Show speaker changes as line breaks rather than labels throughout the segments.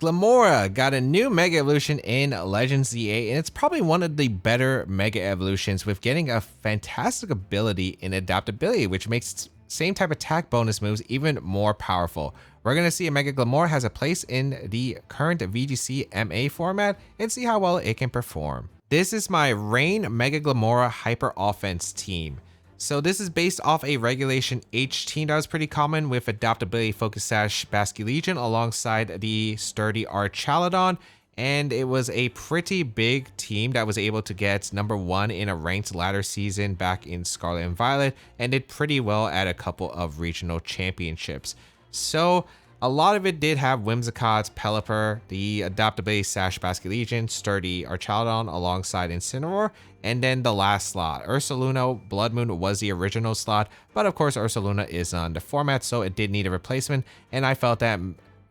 Glimmora got a new Mega Evolution in Legends Z8, and it's probably one of the better Mega Evolutions with getting a fantastic ability in adaptability, which makes its same type attack bonus moves even more powerful. We're going to see a Mega Glimmora has a place in the current VGC MA format and see how well it can perform. This is my Rain Mega Glimmora Hyper Offense team. So this is based off a Regulation H team that was pretty common with Adaptability Focus Sash Basculegion alongside the sturdy Archaludon, and it was a pretty big team that was able to get #1 in a ranked ladder season back in Scarlet and Violet and did pretty well at a couple of regional championships. So a lot of it did have Whimsicott, Pelipper, the Adaptability Sash Basculegion, sturdy Archaludon alongside Incineroar, and then the last slot. Ursaluna Blood Moon was the original slot, but of course Ursaluna is on the format, so it did need a replacement, and I felt that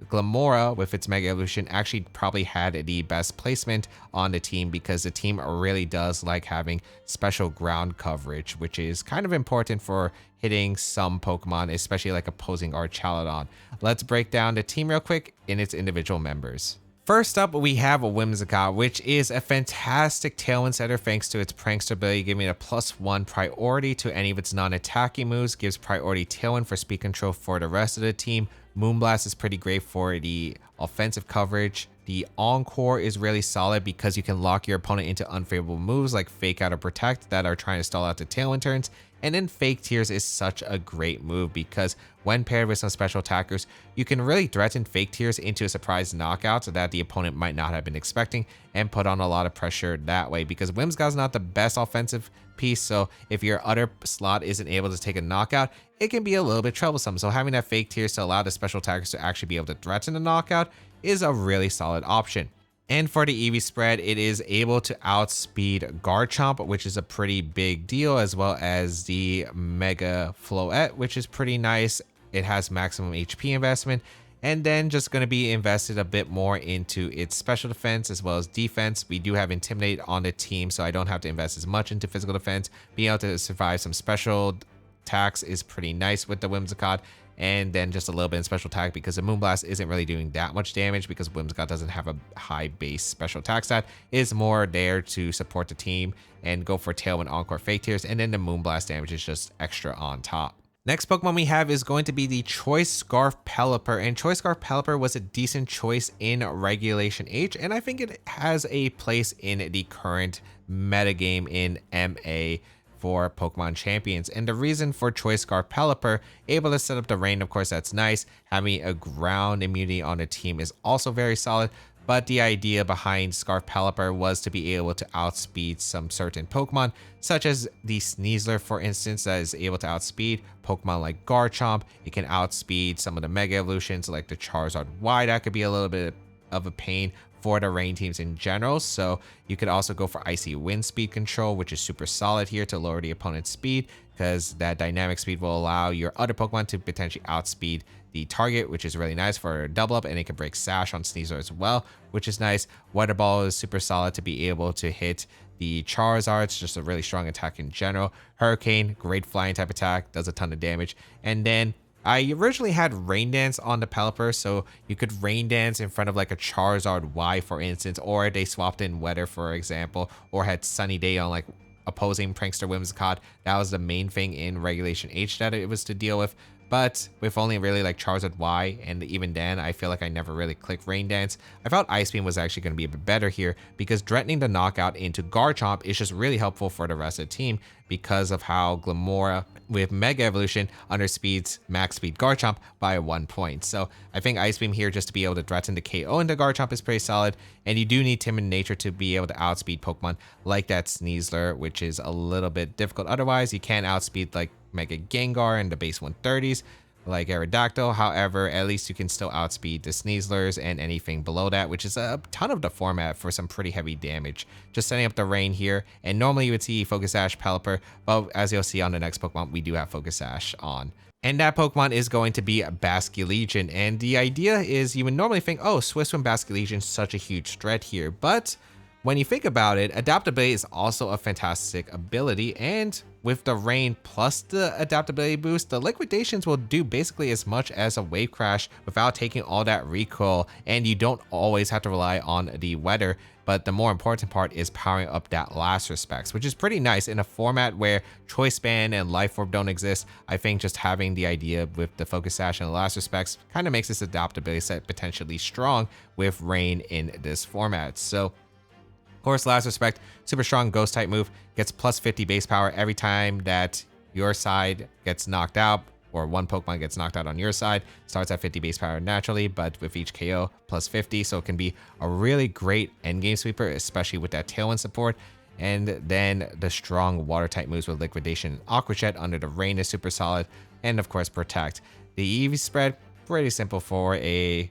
Glimmora with its Mega Evolution actually probably had the best placement on the team because the team really does like having special ground coverage, which is kind of important for hitting some Pokemon, especially like opposing Archaludon. Let's break down the team real quick in its individual members. First up, we have a Whimsicott, which is a fantastic Tailwind setter thanks to its Prankster ability, giving it a +1 priority to any of its non-attacking moves, gives priority Tailwind for speed control for the rest of the team. Moonblast is pretty great for the offensive coverage. The Encore is really solid because you can lock your opponent into unfavorable moves like Fake Out or Protect that are trying to stall out the Tailwind turns. And then Fake Tears is such a great move because when paired with some special attackers, you can really threaten Fake Tears into a surprise knockout that the opponent might not have been expecting and put on a lot of pressure that way because Whimsicott's not the best offensive piece, so if your other slot isn't able to take a knockout, it can be a little bit troublesome. So having that Fake Tears to allow the special attackers to actually be able to threaten the knockout is a really solid option. And for the EV spread, it is able to outspeed Garchomp, which is a pretty big deal, as well as the Mega Floette, which is pretty nice. It has maximum HP investment, and then just going to be invested a bit more into its special defense as well as defense. We do have Intimidate on the team, so I don't have to invest as much into physical defense. Being able to survive some special attacks is pretty nice with the Whimsicott. And then just a little bit in special attack because the Moonblast isn't really doing that much damage because Whimsicott doesn't have a high base special attack stat. It's more there to support the team and go for Tailwind, Encore, Fake Tears, and then the Moonblast damage is just extra on top. Next Pokemon we have is going to be the Choice Scarf Pelipper, and Choice Scarf Pelipper was a decent choice in Regulation H, and I think it has a place in the current metagame in MA for Pokemon Champions. And the reason for Choice Scarf Pelipper, able to set up the rain, of course, that's nice. Having a ground immunity on the team is also very solid. But the idea behind Scarf Pelipper was to be able to outspeed some certain Pokemon, such as the Sneasler, for instance, that is able to outspeed Pokemon like Garchomp. It can outspeed some of the Mega Evolutions like the Charizard Y. That could be a little bit of a pain for the rain teams in general. So you could also go for Icy Wind speed control, which is super solid here to lower the opponent's speed because that dynamic speed will allow your other Pokemon to potentially outspeed the target, which is really nice for a double up, and it can break Sash on Sneasler as well, which is nice. Weather Ball is super solid to be able to hit the Charizard. It's just a really strong attack in general. Hurricane, great flying type attack, does a ton of damage. And then I originally had Rain Dance on the Pelipper, so you could Rain Dance in front of like a Charizard Y, for instance, or they swapped in Weather, for example, or had Sunny Day on like opposing Prankster Whimsicott. That was the main thing in Regulation H that it was to deal with. But with only really like Charizard Y, and even then, I feel like I never really clicked Rain Dance. I felt Ice Beam was actually going to be a bit better here because threatening the knockout into Garchomp is just really helpful for the rest of the team because of how Glimmora with Mega Evolution underspeeds max speed Garchomp by 1 point. So I think Ice Beam here just to be able to threaten the KO into Garchomp is pretty solid. And you do need Timid Nature to be able to outspeed Pokemon like that Sneasler, which is a little bit difficult. Otherwise, you can outspeed like Mega Gengar in the base 130s like Aerodactyl. However, at least you can still outspeed the Sneaslers and anything below that, which is a ton of the format for some pretty heavy damage. Just setting up the rain here, and normally you would see Focus Sash Pelipper, but as you'll see on the next Pokemon, we do have Focus Sash on. And that Pokemon is going to be Basculegion. And the idea is you would normally think, oh, Swift Swim Basculegion is such a huge threat here, but when you think about it, adaptability is also a fantastic ability, and with the rain plus the adaptability boost, the liquidations will do basically as much as a wave crash without taking all that recoil, and you don't always have to rely on the weather. But the more important part is powering up that last respects, which is pretty nice in a format where Choice Band and Life Orb don't exist. I think just having the idea with the Focus Sash and the last respects kind of makes this adaptability set potentially strong with rain in this format. So of course, last respect, super strong ghost type move, gets plus 50 base power every time that your side gets knocked out, or one Pokemon gets knocked out on your side. Starts at 50 base power naturally, but with each KO plus 50, so it can be a really great endgame sweeper, especially with that Tailwind support. And then the strong water type moves with Liquidation and Aqua Jet under the rain is super solid, and of course Protect. The EV spread, pretty simple for a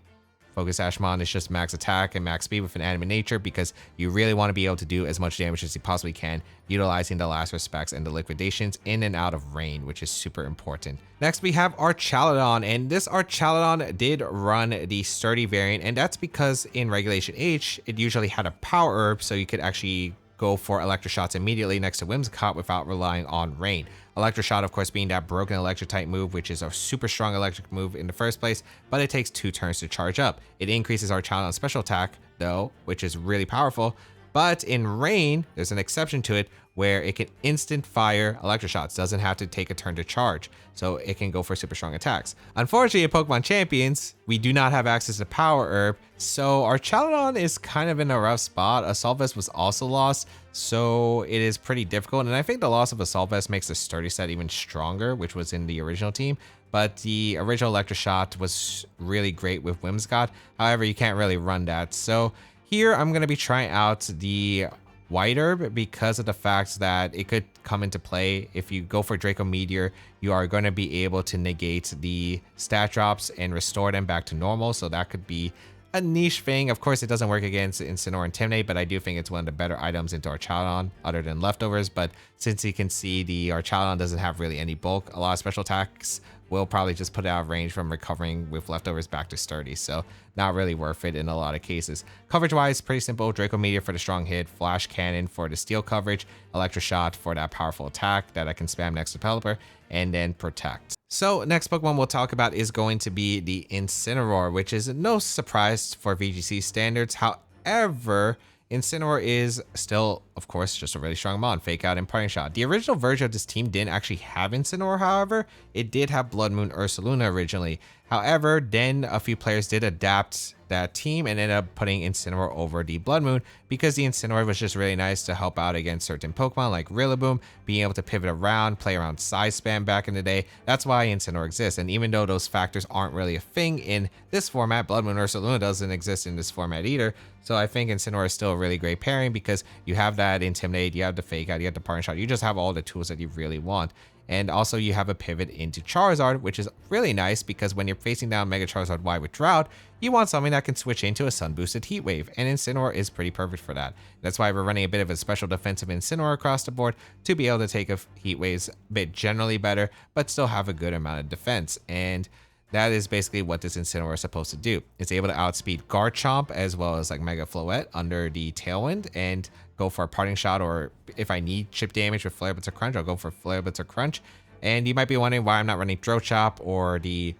Focus Ashmon. Is just max attack and max speed with an Animate Nature, because you really want to be able to do as much damage as you possibly can, utilizing the last respects and the liquidations in and out of rain, which is super important. Next, we have Archaludon, and this Archaludon did run the sturdy variant, and that's because in Regulation H, it usually had a power herb, so you could actually go for Electro Shots immediately next to Whimsicott without relying on rain. Electro Shot, of course, being that broken electric type move, which is a super strong electric move in the first place, but it takes 2 turns to charge up. It increases our Archaludon's special attack, though, which is really powerful. But in rain, there's an exception to it where it can instant fire Electro Shots, doesn't have to take a turn to charge, so it can go for super strong attacks. Unfortunately, in Pokemon Champions, we do not have access to Power Herb, so Archaludon is kind of in a rough spot. Assault Vest was also lost, so it is pretty difficult, and I think the loss of Assault Vest makes the sturdy set even stronger, which was in the original team. But the original Electro Shot was really great with Whimsicott. However, you can't really run that. So here I'm going to be trying out the White Herb because of the fact that it could come into play. If you go for Draco Meteor, you are going to be able to negate the stat drops and restore them back to normal. So that could be a niche thing. Of course, it doesn't work against Incineroar and Intimidate, but I do think it's one of the better items into Archaludon other than Leftovers. But since you can see the Archaludon doesn't have really any bulk, a lot of special attacks will probably just put it out of range from recovering with Leftovers back to sturdy, so not really worth it in a lot of cases. Coverage wise, pretty simple. Draco Meteor for the strong hit, Flash Cannon for the steel coverage, Electro Shot for that powerful attack that I can spam next to Pelipper, and then Protect. So next Pokemon we'll talk about is going to be the Incineroar, which is no surprise for VGC standards. However, Incineroar is still, of course, just a really strong mon, Fake Out and Parting Shot. The original version of this team didn't actually have Incineroar, however. It did have Blood Moon Ursaluna originally. However, then a few players did adapt that team and ended up putting Incineroar over the Blood Moon because the Incineroar was just really nice to help out against certain Pokemon like Rillaboom, being able to pivot around, play around size spam back in the day. That's why Incineroar exists. And even though those factors aren't really a thing in this format, Blood Moon Ursaluna doesn't exist in this format either. So I think Incineroar is still a really great pairing because you have that Intimidate, you have the Fake Out, you have the Parting Shot, you just have all the tools that you really want. And also you have a pivot into Charizard, which is really nice because when you're facing down Mega Charizard Y with Drought, you want something that can switch into a Sun Boosted Heat Wave, and Incineroar is pretty perfect for that. That's why we're running a bit of a special defensive Incineroar across the board to be able to take a Heat Waves a bit generally better, but still have a good amount of defense. And that is basically what this Incineroar is supposed to do. It's able to outspeed Garchomp as well as like Mega Floette under the Tailwind and go for a Parting Shot, or if I need chip damage with Flare Blitz or Crunch, I'll go for Flare Blitz or Crunch. And you might be wondering why I'm not running Throat Chop or the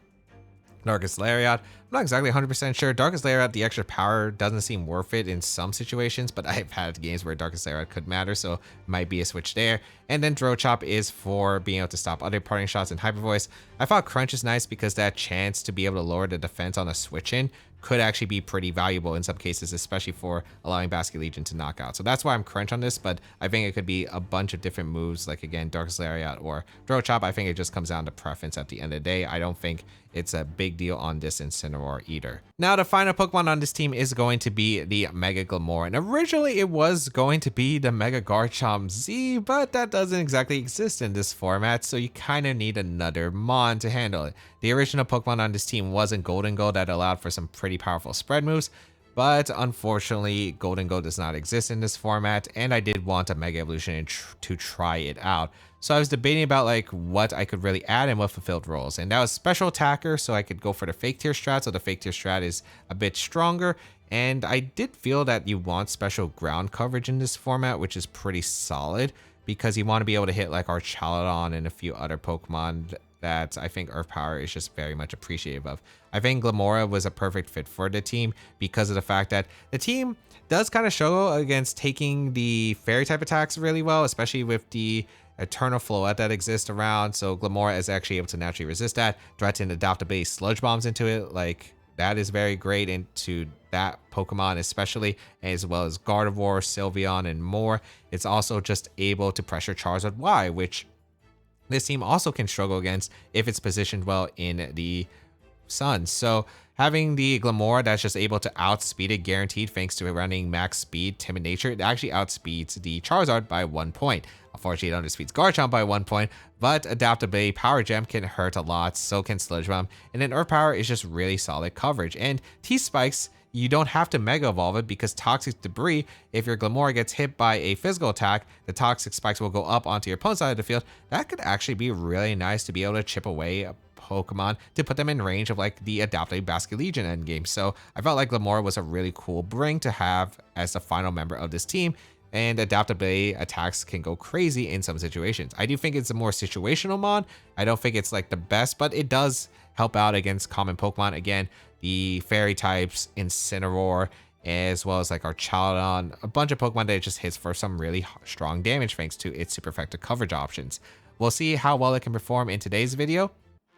Darkest Lariat. I'm not exactly 100% sure. Darkest Lariat, the extra power doesn't seem worth it in some situations, but I've had games where Darkest Lariat could matter, so might be a switch there. And then Throat Chop is for being able to stop other Parting Shots and Hyper Voice. I thought Crunch is nice because that chance to be able to lower the defense on a switch in could actually be pretty valuable in some cases, especially for allowing Basculegion to knock out. So that's why I'm Crunch on this, but I think it could be a bunch of different moves, like again, Darkest Lariat or Throat Chop. I think it just comes down to preference at the end of the day. I don't think it's a big deal on this Incineroar either. Now, the final Pokemon on this team is going to be the Mega Glimmora. And originally it was going to be the Mega Garchomp Z, but that doesn't exactly exist in this format, so you kind of need another mon to handle it. The original Pokemon on this team wasn't Golden Gold that allowed for some pretty powerful spread moves, but unfortunately Golden Gold does not exist in this format, and I did want a Mega Evolution to try it out. So I was debating about like what I could really add and what fulfilled roles, and that was Special Attacker, so I could go for the Fake Tier strat, so the Fake Tier strat is a bit stronger. And I did feel that you want special ground coverage in this format, which is pretty solid. because you want to be able to hit like Archaludon and a few other Pokemon that I think Earth Power is just very much appreciative of. I think Glimmora was a perfect fit for the team because of the fact that the team does kind of struggle against taking the fairy type attacks really well, especially with the Eternal Floette that exists around. So Glimmora is actually able to naturally resist that. Threaten adaptability sludge bombs into it. Like, that is very great into that Pokemon, especially, as well as Gardevoir, Sylveon, and more. It's also just able to pressure Charizard Y, which this team also can struggle against if it's positioned well in the sun. So having the Glimmora that's just able to outspeed it guaranteed thanks to it running max speed, timid nature, it actually outspeeds the Charizard by 1 point. Unfortunately, it underspeeds Garchomp by 1 point, but adaptability Power Gem can hurt a lot, so can Sludge Bomb, and then Earth Power is just really solid coverage. And T-Spikes, you don't have to Mega Evolve it because Toxic Debris, if your Glimmora gets hit by a physical attack, the Toxic Spikes will go up onto your opponent's side of the field. That could actually be really nice to be able to chip away a Pokemon to put them in range of like the adaptive Basculegion endgame. So I felt like Glimmora was a really cool bring to have as the final member of this team, and adaptability attacks can go crazy in some situations. I do think it's a more situational mod. I don't think it's like the best, but it does help out against common Pokemon. Again, the fairy types, Incineroar, as well as like Archaludon, a bunch of Pokemon that it just hits for some really strong damage thanks to its super effective coverage options. We'll see how well it can perform in today's video.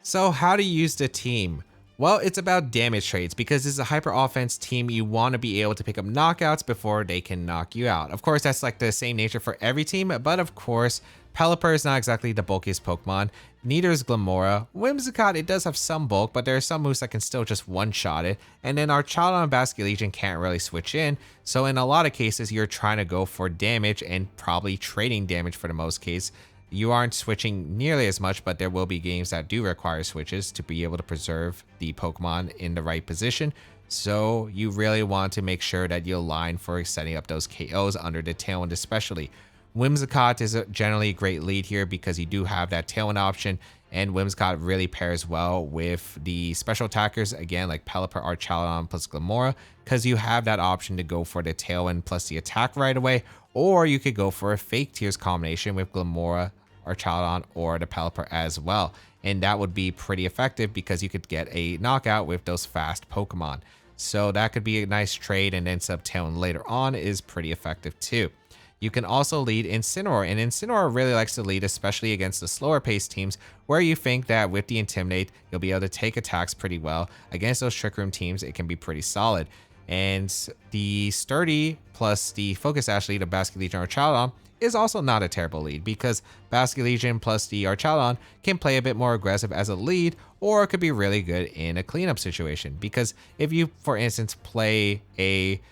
So how to use the team? Well, it's about damage trades because this is a hyper offense team. You want to be able to pick up knockouts before they can knock you out. Of course, that's like the same nature for every team, but of course, Pelipper is not exactly the bulkiest Pokemon. Neither is Glimmora. Whimsicott, it does have some bulk, but there are some moves that can still just one-shot it. And then Archaludon and Basculegion can't really switch in. So in a lot of cases, you're trying to go for damage and probably trading damage for the most case. You aren't switching nearly as much, but there will be games that do require switches to be able to preserve the Pokemon in the right position. So you really want to make sure that you align for setting up those KOs under the Tailwind especially. Whimsicott is generally a great lead here because you do have that Tailwind option, and Whimsicott really pairs well with the special attackers, again, like Pelipper, Archaludon plus Glimmora, because you have that option to go for the Tailwind plus the attack right away, or you could go for a Fake Tears combination with Glimmora, Archaludon, or the Pelipper as well. And that would be pretty effective because you could get a knockout with those fast Pokemon. So that could be a nice trade, and then Tailwind later on is pretty effective too. You can also lead Incineroar, and Incineroar really likes to lead, especially against the slower paced teams where you think that with the Intimidate, you'll be able to take attacks pretty well. Against those Trick Room teams, it can be pretty solid. And the Sturdy plus the Focus Sash lead of Basculegion or Archaludon is also not a terrible lead because Basculegion plus the Archaludon can play a bit more aggressive as a lead, or it could be really good in a cleanup situation. Because if you, for instance, play a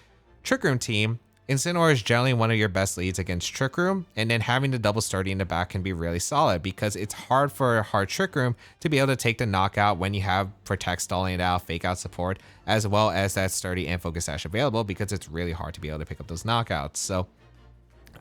Trick Room team, Incineroar is generally one of your best leads against Trick Room, and then having the double Sturdy in the back can be really solid because it's hard for a hard Trick Room to be able to take the knockout when you have Protect stalling it out, Fake Out support, as well as that Sturdy and Focus Sash available, because it's really hard to be able to pick up those knockouts. So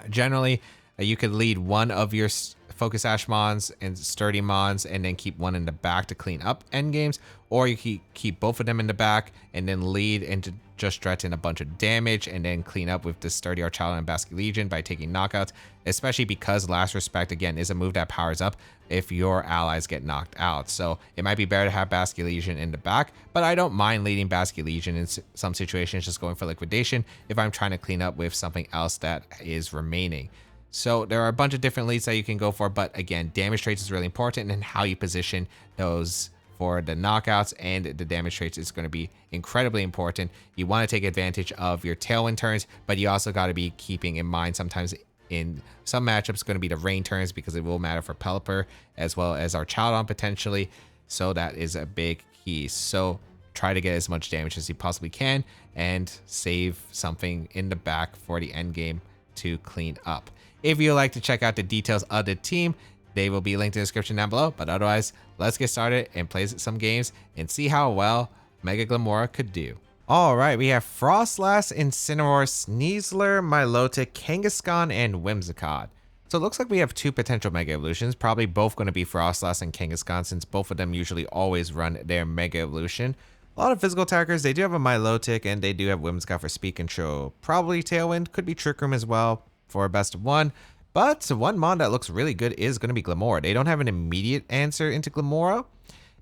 generally, you could lead one of your Focus Sash mons and Sturdy mons and then keep one in the back to clean up endgames, or you keep both of them in the back and then lead into just threaten a bunch of damage and then clean up with the Sturdy Archaludon and Basculegion by taking knockouts, especially because Last Respect, again, is a move that powers up if your allies get knocked out. So it might be better to have Basculegion in the back, but I don't mind leading Basculegion in some situations, just going for liquidation if I'm trying to clean up with something else that is remaining. So there are a bunch of different leads that you can go for, but again, damage traits is really important, and how you position those for the knockouts and the damage traits is going to be incredibly important. You want to take advantage of your Tailwind turns, but you also got to be keeping in mind sometimes in some matchups going to be the rain turns, because it will matter for Pelipper as well as Archaludon potentially. So that is a big key. So try to get as much damage as you possibly can and save something in the back for the end game to clean up. If you'd like to check out the details of the team, they will be linked in the description down below. But otherwise, let's get started and play some games and see how well Mega Glimmora could do. All right, we have Frostlass, Incineroar, Sneasler, Milotic, Kangaskhan, and Whimsicott. So it looks like we have two potential Mega Evolutions, probably both going to be Frostlass and Kangaskhan, since both of them usually always run their Mega Evolution. A lot of physical attackers. They do have a Milotic, and they do have Whimsicott for speed control. Probably Tailwind, could be Trick Room as well for a best of one. But one mon that looks really good is going to be Glimmora. They don't have an immediate answer into Glimmora,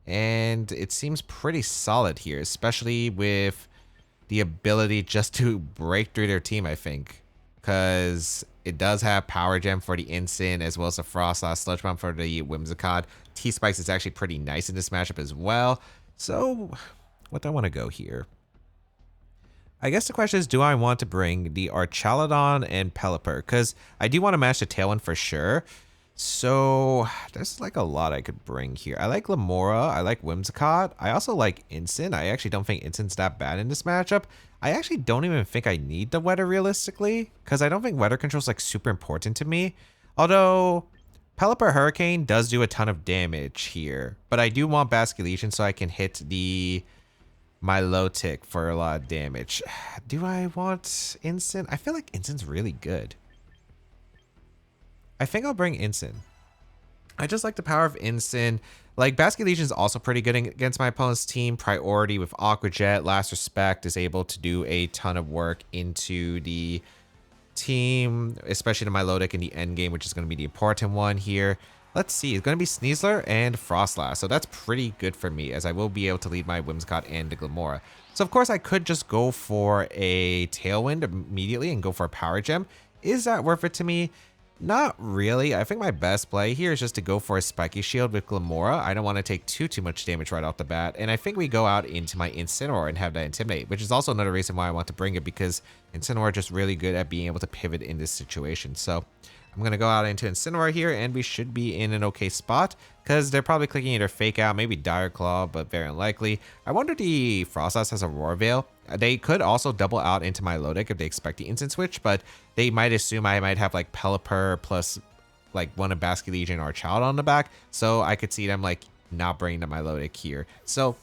and it seems pretty solid here, especially with the ability just to break through their team, I think. Because it does have Power Gem for the Incin, as well as a Froslass, Sludge Bomb for the Whimsicott. T-Spikes is actually pretty nice in this matchup as well. So, what do I want to go here? I guess the question is, do I want to bring the Archaludon and Pelipper? Because I do want to match the Tailwind for sure. So, there's like a lot I could bring here. I like Glimmora. I like Whimsicott. I also like Incin. I actually don't think Incin's that bad in this matchup. I actually don't even think I need the weather realistically, because I don't think weather control is like super important to me. Although, Pelipper Hurricane does do a ton of damage here. But I do want Basculegion so I can hit the Milotic for a lot of damage. Do I want Incin? I feel like Incin's really good. I think I'll bring Incin. I just like the power of Incin. Like, Basculegion is also pretty good against my opponent's team. Priority with Aqua Jet. Last Respect is able to do a ton of work into the team, especially the Milotic in the end game, which is going to be the important one here. Let's see. It's going to be Sneasler and Froslass. So that's pretty good for me, as I will be able to lead my Whimsicott and the Glimmora. So, of course, I could just go for a Tailwind immediately and go for a Power Gem. Is that worth it to me? Not really. I think my best play here is just to go for a Spiky Shield with Glimmora. I don't want to take too much damage right off the bat. And I think we go out into my Incineroar and have that Intimidate, which is also another reason why I want to bring it, because Incineroar is just really good at being able to pivot in this situation. So I'm going to go out into Incineroar here, and we should be in an okay spot, because they're probably clicking either Fake Out, maybe Dire Claw, but very unlikely. I wonder if the Froslass has a Roar Veil. They could also double out into Milotic if they expect the instant switch, but they might assume I might have like Pelipper plus like one of Basculegion or Archaludon on the back, so I could see them like not bringing the Milotic here. So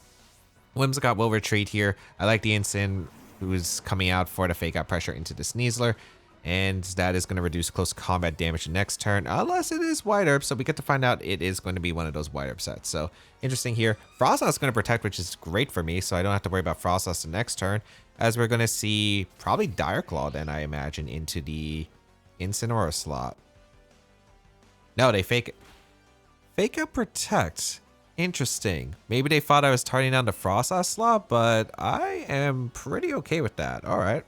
Whimsicott will retreat here. I like the Incin who's coming out for the Fake Out pressure into the Sneasler, and that is going to reduce close combat damage next turn, unless it is White Herb, so we get to find out it is going to be one of those White Herb sets. So interesting here. Froslass is going to protect, which is great for me, so I don't have to worry about Froslass the next turn, as we're going to see probably Dire Claw then, I imagine, into the Incineroar slot. No, they fake it. Fake Out Protect. Interesting. Maybe they thought I was targeting down the Froslass slot, but I am pretty okay with that. All right.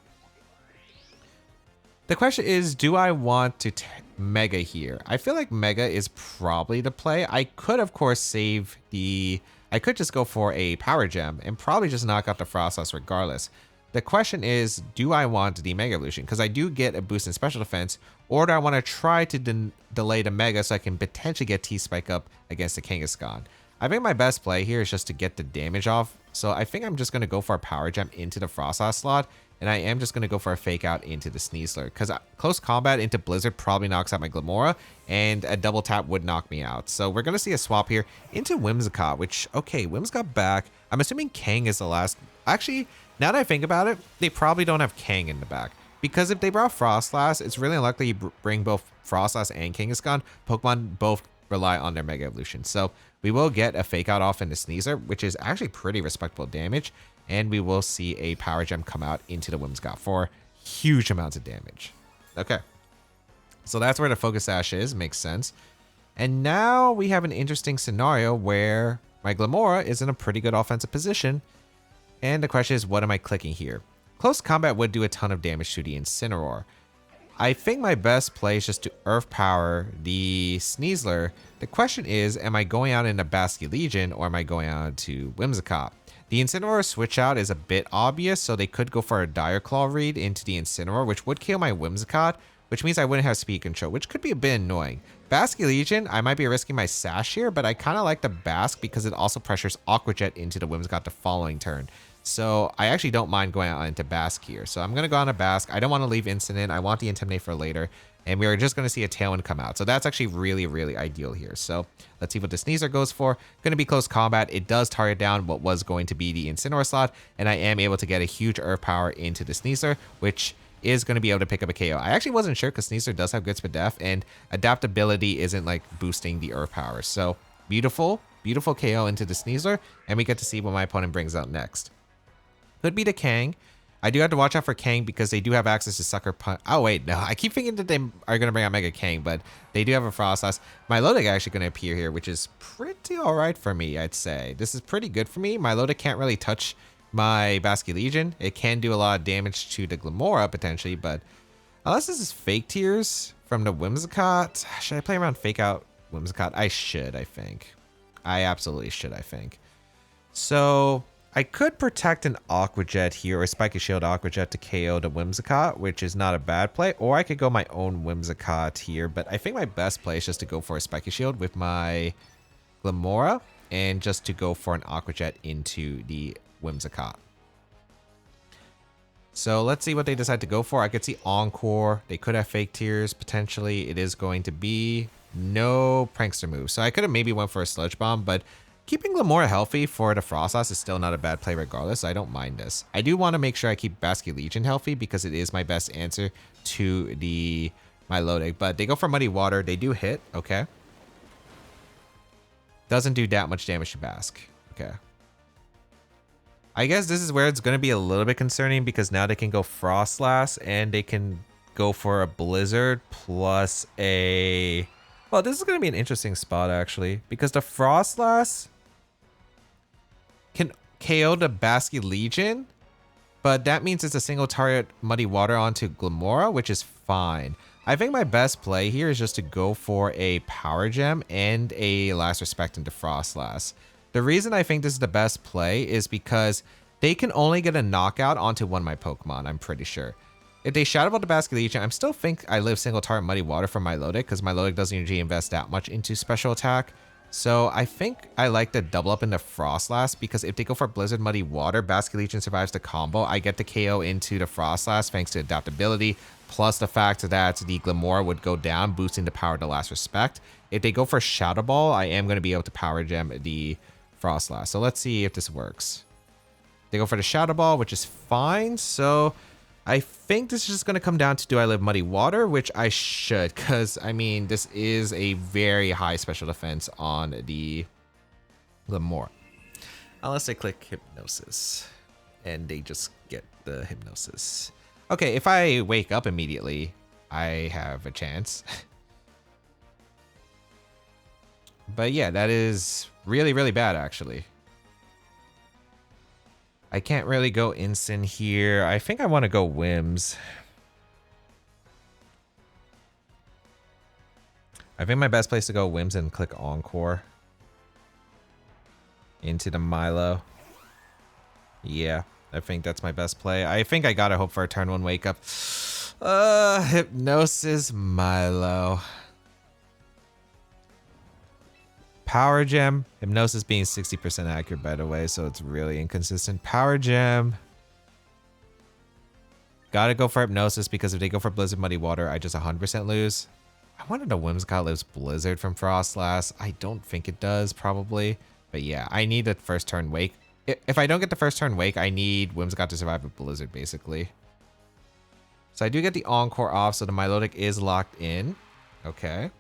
The question is, do I want to Mega here? I feel like Mega is probably the play. I could, of course, save the... I could just go for a Power Gem and probably just knock out the Froslass regardless. The question is, do I want the Mega Evolution? Because I do get a boost in Special Defense, or do I want to try to delay the Mega so I can potentially get T-Spike up against the Kangaskhan? I think my best play here is just to get the damage off. So I think I'm just going to go for a Power Gem into the Froslass slot. And I am just going to go for a Fake Out into the Sneasler, because close combat into Blizzard probably knocks out my Glimmora, and a double tap would knock me out. So we're going to see a swap here into Whimsicott, which, okay, Whimsicott back. I'm assuming Kang is the last. Actually, now that I think about it, they probably don't have Kang in the back, because if they brought Froslass, it's really unlikely you bring both Froslass and Kangaskhan. Pokemon both rely on their Mega Evolution. So we will get a Fake Out off into Sneasler, which is actually pretty respectable damage. And we will see a Power Gem come out into the Whimsicott for huge amounts of damage. Okay. So that's where the Focus Sash is. Makes sense. And now we have an interesting scenario where my Glimmora is in a pretty good offensive position. And the question is, what am I clicking here? Close combat would do a ton of damage to the Incineroar. I think my best play is just to Earth Power the Sneasler. The question is, am I going out into Basculegion or am I going out to Whimsicott? The Incineroar switch out is a bit obvious, so they could go for a Dire Claw read into the Incineroar, which would kill my Whimsicott, which means I wouldn't have speed control, which could be a bit annoying. Basculegion, I might be risking my Sash here, but I kind of like the Basque because it also pressures Aqua Jet into the Whimsicott the following turn. So I actually don't mind going out into Basque here. So I'm going to go on a Basque. I don't want to leave Incident. I want the Intimidate for later. And we are just going to see a Tailwind come out. So that's actually really, really ideal here. So let's see what the Sneasler goes for. Going to be close combat. It does target down what was going to be the Incineroar slot. And I am able to get a huge Earth Power into the Sneasler, which is going to be able to pick up a KO. I actually wasn't sure because Sneasler does have good speed def, and adaptability isn't like boosting the Earth Power. So beautiful, beautiful KO into the Sneasler. And we get to see what my opponent brings out next. Could be the Kang. I do have to watch out for Kang because they do have access to Sucker Punch. Oh, wait, no. I keep thinking that they are going to bring out Mega Kang, but they do have a Froslass. Milotic actually going to appear here, which is pretty all right for me, I'd say. This is pretty good for me. Milotic can't really touch my Basculegion. It can do a lot of damage to the Glimmora, potentially, but unless this is Fake Tears from the Whimsicott, should I play around Fake Out Whimsicott? I should, I think. I absolutely should, I think. So I could protect an Aqua Jet here, or Spiky Shield Aqua Jet to KO the Whimsicott, which is not a bad play. Or I could go my own Whimsicott here, but I think my best play is just to go for a Spiky Shield with my Glimmora, and just to go for an Aqua Jet into the Whimsicott. So let's see what they decide to go for. I could see Encore. They could have Fake Tears, potentially. It is going to be no Prankster move. So I could have maybe went for a Sludge Bomb, but keeping Glimmora healthy for the Froslass is still not a bad play regardless. So I don't mind this. I do want to make sure I keep Basculegion healthy because it is my best answer to the Milotic. But they go for Muddy Water. They do hit. Okay. Doesn't do that much damage to Basque. Okay. I guess this is where it's going to be a little bit concerning because now they can go Froslass and they can go for a Blizzard plus a... Well, this is going to be an interesting spot actually because the Froslass can KO the Basculegion, but that means it's a single target Muddy Water onto Glimmora, which is fine. I think my best play here is just to go for a Power Gem and a Last Respect into Froslass. The reason I think this is the best play is because they can only get a knockout onto one of my Pokemon, I'm pretty sure. If they Shadow Ball the Basculegion, I still think I live single target Muddy Water from Milotic because Milotic doesn't usually invest that much into special attack. So I think I like to double up into Froslass because if they go for Blizzard Muddy Water, Basculegion survives the combo. I get the KO into the Froslass thanks to adaptability, plus the fact that the Glimmora would go down, boosting the power to Last Respect. If they go for Shadow Ball, I am going to be able to Power Gem the Froslass. So let's see if this works. They go for the Shadow Ball, which is fine. So I think this is just going to come down to do I live Muddy Water, which I should, because I mean, this is a very high special defense on the Glimmora. Unless they click Hypnosis and they just get the Hypnosis. Okay, if I wake up immediately, I have a chance. But yeah, that is really, really bad, actually. I can't really go Incin here. I think I want to go Whims. I think my best place to go Whims and click Encore. Into the Milo. Yeah, I think that's my best play. I think I gotta hope for a turn 1 wake up. Hypnosis Milo. Power Gem. Hypnosis being 60% accurate, by the way, so it's really inconsistent. Power Gem. Gotta go for Hypnosis because if they go for Blizzard Muddy Water, I just 100% lose. I wanted a Whimsicott lives Blizzard from Froslass. I don't think it does, probably. But yeah, I need the first turn wake. If I don't get the first turn wake, I need Whimsicott to survive with Blizzard, basically. So I do get the Encore off, so the Milotic is locked in. Okay.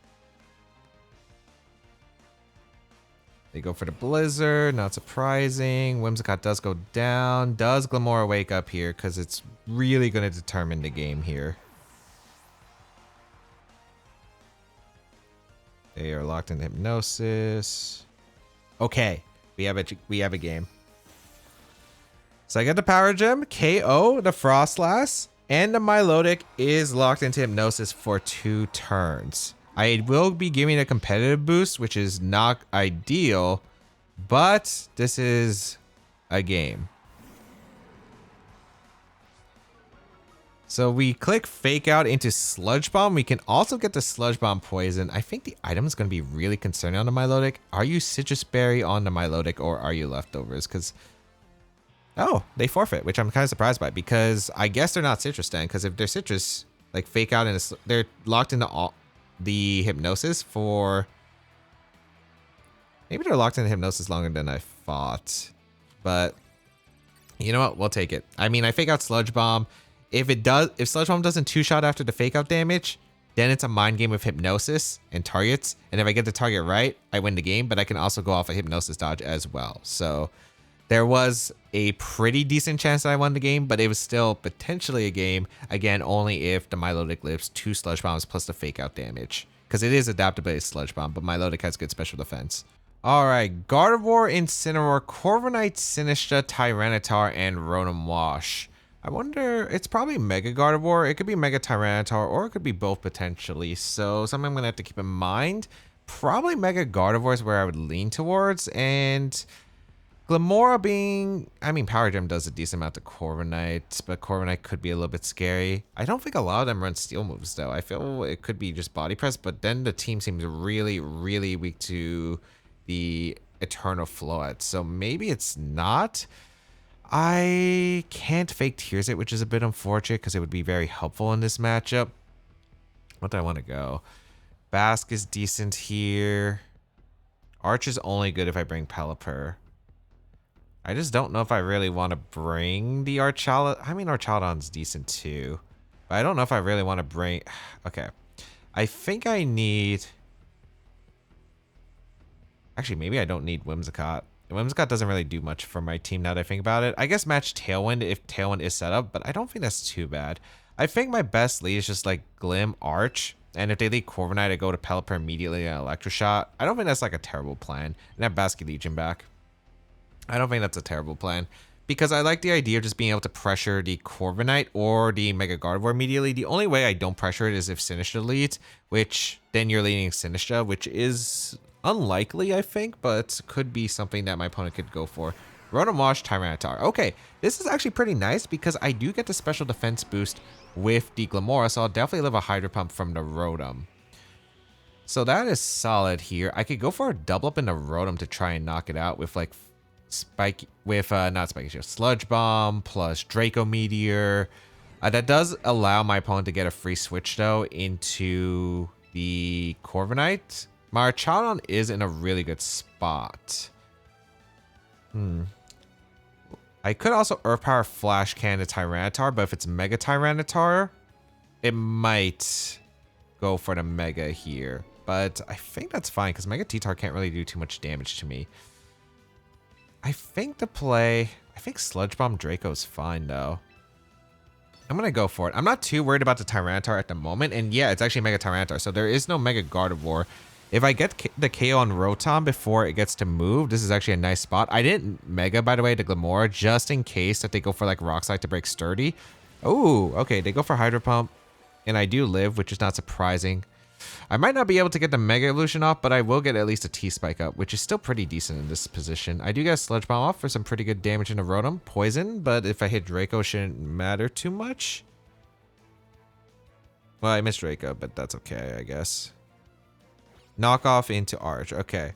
They go for the Blizzard, not surprising. Whimsicott does go down. Does Glimmora wake up here? Because it's really going to determine the game here. They are locked in Hypnosis. Okay, we have a game. So I get the Power Gem, KO the Froslass, and the Milotic is locked into Hypnosis for 2 turns. I will be giving a competitive boost, which is not ideal, but this is a game. So we click Fake Out into Sludge Bomb. We can also get the Sludge Bomb Poison. I think the item is going to be really concerning on the Milotic. Are you Citrus Berry on the Milotic or are you Leftovers? Because, oh, they forfeit, which I'm kind of surprised by because I guess they're not Citrus then. Because if they're Citrus, like Fake Out, they're locked into all the Hypnosis for... Maybe they're locked in Hypnosis longer than I thought. But you know what? We'll take it. I mean, I Fake Out Sludge Bomb. If Sludge Bomb doesn't 2-shot after the Fake Out damage, then it's a mind game of Hypnosis and targets. And if I get the target right, I win the game. But I can also go off a Hypnosis dodge as well. So There was a pretty decent chance that I won the game, but it was still potentially a game. Again, only if the Milotic lives 2 Sludge Bombs plus the fake out damage. Because it is adaptable as Sludge Bomb, but Milotic has good special defense. Alright, Gardevoir, Incineroar, Corviknight, Sinistcha, Tyranitar, and Rotom Wash. I wonder, it's probably Mega Gardevoir, it could be Mega Tyranitar, or it could be both potentially. So something I'm going to have to keep in mind. Probably Mega Gardevoir is where I would lean towards, and Glimmora being, I mean, Power Gem does a decent amount to Corviknight, but Corviknight could be a little bit scary. I don't think a lot of them run steel moves though. I feel it could be just body press, but then the team seems really, really weak to the Eternal Floette, so maybe it's not. I can't fake Tears it, which is a bit unfortunate because it would be very helpful in this matchup. What do I want to go? Bask is decent here. Arch is only good if I bring Pelipper. I just don't know if I really want to bring the Archaludon. I mean, Archaludon's decent too, but I don't know if I really want to bring. Okay, I think I need. Actually, maybe I don't need Whimsicott. Whimsicott doesn't really do much for my team now that I think about it. I guess match Tailwind if Tailwind is set up, but I don't think that's too bad. I think my best lead is just like Glim, Arch, and if they lead Corviknight, I go to Pelipper immediately and Electroshot. I don't think that's like a terrible plan. And have Basculegion back. I don't think that's a terrible plan because I like the idea of just being able to pressure the Corviknight or the Mega Gardevoir immediately. The only way I don't pressure it is if Sinistcha leads, which then you're leading Sinistcha, which is unlikely, I think, but could be something that my opponent could go for. Rotom Wash, Tyranitar. Okay, this is actually pretty nice because I do get the special defense boost with the Glimmora, so I'll definitely live a Hydro Pump from the Rotom. So that is solid here. I could go for a double up in the Rotom to try and knock it out with like Spike, with not Spike, Sludge Bomb plus Draco Meteor. That does allow my opponent to get a free switch though into the Corviknight. My Archaludon is in a really good spot. I could also Earth Power Flash Cannon to Tyranitar, but if it's Mega Tyranitar, it might go for the Mega here. But I think that's fine because Mega T-Tar can't really do too much damage to me. I think Sludge Bomb Draco is fine though. I'm going to go for it. I'm not too worried about the Tyranitar at the moment. And yeah, it's actually Mega Tyranitar. So there is no Mega Gardevoir. If I get the KO on Rotom before it gets to move, this is actually a nice spot. I didn't Mega, by the way, to Glimmora, just in case that they go for like Rock Slide to break Sturdy. Oh, okay. They go for Hydro Pump. And I do live, which is not surprising. I might not be able to get the Mega Evolution off, but I will get at least a T-Spike up, which is still pretty decent in this position. I do get a Sludge Bomb off for some pretty good damage in the Rotom. Poison, but if I hit Draco, it shouldn't matter too much. Well, I missed Draco, but that's okay, I guess. Knockoff into Arch. Okay.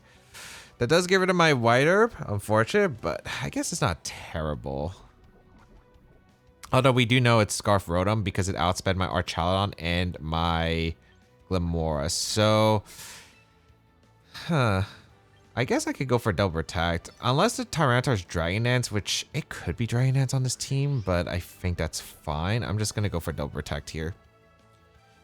That does get rid of my White Herb. Unfortunate, but I guess it's not terrible. Although we do know it's Scarf Rotom because it outsped my Archaludon and my Glimmora. So, I guess I could go for Double Protect. Unless the Tyranitar's Dragon Dance, which it could be Dragon Dance on this team, but I think that's fine. I'm just going to go for Double Protect here.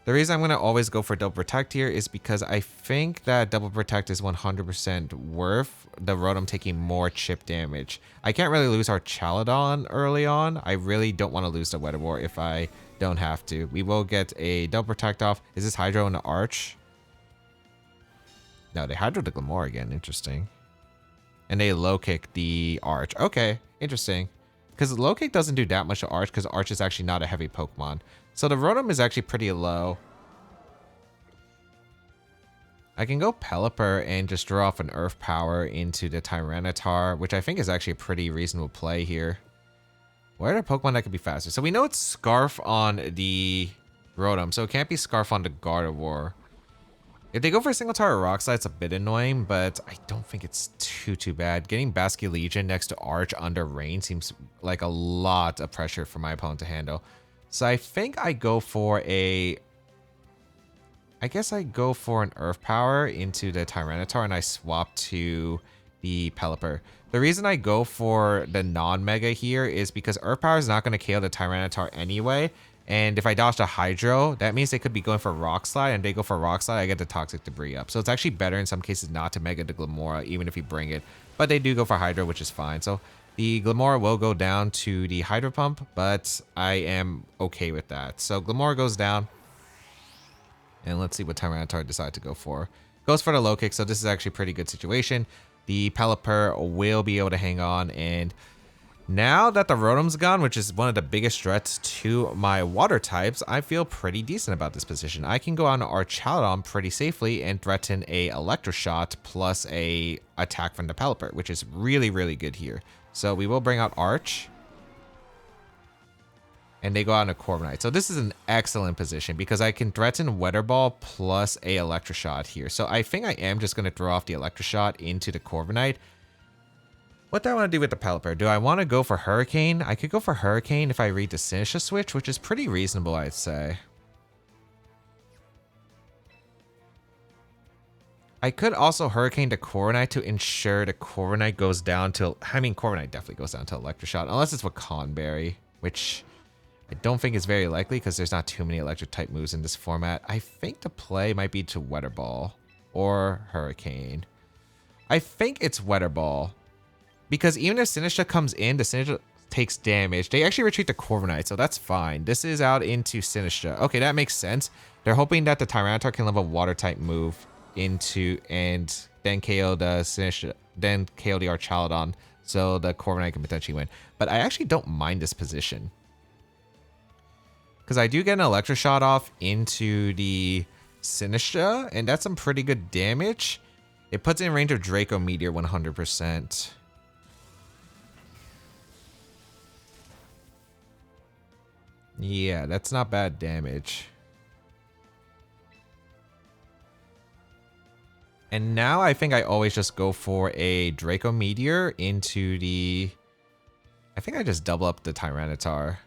The reason I'm going to always go for Double Protect here is because I think that Double Protect is 100% worth the Rotom taking more chip damage. I can't really lose Archaludon early on. I really don't want to lose the Weatherwar if I don't have to. We will get a Double Protect off. Is this Hydro in the Arch? No, they Hydro the Glimmora again. Interesting. And they Low Kick the Arch. Okay, interesting. Because Low Kick doesn't do that much to Arch because Arch is actually not a heavy Pokemon. So the Rotom is actually pretty low. I can go Pelipper and just draw off an Earth Power into the Tyranitar, which I think is actually a pretty reasonable play here. Where are the Pokemon that could be faster? So we know it's Scarf on the Rotom, so it can't be Scarf on the Gardevoir. If they go for a single target Rock Slide, it's a bit annoying, but I don't think it's too bad. Getting Basculegion next to Arch under Rain seems like a lot of pressure for my opponent to handle. So I think I go for a... I guess I go for an Earth Power into the Tyranitar and I swap to the Pelipper. The reason I go for the non-Mega here is because Earth Power is not going to KO the Tyranitar anyway. And if I dodge the Hydro, that means they could be going for Rock Slide, and they go for Rock Slide, I get the Toxic Debris up. So it's actually better in some cases not to Mega the Glimmora, even if you bring it. But they do go for Hydro, which is fine. So The Glimmora will go down to the Hydro Pump, but I am okay with that. So Glimmora goes down. And let's see what Tyranitar decide to go for. Goes for the low kick, so this is actually a pretty good situation. The Pelipper will be able to hang on, and now that the Rotom's gone, which is one of the biggest threats to my water types, I feel pretty decent about this position. I can go on to Archaludon pretty safely and threaten a Electroshot plus a attack from the Pelipper, which is really, really good here. So we will bring out Arch. And they go out in a Corviknight. So this is an excellent position because I can threaten Weather Ball plus a Electroshot here. So I think I am just going to throw off the Electroshot into the Corviknight. What do I want to do with the Pelipper? Do I want to go for Hurricane? I could go for Hurricane if I read the Sinistcha switch, which is pretty reasonable, I'd say. I could also Hurricane the Corviknight to ensure the Corviknight goes down to... I mean, Corviknight definitely goes down to Electroshot, unless it's with Conberry, which... I don't think it's very likely because there's not too many electric type moves in this format. I think the play might be to Weather Ball or Hurricane. I think it's Weather Ball because even if Sinistcha comes in, the Sinistcha takes damage. They actually retreat the Corviknight, so that's fine. This is out into Sinistcha. Okay, that makes sense. They're hoping that the Tyranitar can leave a water type move into and then KO the Sinistcha, then KO the Archaludon, so the Corviknight can potentially win. But I actually don't mind this position. Because I do get an Electroshot off into the Sinistcha, and that's some pretty good damage. It puts it in range of Draco Meteor 100%. Yeah, that's not bad damage. And now I think I always just go for a Draco Meteor into the... I think I just double up the Tyranitar.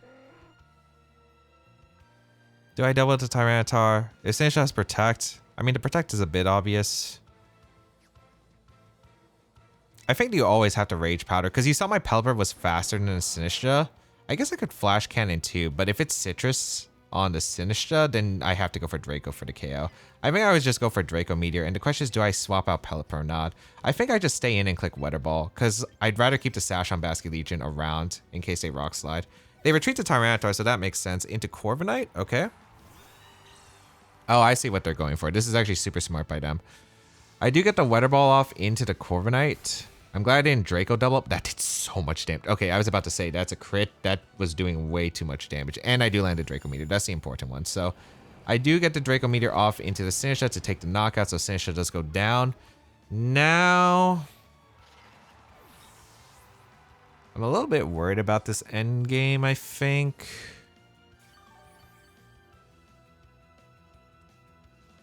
Do I double the Tyranitar? If Sinistcha has Protect, I mean, the Protect is a bit obvious. I think you always have to Rage Powder, because you saw my Pelipper was faster than the Sinistcha. I guess I could Flash Cannon too, but if it's Citrus on the Sinistcha, then I have to go for Draco for the KO. I think I would just go for Draco Meteor, and the question is, do I swap out Pelipper or not? I think I just stay in and click Weather Ball, because I'd rather keep the Sash on Basculegion around in case they Rock Slide. They retreat to Tyranitar, so that makes sense. Into Corviknight, okay. Oh, I see what they're going for. This is actually super smart by them. I do get the Weather Ball off into the Corviknight. I'm glad I didn't Draco double up. That did so much damage. Okay, I was about to say that's a crit. That was doing way too much damage. And I do land a Draco Meteor. That's the important one. So I do get the Draco Meteor off into the Sinistcha to take the knockout. So Sinistcha does go down. Now... I'm a little bit worried about this end game, I think.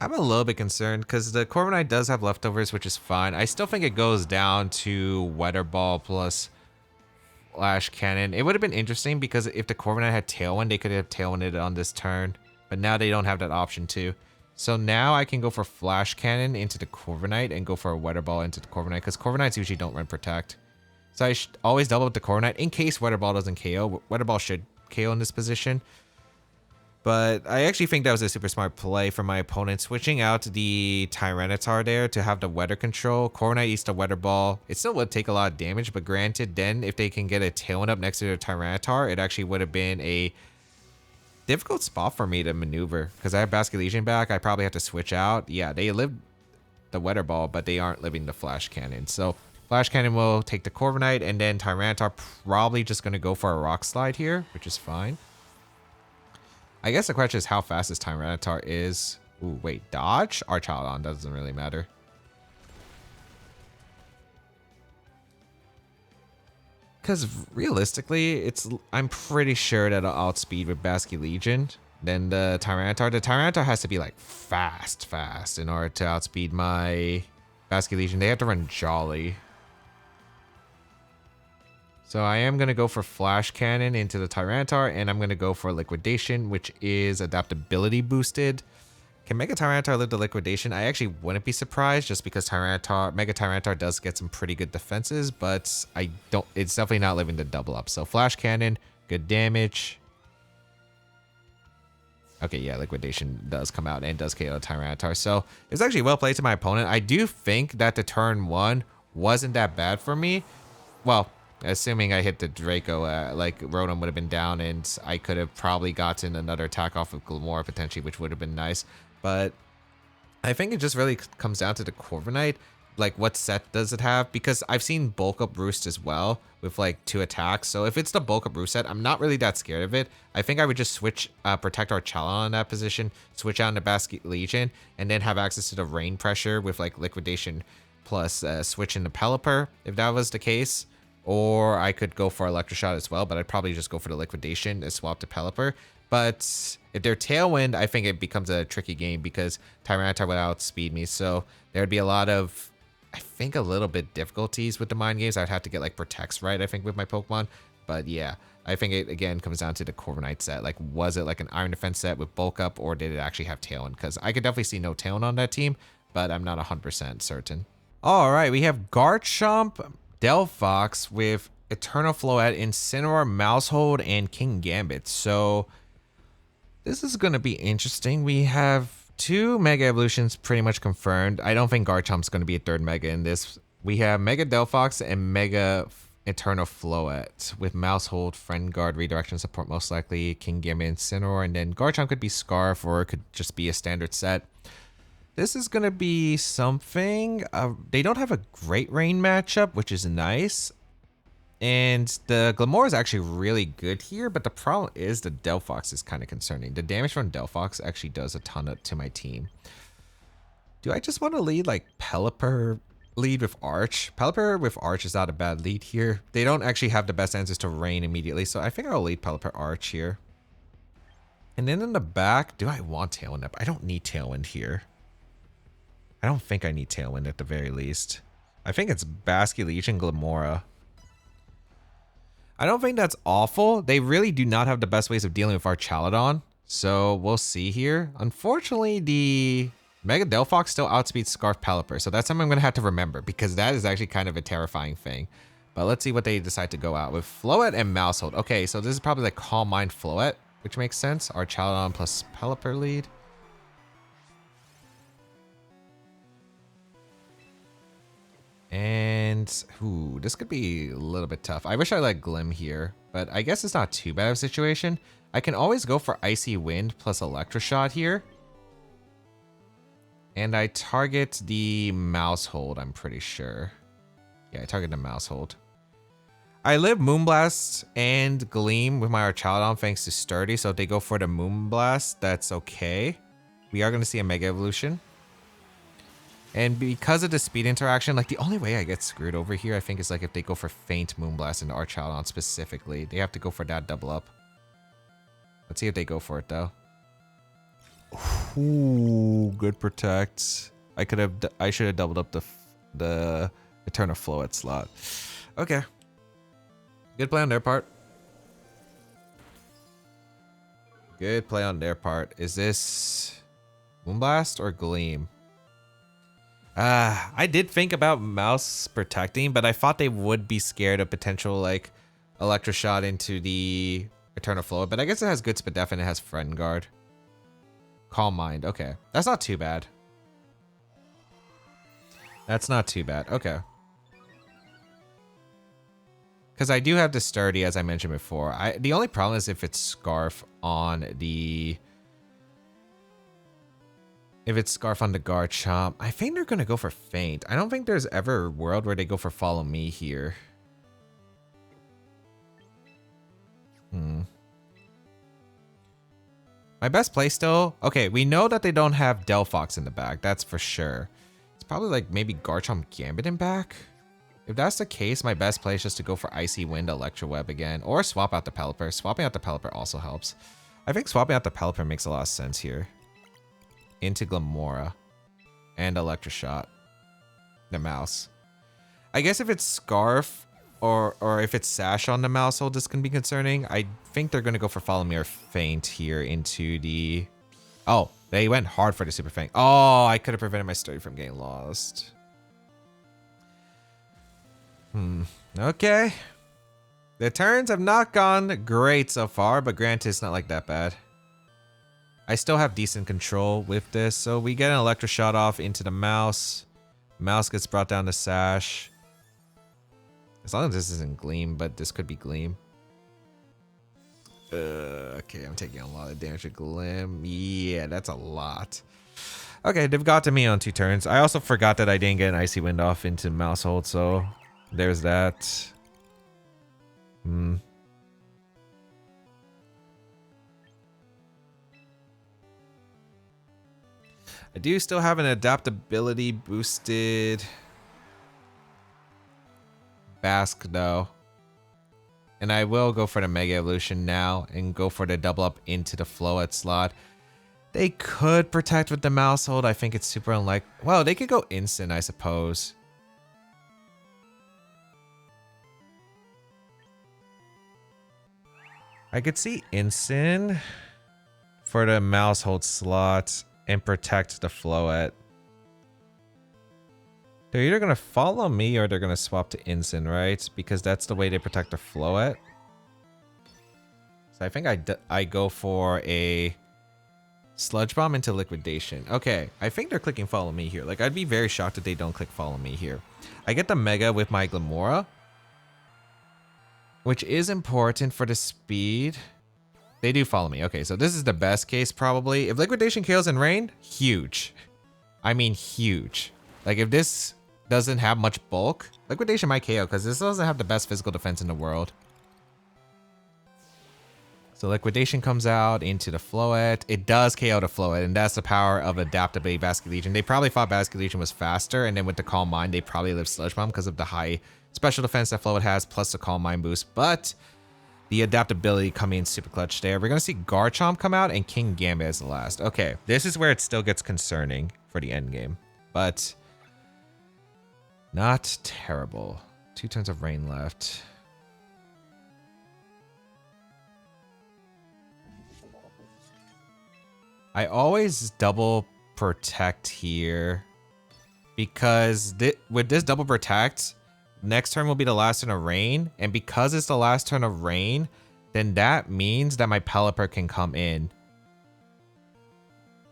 I'm a little bit concerned because the Corviknight does have leftovers, which is fine. I still think it goes down to Weather Ball plus Flash Cannon. It would have been interesting because if the Corviknight had Tailwind, they could have Tailwinded on this turn. But now they don't have that option too. So now I can go for Flash Cannon into the Corviknight and go for a Weather Ball into the Corviknight because Corviknights usually don't run Protect. So I should always double up the Corviknight in case Weather Ball doesn't KO. Weather Ball should KO in this position. But I actually think that was a super smart play from my opponent, switching out the Tyranitar there to have the weather control. Corviknight eats the Weather Ball. It still would take a lot of damage, but granted, then if they can get a Tailwind up next to the Tyranitar, it actually would have been a difficult spot for me to maneuver. Because I have Basculegion back, I probably have to switch out. Yeah, they live the Weather Ball, but they aren't living the Flash Cannon. So Flash Cannon will take the Corviknight, and then Tyranitar probably just going to go for a Rock Slide here, which is fine. I guess the question is how fast this Tyranitar is. Ooh, wait, dodge? Archaludon doesn't really matter. Because realistically, I'm pretty sure that I'll outspeed with Basculegion. Then the Tyranitar has to be like fast in order to outspeed my Basculegion. They have to run Jolly. So I am going to go for Flash Cannon into the Tyranitar, and I'm going to go for Liquidation, which is adaptability boosted. Can Mega Tyranitar live the Liquidation? I actually wouldn't be surprised just because Mega Tyranitar does get some pretty good defenses, but it's definitely not living the double up. So Flash Cannon, good damage. Okay, yeah, Liquidation does come out and does KO the Tyranitar. So it's actually well played to my opponent. I do think that the turn one wasn't that bad for me. Well, Assuming I hit the Draco, like Rotom would have been down and I could have probably gotten another attack off of Glimmora potentially, which would have been nice. But I think it just really comes down to the Corviknight. Like, what set does it have? Because I've seen Bulk Up Roost as well with like 2 attacks. So if it's the Bulk Up Roost set, I'm not really that scared of it. I think I would just switch, protect Archaludon in that position, switch out into Basculegion, and then have access to the Rain Pressure with like Liquidation plus switch into Pelipper if that was the case. Or I could go for Electroshot as well, but I'd probably just go for the Liquidation and swap to Pelipper. But if they're Tailwind, I think it becomes a tricky game because Tyranitar would outspeed me. So there'd be a lot of, I think, a little bit difficulties with the mind games. I'd have to get like Protects right, I think, with my Pokemon. But yeah, I think it again comes down to the Corviknight set. Like, was it like an Iron Defense set with Bulk Up, or did it actually have Tailwind? Because I could definitely see no Tailwind on that team, but I'm not 100% certain. All right, we have Garchomp, Delphox with Eternal Floette, Incineroar, Maushold, and King Gambit. So this is going to be interesting. We have 2 Mega Evolutions pretty much confirmed. I don't think Garchomp's going to be a 3rd Mega in this. We have Mega Delphox and Mega Eternal Floette with Maushold, Friend Guard, Redirection Support most likely, King Gambit, Incineroar, and then Garchomp could be Scarf or it could just be a standard set. This is going to be something. They don't have a Great Rain matchup, which is nice. And the Glimmora is actually really good here, but the problem is the Delphox is kind of concerning. The damage from Delphox actually does a ton to my team. Do I just want to lead like Pelipper lead with Arch? Pelipper with Arch is not a bad lead here. They don't actually have the best answers to Rain immediately, so I think I'll lead Pelipper Arch here. And then in the back, do I want Tailwind up? I don't need Tailwind here. I don't think I need Tailwind at the very least. I think it's Basculegion, Glimmora. I don't think that's awful. They really do not have the best ways of dealing with Archaludon. So we'll see here. Unfortunately, the Mega Delphox still outspeeds Scarf Pelipper. So that's something I'm going to have to remember because that is actually kind of a terrifying thing. But let's see what they decide to go out with. Floette and Maushold. Okay, so this is probably like Calm Mind Floette, which makes sense. Archaludon plus Pelipper lead. And, ooh, this could be a little bit tough. I wish I let Glim here, but I guess it's not too bad of a situation. I can always go for Icy Wind plus Electroshot here. And I target the Maushold, I'm pretty sure. Yeah, I target the Maushold. I live Moonblast and Gleam with my Archaludon thanks to Sturdy, so if they go for the Moonblast, that's okay. We are going to see a Mega Evolution. And because of the speed interaction, like the only way I get screwed over here, I think, is like if they go for Faint Moonblast into Archaludon specifically. They have to go for that double up. Let's see if they go for it though. Ooh, good protect. I should have doubled up the Eternal Floette slot. Okay. Good play on their part. Good play on their part. Is this Moonblast or Gleam? I did think about Mouse protecting, but I thought they would be scared of potential like Electroshot into the Eternal Floette, but I guess it has good Spadef and it has Friend Guard. Calm Mind, okay. That's not too bad. That's not too bad, okay. Because I do have the Sturdy, as I mentioned before. The only problem is if it's Scarf on the... If it's Scarf on the Garchomp, I think they're going to go for Faint. I don't think there's ever a world where they go for Follow Me here. My best play still... Okay, we know that they don't have Delphox in the back. That's for sure. It's probably like maybe Garchomp Gambit in back. If that's the case, my best play is just to go for Icy Wind, Electro Web again. Or swap out the Pelipper. Swapping out the Pelipper also helps. I think swapping out the Pelipper makes a lot of sense here. Into Glimmora and Electroshot. The mouse. I guess if it's Scarf or if it's Sash on the Maushold, this can be concerning. I think they're going to go for Follow Me or Faint here into the... Oh, they went hard for the Super Faint. Oh, I could have prevented my Sturdy from getting lost. Okay. The turns have not gone great so far, but granted, it's not like that bad. I still have decent control with this, so we get an Electroshot off into the Mouse. Mouse gets brought down to Sash. As long as this isn't Gleam, but this could be Gleam. Okay, I'm taking a lot of damage with Glim. Yeah, that's a lot. Okay, they've got to me on 2 turns. I also forgot that I didn't get an Icy Wind off into Mousehold, so there's that. I do still have an adaptability boosted Basque though. And I will go for the Mega Evolution now and go for the double up into the Floette slot. They could protect with the Mousehold. I think it's super unlikely. Well, they could go instant, I suppose. I could see instant for the Mousehold slot and protect the Floette. They're either going to follow me or they're going to swap to instant, right? Because that's the way they protect the Floette. So I think I go for a Sludge Bomb into Liquidation. Okay, I think they're clicking follow me here. Like, I'd be very shocked if they don't click follow me here. I get the Mega with my Glimmora, which is important for the speed. They do follow me. Okay, so this is the best case probably. If Liquidation kills in Rain, huge. I mean huge. Like if this doesn't have much bulk, Liquidation might KO because this doesn't have the best physical defense in the world. So Liquidation comes out into the Floette. It does KO the Floette, and that's the power of Adaptability Basculegion. They probably thought Basculegion was faster, and then with the Calm Mind, they probably lived Sludge Bomb because of the high special defense that Floette has, plus the Calm Mind boost. But the adaptability coming in super clutch there. We're going to see Garchomp come out and King Gambit as the last. Okay, this is where it still gets concerning for the end game, but not terrible. 2 turns of Rain left. I always double protect here because with this double protect, next turn will be the last turn of Rain, and because it's the last turn of Rain, then that means that my Pelipper can come in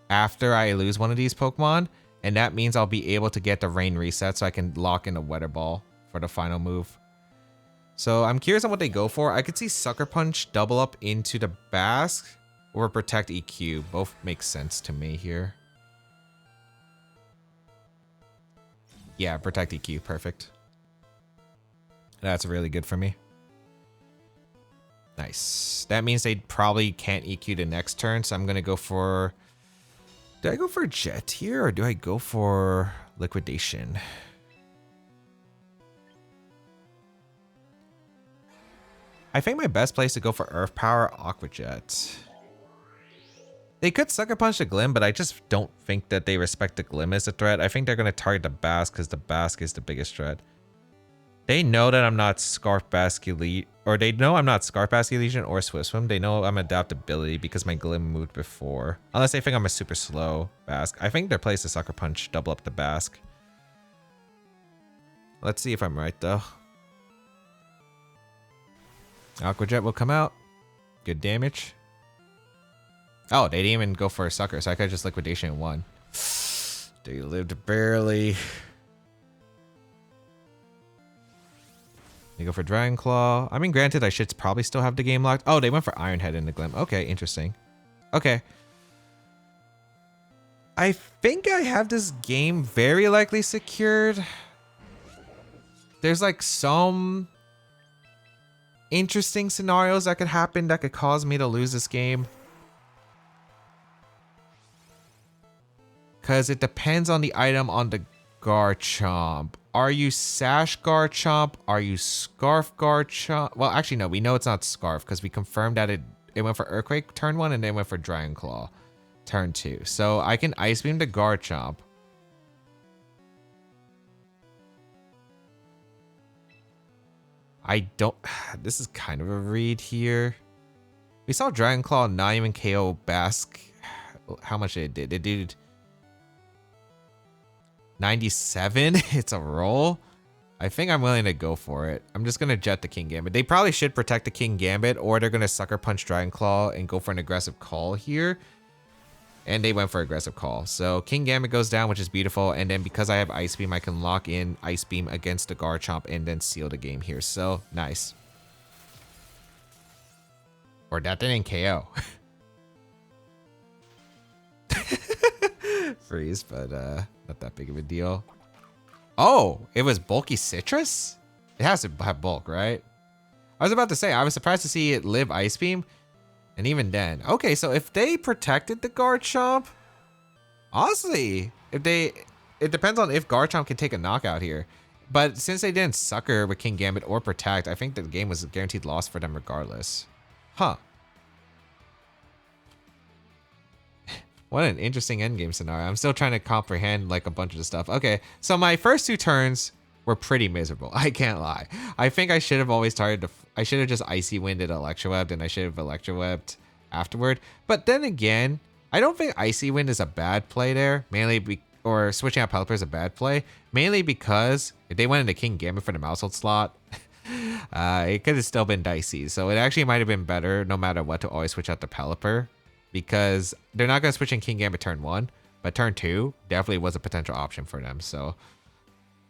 after I lose one of these Pokemon, and that means I'll be able to get the Rain reset so I can lock in a Weather Ball for the final move. So I'm curious on what they go for. I could see Sucker Punch double up into the Basque or Protect EQ. Both make sense to me here. Yeah, Protect EQ, perfect. That's really good for me. Nice. That means they probably can't EQ the next turn, so I'm going to go for... Do I go for Jet here, or do I go for Liquidation? I think my best place to go for Earth Power, Aqua Jet. They could Sucker Punch the Glim, but I just don't think that they respect the Glim as a threat. I think they're going to target the Basque because the Basque is the biggest threat. They know that I'm not Scarf Basculegion, or they know I'm not Scarf Basculegion or Swift Swim. They know I'm Adaptability because my Glim moved before. Unless they think I'm a super slow Basque. I think their play is to Sucker Punch, double up the Basque. Let's see if I'm right though. Aqua Jet will come out. Good damage. Oh, they didn't even go for a Sucker, so I could just Liquidation in 1. They lived barely. They go for Dragon Claw. I mean, granted, I should probably still have the game locked. Oh, they went for Iron Head in the Glim. Okay, interesting. Okay. I think I have this game very likely secured. There's like some interesting scenarios that could happen that could cause me to lose this game. Because it depends on the item on the Garchomp. Are you Sash Garchomp? Are you Scarf Garchomp? Well, actually, no. We know it's not Scarf because we confirmed that it went for Earthquake turn 1 and then went for Dragon Claw turn 2. So I can Ice Beam the Garchomp. I don't... This is kind of a read here. We saw Dragon Claw not even KO Basque. How much it did? It did 97. It's a roll. I think I'm willing to go for it. I'm just going to Jet the King Gambit. They probably should protect the King Gambit, or they're going to Sucker Punch Dragon Claw and go for an aggressive call here. And they went for aggressive call. So King Gambit goes down, which is beautiful. And then because I have Ice Beam, I can lock in Ice Beam against the Garchomp and then seal the game here. So nice. Or that didn't KO. Freeze, but not that big of a deal. Oh, it was bulky citrus? It has to have bulk, right? I was about to say, I was surprised to see it live Ice Beam. And even then, okay, so if they protected the Garchomp, honestly, it depends on if Garchomp can take a knockout here. But since they didn't sucker with King Gambit or protect, I think the game was a guaranteed loss for them regardless. Huh. What an interesting endgame scenario. I'm still trying to comprehend like a bunch of the stuff. Okay, so my first 2 turns were pretty miserable. I can't lie. I think I should have always started to... I should have just Icy Winded Electrowebbed and I should have Electrowebbed afterward. But then again, I don't think Icy Wind is a bad play there. Or switching out Pelipper is a bad play. Mainly because if they went into King Gambit for the Mousehold slot, it could have still been dicey. So it actually might have been better no matter what to always switch out the Pelipper. Because they're not going to switch in King Gambit turn 1. But turn 2 definitely was a potential option for them. So...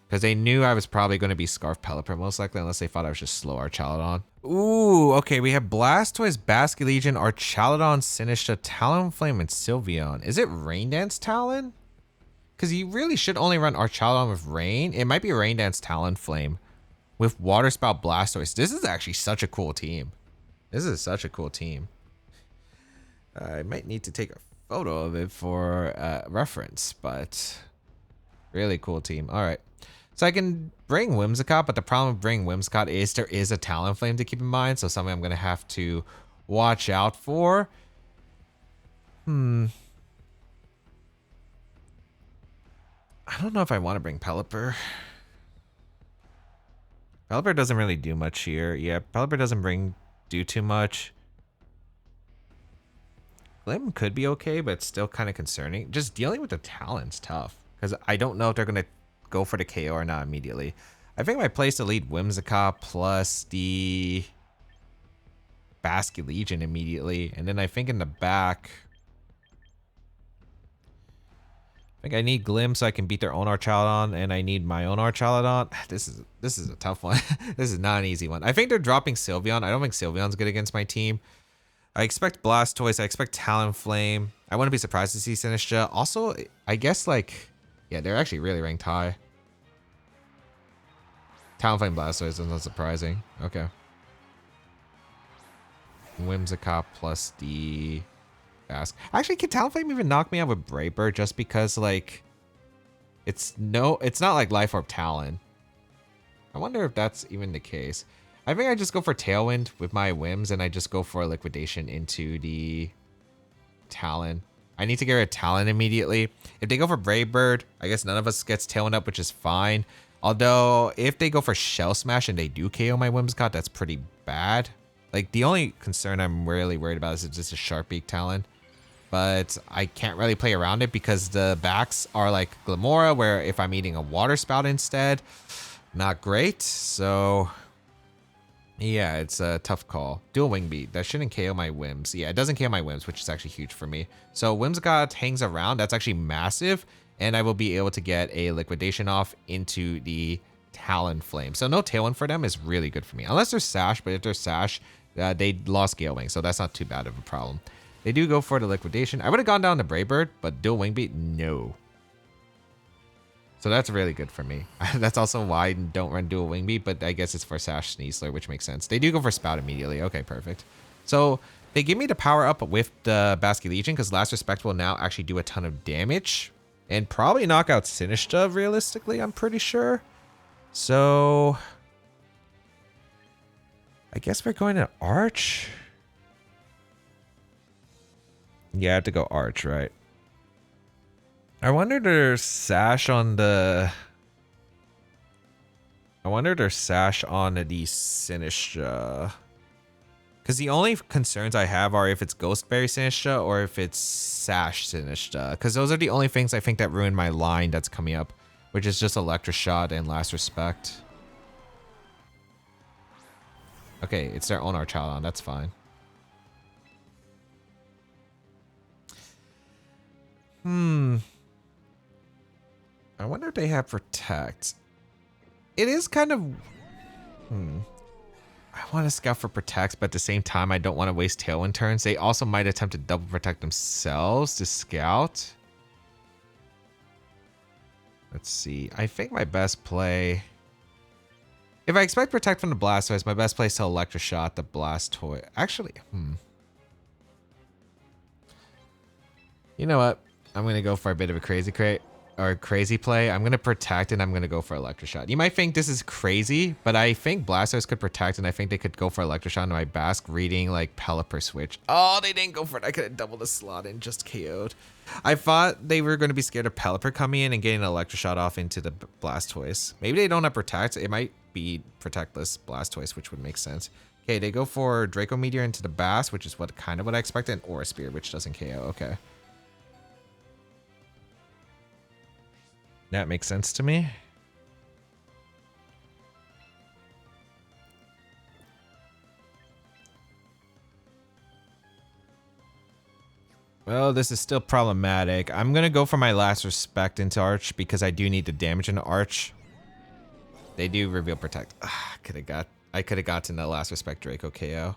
because they knew I was probably going to be Scarf Pelipper most likely, unless they thought I was just slow Archaludon. Ooh, okay, we have Blastoise, Basculegion, Archaludon, Sinistcha, Talonflame, and Sylveon. Is it Rain Dance Talon? Because you really should only run Archaludon with Rain. It might be Rain Dance Talonflame with Water Spout Blastoise. This is actually such a cool team. This is such a cool team. I might need to take a photo of it for reference, but really cool team. All right. So I can bring Whimsicott, but the problem with bringing Whimsicott is there is a Talonflame to keep in mind. So something I'm going to have to watch out for. I don't know if I want to bring Pelipper. Pelipper doesn't really do much here. Yeah, Pelipper doesn't do too much. Glim could be okay, but it's still kind of concerning. Just dealing with the Talon's tough. Because I don't know if they're going to go for the KO or not immediately. I think my place to lead Whimsicott plus the Basculegion immediately. And then I think in the back... I think I need Glim so I can beat their own Archaludon, and I need my own Archaludon. This is a tough one. This is not an easy one. I think they're dropping Sylveon. I don't think Sylveon's good against my team. I expect Blastoise. I expect Talonflame. I wouldn't be surprised to see Sinistcha. Also, I guess like... yeah, they're actually really ranked high. Talonflame Blastoise is not surprising. Okay. Whimsicott plus the... Actually, can Talonflame even knock me out with Brave Bird just because, like, it's not like Life Orb Talon. I wonder if that's even the case. I think I just go for Tailwind with my Whims and I just go for a Liquidation into the Talon. I need to get rid of Talon immediately. If they go for Brave Bird, I guess none of us gets Tailwind up, which is fine. Although, if they go for Shell Smash and they do KO my Whimsicott, that's pretty bad. Like, the only concern I'm really worried about is just a Sharp Beak Talon. But I can't really play around it because the backs are like Glimmora, where if I'm eating a Water Spout instead, not great. So, yeah, it's a tough call. Dual Wing Beat. That shouldn't KO my Whims. Yeah, it doesn't KO my Whims, which is actually huge for me. So, Whimsicott hangs around. That's actually massive. And I will be able to get a Liquidation off into the Talonflame. So, no Tailwind for them is really good for me. Unless there's Sash, but if there's Sash, they lost Gale Wing. So, that's not too bad of a problem. They do go for the Liquidation. I would have gone down to Brave Bird, but Dual Wing Beat, no. So that's really good for me. That's also why I don't run Dual Wing Beat, but I guess it's for Sash Sneasler, which makes sense. They do go for Spout immediately. Okay, perfect. So they give me the power up with the Basculegion because Last Respect will now actually do a ton of damage and probably knock out Sinistcha realistically, I'm pretty sure. So I guess we're going to Arch. Yeah, I have to go Arch, right? I wonder there's Sash on the... I wonder there's Sash on the Sinistcha. Because the only concerns I have are if it's Ghostberry Sinistcha or if it's Sash Sinistcha. Because those are the only things I think that ruin my line that's coming up. Which is just Electric Shot and Last Respect. Okay, it's their own Archaludon. That's fine. I wonder if they have Protect. It is kind of... I want to scout for Protect, but at the same time, I don't want to waste Tailwind turns. They also might attempt to double Protect themselves to scout. Let's see. I think my best play... If I expect Protect from the Blastoise, my best play is to Electroshock the Blastoise. Actually, You know what? I'm going to go for a bit of a crazy play. I'm going to Protect and I'm going to go for Electroshock. You might think this is crazy, but I think Blastoise could Protect and I think they could go for Electroshock into my Basque reading like Pelipper switch. Oh, they didn't go for it. I could have doubled the slot and just KO'd. I thought they were going to be scared of Pelipper coming in and getting an Electroshock off into the Blastoise. Maybe they don't have Protect. It might be Protectless Blastoise, which would make sense. Okay, they go for Draco Meteor into the Bass, which is kind of what I expected, and Aura Spear, which doesn't KO. Okay. That makes sense to me. Well, this is still problematic. I'm going to go for my last respect into Arch because I do need the damage into Arch. They do reveal Protect. I could have gotten the last respect Draco KO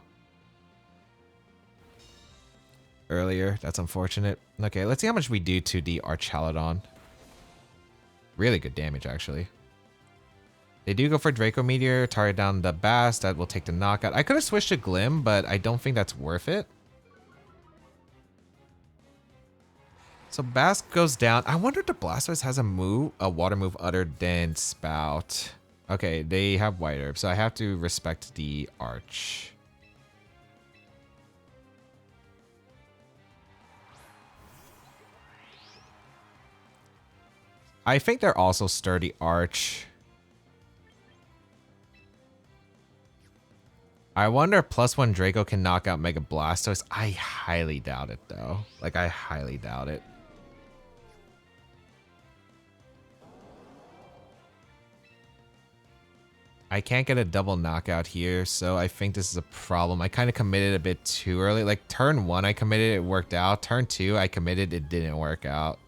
earlier. That's unfortunate. Okay, let's see how much we do to the Archaludon. Really good damage, actually. They do go for Draco Meteor, target down the Bass. That will take the knockout. I could have switched to Glim, but I don't think that's worth it. So Bass goes down. I wonder if the Blastoise has a water move other than Spout. Okay, they have White Herb, so I have to respect the Arch. I think they're also Sturdy Arch. I wonder if +1 Draco can knock out Mega Blastoise. I highly doubt it, though. Like, I highly doubt it. I can't get a double knockout here, so I think this is a problem. I kind of committed a bit too early. Like, turn 1, I committed, it worked out. Turn 2, I committed, it didn't work out.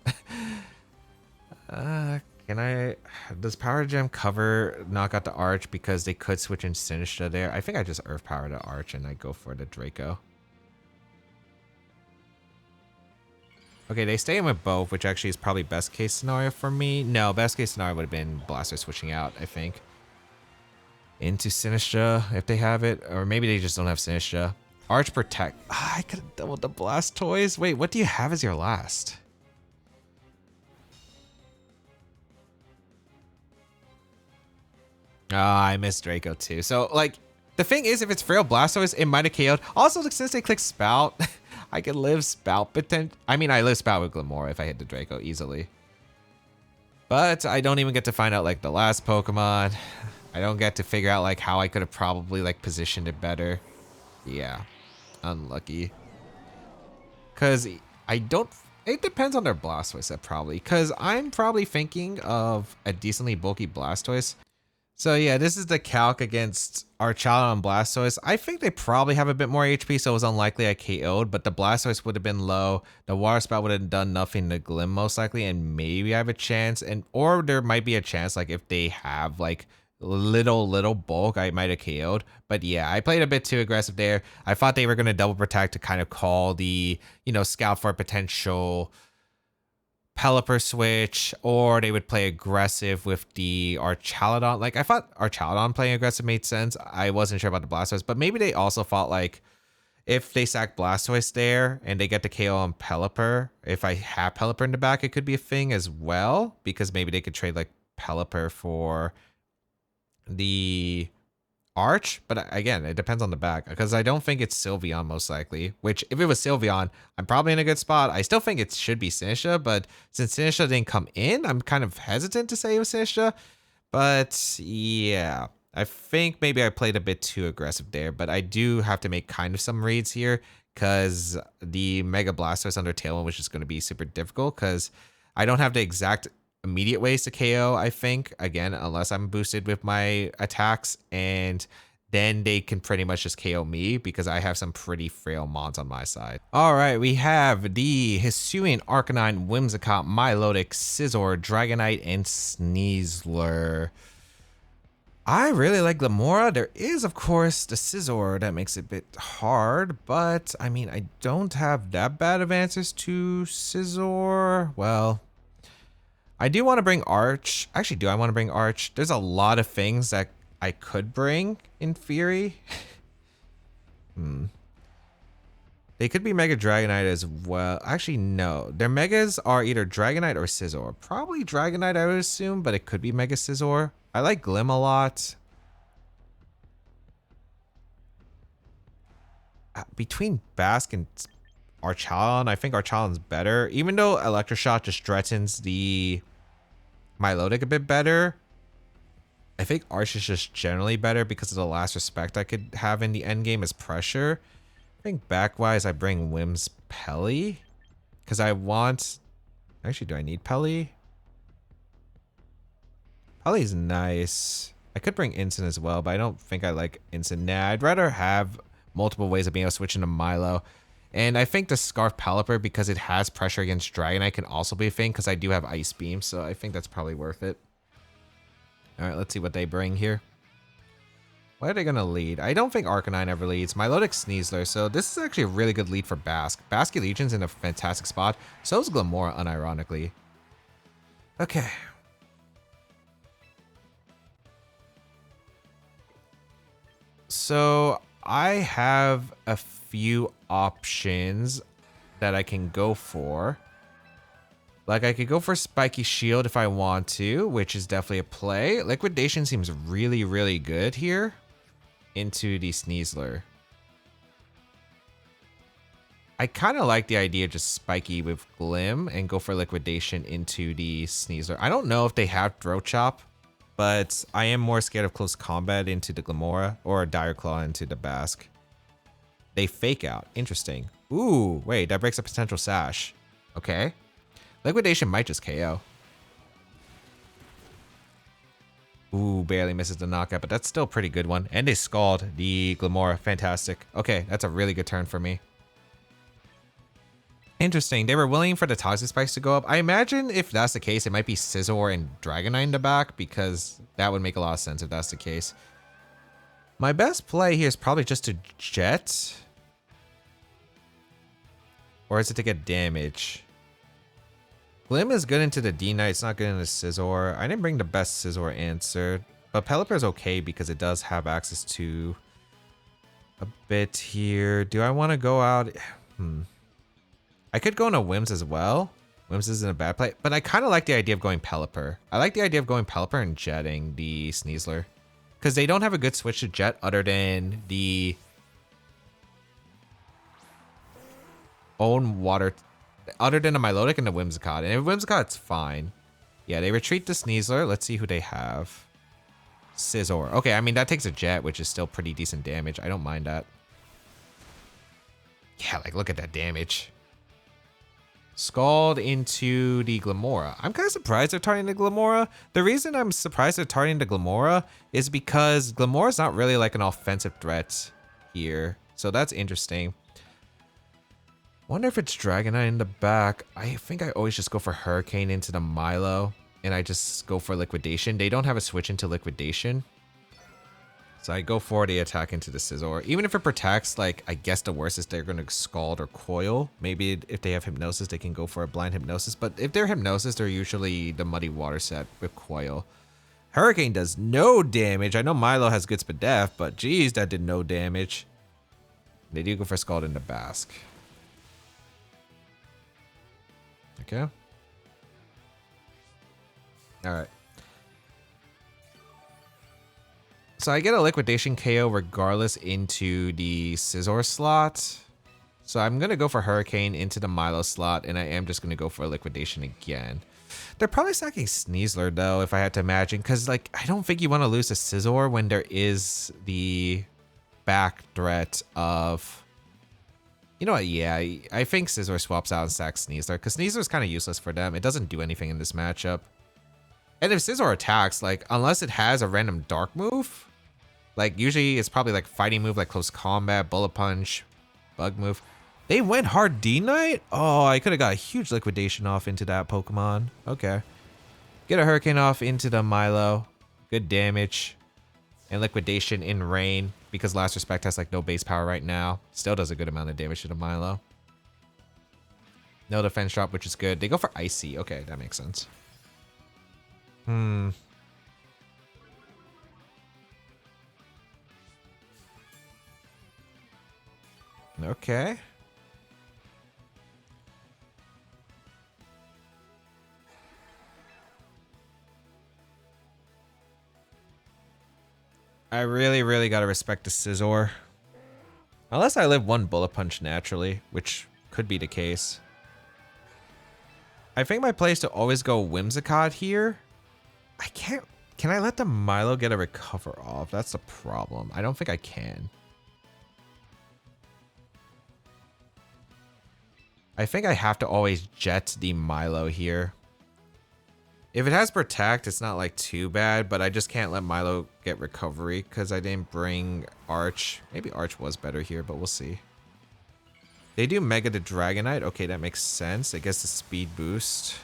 Does Power Gem cover knock out the Arch because they could switch in Sinistra there? I think I just Earth Power the Arch and I go for the Draco. Okay, they stay in with both, which actually is probably best case scenario for me. No, best case scenario would have been Blastoise switching out, I think. Into Sinistra if they have it, or maybe they just don't have Sinistra. Arch Protect. I could have doubled the Blastoise. Wait, what do you have as your last? Oh, I missed Draco too. So, like, the thing is, if it's Frail Blastoise, it might have KO'd. Also, since they click Spout, I could live Spout I mean, I live Spout with Glimmora if I hit the Draco easily. But I don't even get to find out, like, the last Pokemon. I don't get to figure out, like, how I could have probably, like, positioned it better. Yeah. Unlucky. Because I don't... It depends on their Blastoise set, probably. Because I'm probably thinking of a decently bulky Blastoise. So yeah, this is the calc against Archaludon and Blastoise. I think they probably have a bit more HP, so it was unlikely I KO'd, but the Blastoise would have been low. The Water Spout would have done nothing to Glim most likely, and maybe I have a chance. Or there might be a chance, like, if they have, like, little bulk, I might have KO'd. But yeah, I played a bit too aggressive there. I thought they were going to double protect to kind of call the, scout for a potential Pelipper switch, or they would play aggressive with the Archaludon. Like, I thought Archaludon playing aggressive made sense. I wasn't sure about the Blastoise, but maybe they also thought, like, if they sack Blastoise there and they get the KO on Pelipper, if I have Pelipper in the back, it could be a thing as well, because maybe they could trade, like, Pelipper for the Arch. But again, it depends on the back, because I don't think it's Sylveon most likely, which if it was Sylveon, I'm probably in a good spot. I still think it should be Sinistra, but since Sinistra didn't come in, I'm kind of hesitant to say it was Sinistra. But yeah, I think maybe I played a bit too aggressive there, but I do have to make kind of some reads here, because the Mega Blastoise under Tailwind was just going to be super difficult, because I don't have the exact immediate ways to KO, I think, again, unless I'm boosted with my attacks, and then they can pretty much just KO me because I have some pretty frail mons on my side. All right, we have the Hisuian, Arcanine, Whimsicott, Milotic, Scizor, Dragonite, and Sneasler. I really like Glimmora. There is, of course, the Scizor that makes it a bit hard, but I mean, I don't have that bad of answers to Scizor. Well, I do want to bring Arch. Actually, do I want to bring Arch? There's a lot of things that I could bring in theory. They could be Mega Dragonite as well. Actually, no. Their Megas are either Dragonite or Scizor. Probably Dragonite, I would assume, but it could be Mega Scizor. I like Glim a lot. Between Basque and Archaludon, I think Archaludon's better. Even though Electroshock just threatens the Milotic a bit better, I think Arch is just generally better because of the last respect I could have in the end game as pressure. I think back-wise, I bring Whims Pelly. Because I want... Actually, do I need Pelly? Pelly's nice. I could bring Incin as well, but I don't think I like Incin. Nah, I'd rather have multiple ways of being able to switch into Milo. And I think the Scarf Pelipper, because it has pressure against Dragonite, can also be a thing because I do have Ice Beam, so I think that's probably worth it. Alright, let's see what they bring here. What are they going to lead? I don't think Arcanine ever leads. Milotic, Sneasler, so this is actually a really good lead for Basque. Basculegion's in a fantastic spot. So is Glimmora, unironically. Okay. So I have a few options that I can go for. Like I could go for Spiky Shield if I want to, which is definitely a play. Liquidation seems really, really good here into the Sneasler. I kind of like the idea of just Spiky with Glim and go for Liquidation into the Sneasler. I don't know if they have Throat Chop, but I am more scared of close combat into the Glimmora or Dire Claw into the Basque. They fake out. Interesting. Ooh, wait, that breaks a potential Sash. Okay. Liquidation might just KO. Ooh, barely misses the knockout, but that's still a pretty good one. And they Scald the Glimmora. Fantastic. Okay, that's a really good turn for me. Interesting. They were willing for the Toxic Spikes to go up. I imagine if that's the case, it might be Scizor and Dragonite in the back because that would make a lot of sense if that's the case. My best play here is probably just to Jet. Or is it to get damage? Glim is good into the D-Knight. It's not good into Scizor. I didn't bring the best Scizor answer. But Pelipper is okay because it does have access to a bit here. Do I want to go out? I could go into Whims as well. Whims isn't a bad play. But I kind of like the idea of going Pelipper. I like the idea of going Pelipper and jetting the Sneasler. Because they don't have a good switch to jet other than the own water... Other than the Milotic and the Whimsicott. And if Whimsicott's fine. Yeah, they retreat the Sneasler. Let's see who they have. Scizor. Okay, I mean, that takes a jet, which is still pretty decent damage. I don't mind that. Yeah, like, look at that damage. Scald into the Glimmora. I'm kind of surprised they're targeting the Glimmora. The reason I'm surprised they're targeting the Glimmora is because Glimmora's not really like an offensive threat here. So that's interesting. Wonder if it's Dragonite in the back. I think I always just go for Hurricane into the Milo. And I just go for Liquidation. They don't have a switch into Liquidation. So I go for the attack into the Scizor. Even if it protects, like, I guess the worst is they're going to Scald or Coil. Maybe if they have Hypnosis, they can go for a Blind Hypnosis. But if they're Hypnosis, they're usually the Muddy Water set with Coil. Hurricane does no damage. I know Milo has good Spadef, but geez, that did no damage. They do go for Scald into Basque. Okay. Alright. So I get a Liquidation KO regardless into the Scizor slot. So I'm going to go for Hurricane into the Milo slot, and I am just going to go for a Liquidation again. They're probably stacking Sneasler, though, if I had to imagine, because, like, I don't think you want to lose to Scizor when there is the back threat of... You know what, yeah, I think Scizor swaps out and stacks Sneasler, because Sneasler is kind of useless for them. It doesn't do anything in this matchup. And if Scizor attacks, like, unless it has a random dark move, Like, usually it's probably like fighting move, like close combat, bullet punch, bug move. They went hard D-Knight? Oh, I could have got a huge liquidation off into that Pokemon. Okay. Get a Hurricane off into the Milo. Good damage. And liquidation in rain, because Last Respect has like no base power right now. Still does a good amount of damage to the Milo. No defense drop, which is good. They go for Icy. Okay, that makes sense. Okay. I really gotta respect the Scizor. Unless I live one Bullet Punch naturally, which could be the case. I think my play is to always go Whimsicott here. I can't... Can I let the Milo get a recover off? That's the problem. I don't think I can. I think I have to always jet the Milo here. If it has Protect, it's not like too bad, but I just can't let Milo get recovery because I didn't bring Arch. Maybe Arch was better here, but we'll see. They do Mega the Dragonite. Okay, that makes sense. It gets the speed boost.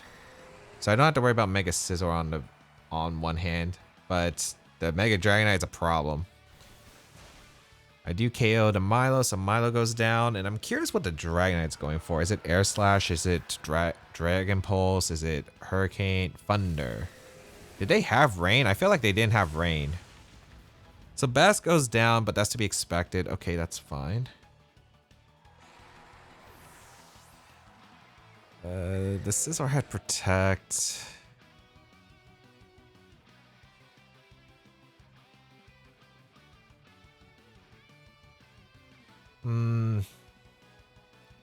So I don't have to worry about Mega Scizor on one hand, but the Mega Dragonite is a problem. I do KO the Milo, so Milo goes down, and I'm curious what the Dragonite's going for. Is it Air Slash? Is it Dragon Pulse? Is it Hurricane? Thunder? Did they have Rain? I feel like they didn't have Rain. So Bask goes down, but that's to be expected. Okay, that's fine. The Scizor had Protect.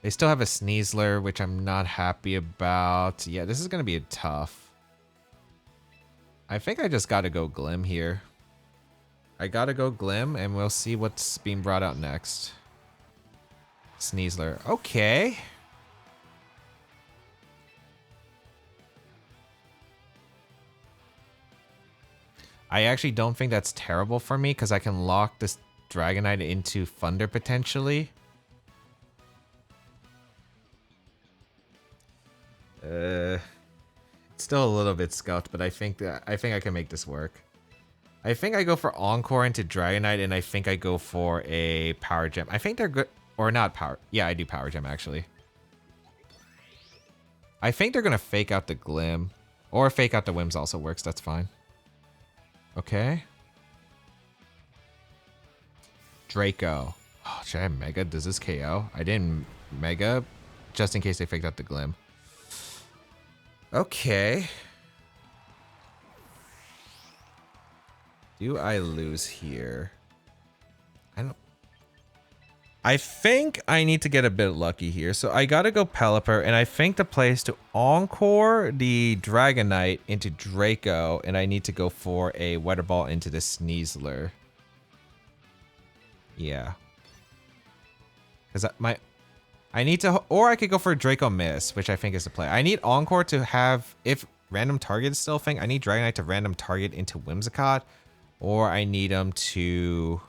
They still have a Sneasler, which I'm not happy about. Yeah, this is going to be tough. I think I just got to go Glim here. I got to go Glim, and we'll see what's being brought out next. Sneasler. Okay. I actually don't think that's terrible for me, because I can lock this Dragonite into Thunder potentially. It's still a little bit scuffed, but I think I can make this work. I think I go for Encore into Dragonite, and I think I go for a Power Gem. I think they're good, or not Power. Yeah, I do Power Gem actually. I think they're gonna fake out the Glim, or fake out the Whims also works. That's fine. Okay. Draco. Oh, should I have Mega? Does this KO? I didn't Mega, just in case they faked out the Glim. Okay. Do I lose here? I think I need to get a bit lucky here. So I gotta go Pelipper, and I think the play is to Encore the Dragonite into Draco, and I need to go for a Weather Ball into the Sneasler. Yeah. Because I need to, or I could go for Draco Miss, which I think is the play. I need Encore to have, if random target is still a thing, I need Dragonite to random target into Whimsicott, or I need him to...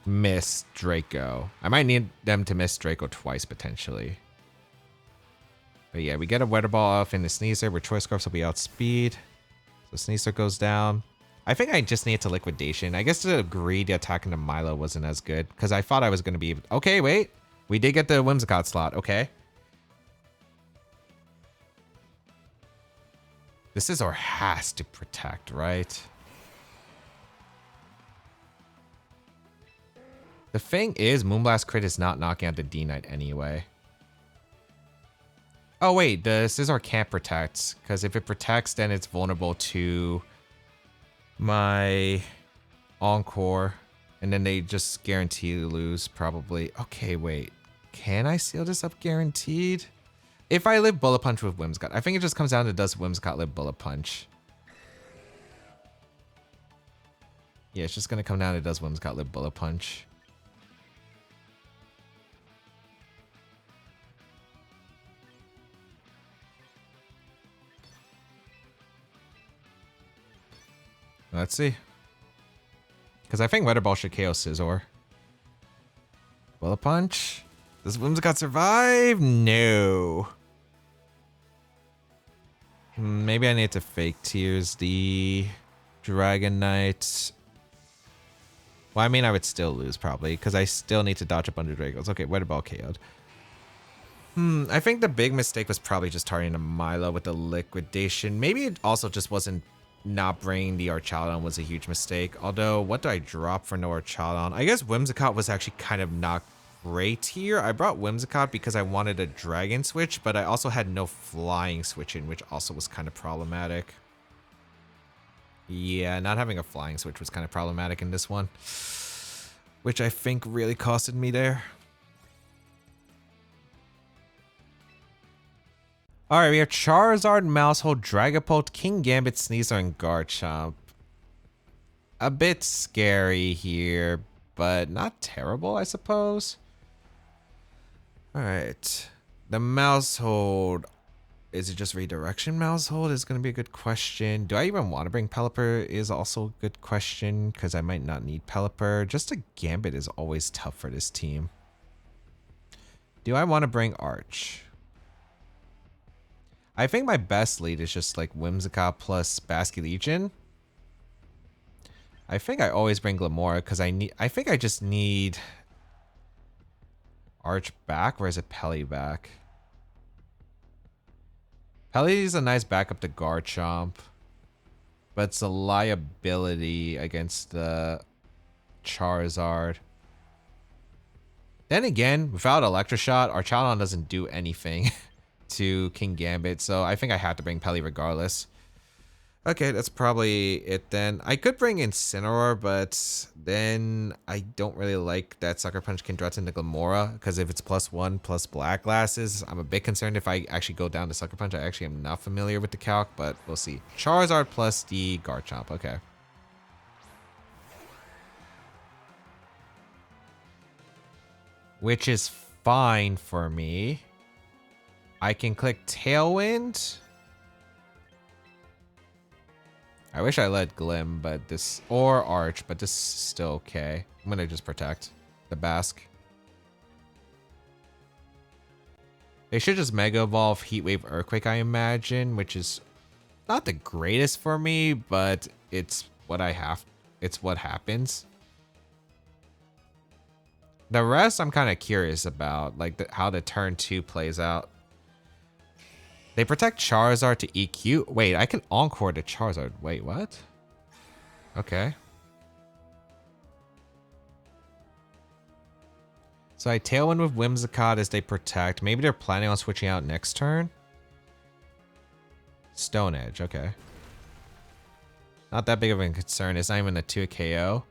miss Draco. I might need them to miss Draco twice potentially. But yeah, we get a Weather Ball off in the Sneasler, where Choice Scarfs will be outspeed. So Sneasler goes down. I think I just need to Liquidation. I guess to agree the attack into Milo wasn't as good, because I thought I was going to be... Okay, wait. We did get the Whimsicott slot. Okay. The Scizor has to Protect, right? The thing is, Moonblast Crit is not knocking out the D-Knight anyway. Oh wait, the Scizor can't Protect, because if it protects, then it's vulnerable to my Encore, and then they just guarantee to lose, probably. Okay, wait. Can I seal this up guaranteed? If I live Bullet Punch with Whimsicott, I think it just comes down to does Whimsicott live Bullet Punch. Yeah, it's just going to come down to does Whimsicott live Bullet Punch. Let's see. Because I think Weather Ball should KO Scizor. Bullet Punch? Does Whimsicott survive? No. Maybe I need to Fake Tears the Dragonite. Well, I mean, I would still lose probably because I still need to dodge up under Dragos. Okay, Weather Ball KO'd. I think the big mistake was probably just targeting a Milo with the Liquidation. Maybe it also just wasn't not bringing the Archaludon was a huge mistake. Although, what do I drop for no Archaludon? I guess Whimsicott was actually kind of not great here. I brought Whimsicott because I wanted a Dragon Switch, but I also had no Flying Switch in, which also was kind of problematic. Yeah, not having a Flying Switch was kind of problematic in this one, which I think really costed me there. Alright, we have Charizard, Maushold, Dragapult, Kingambit, Sneasler, and Garchomp. A bit scary here, but not terrible, I suppose. Alright. The Maushold. Is it just Redirection Maushold? Is going to be a good question. Do I even want to bring Pelipper is also a good question, because I might not need Pelipper. Just a Gambit is always tough for this team. Do I want to bring Arch? I think my best lead is just like Whimsicott plus Basculegion. I think I always bring Glimmora because I think I just need Arch back, or is it Pelly back? Pelly is a nice backup to Garchomp, but it's a liability against the Charizard. Then again, without Electroshot, Archaludon doesn't do anything to Kingambit, so I think I have to bring Pelly regardless. Okay, that's probably it then. I could bring Incineroar, but then I don't really like that Sucker Punch can threaten the Glimmora, because if it's +1 plus Black Glasses, I'm a bit concerned if I actually go down to Sucker Punch. I actually am not familiar with the calc, but we'll see. Charizard plus the Garchomp, okay. Which is fine for me. I can click Tailwind. I wish I let Glim, but this, or Arch, but this is still okay. I'm gonna just protect the Basque. They should just Mega Evolve Heatwave Earthquake, I imagine, which is not the greatest for me, but it's what I have. It's what happens. The rest I'm kind of curious about, like how the turn 2 plays out. They protect Charizard to EQ. Wait, I can Encore to Charizard. Wait, what? Okay. So I Tailwind with Whimsicott as they protect. Maybe they're planning on switching out next turn. Stone Edge, okay. Not that big of a concern. It's not even a 2 KO.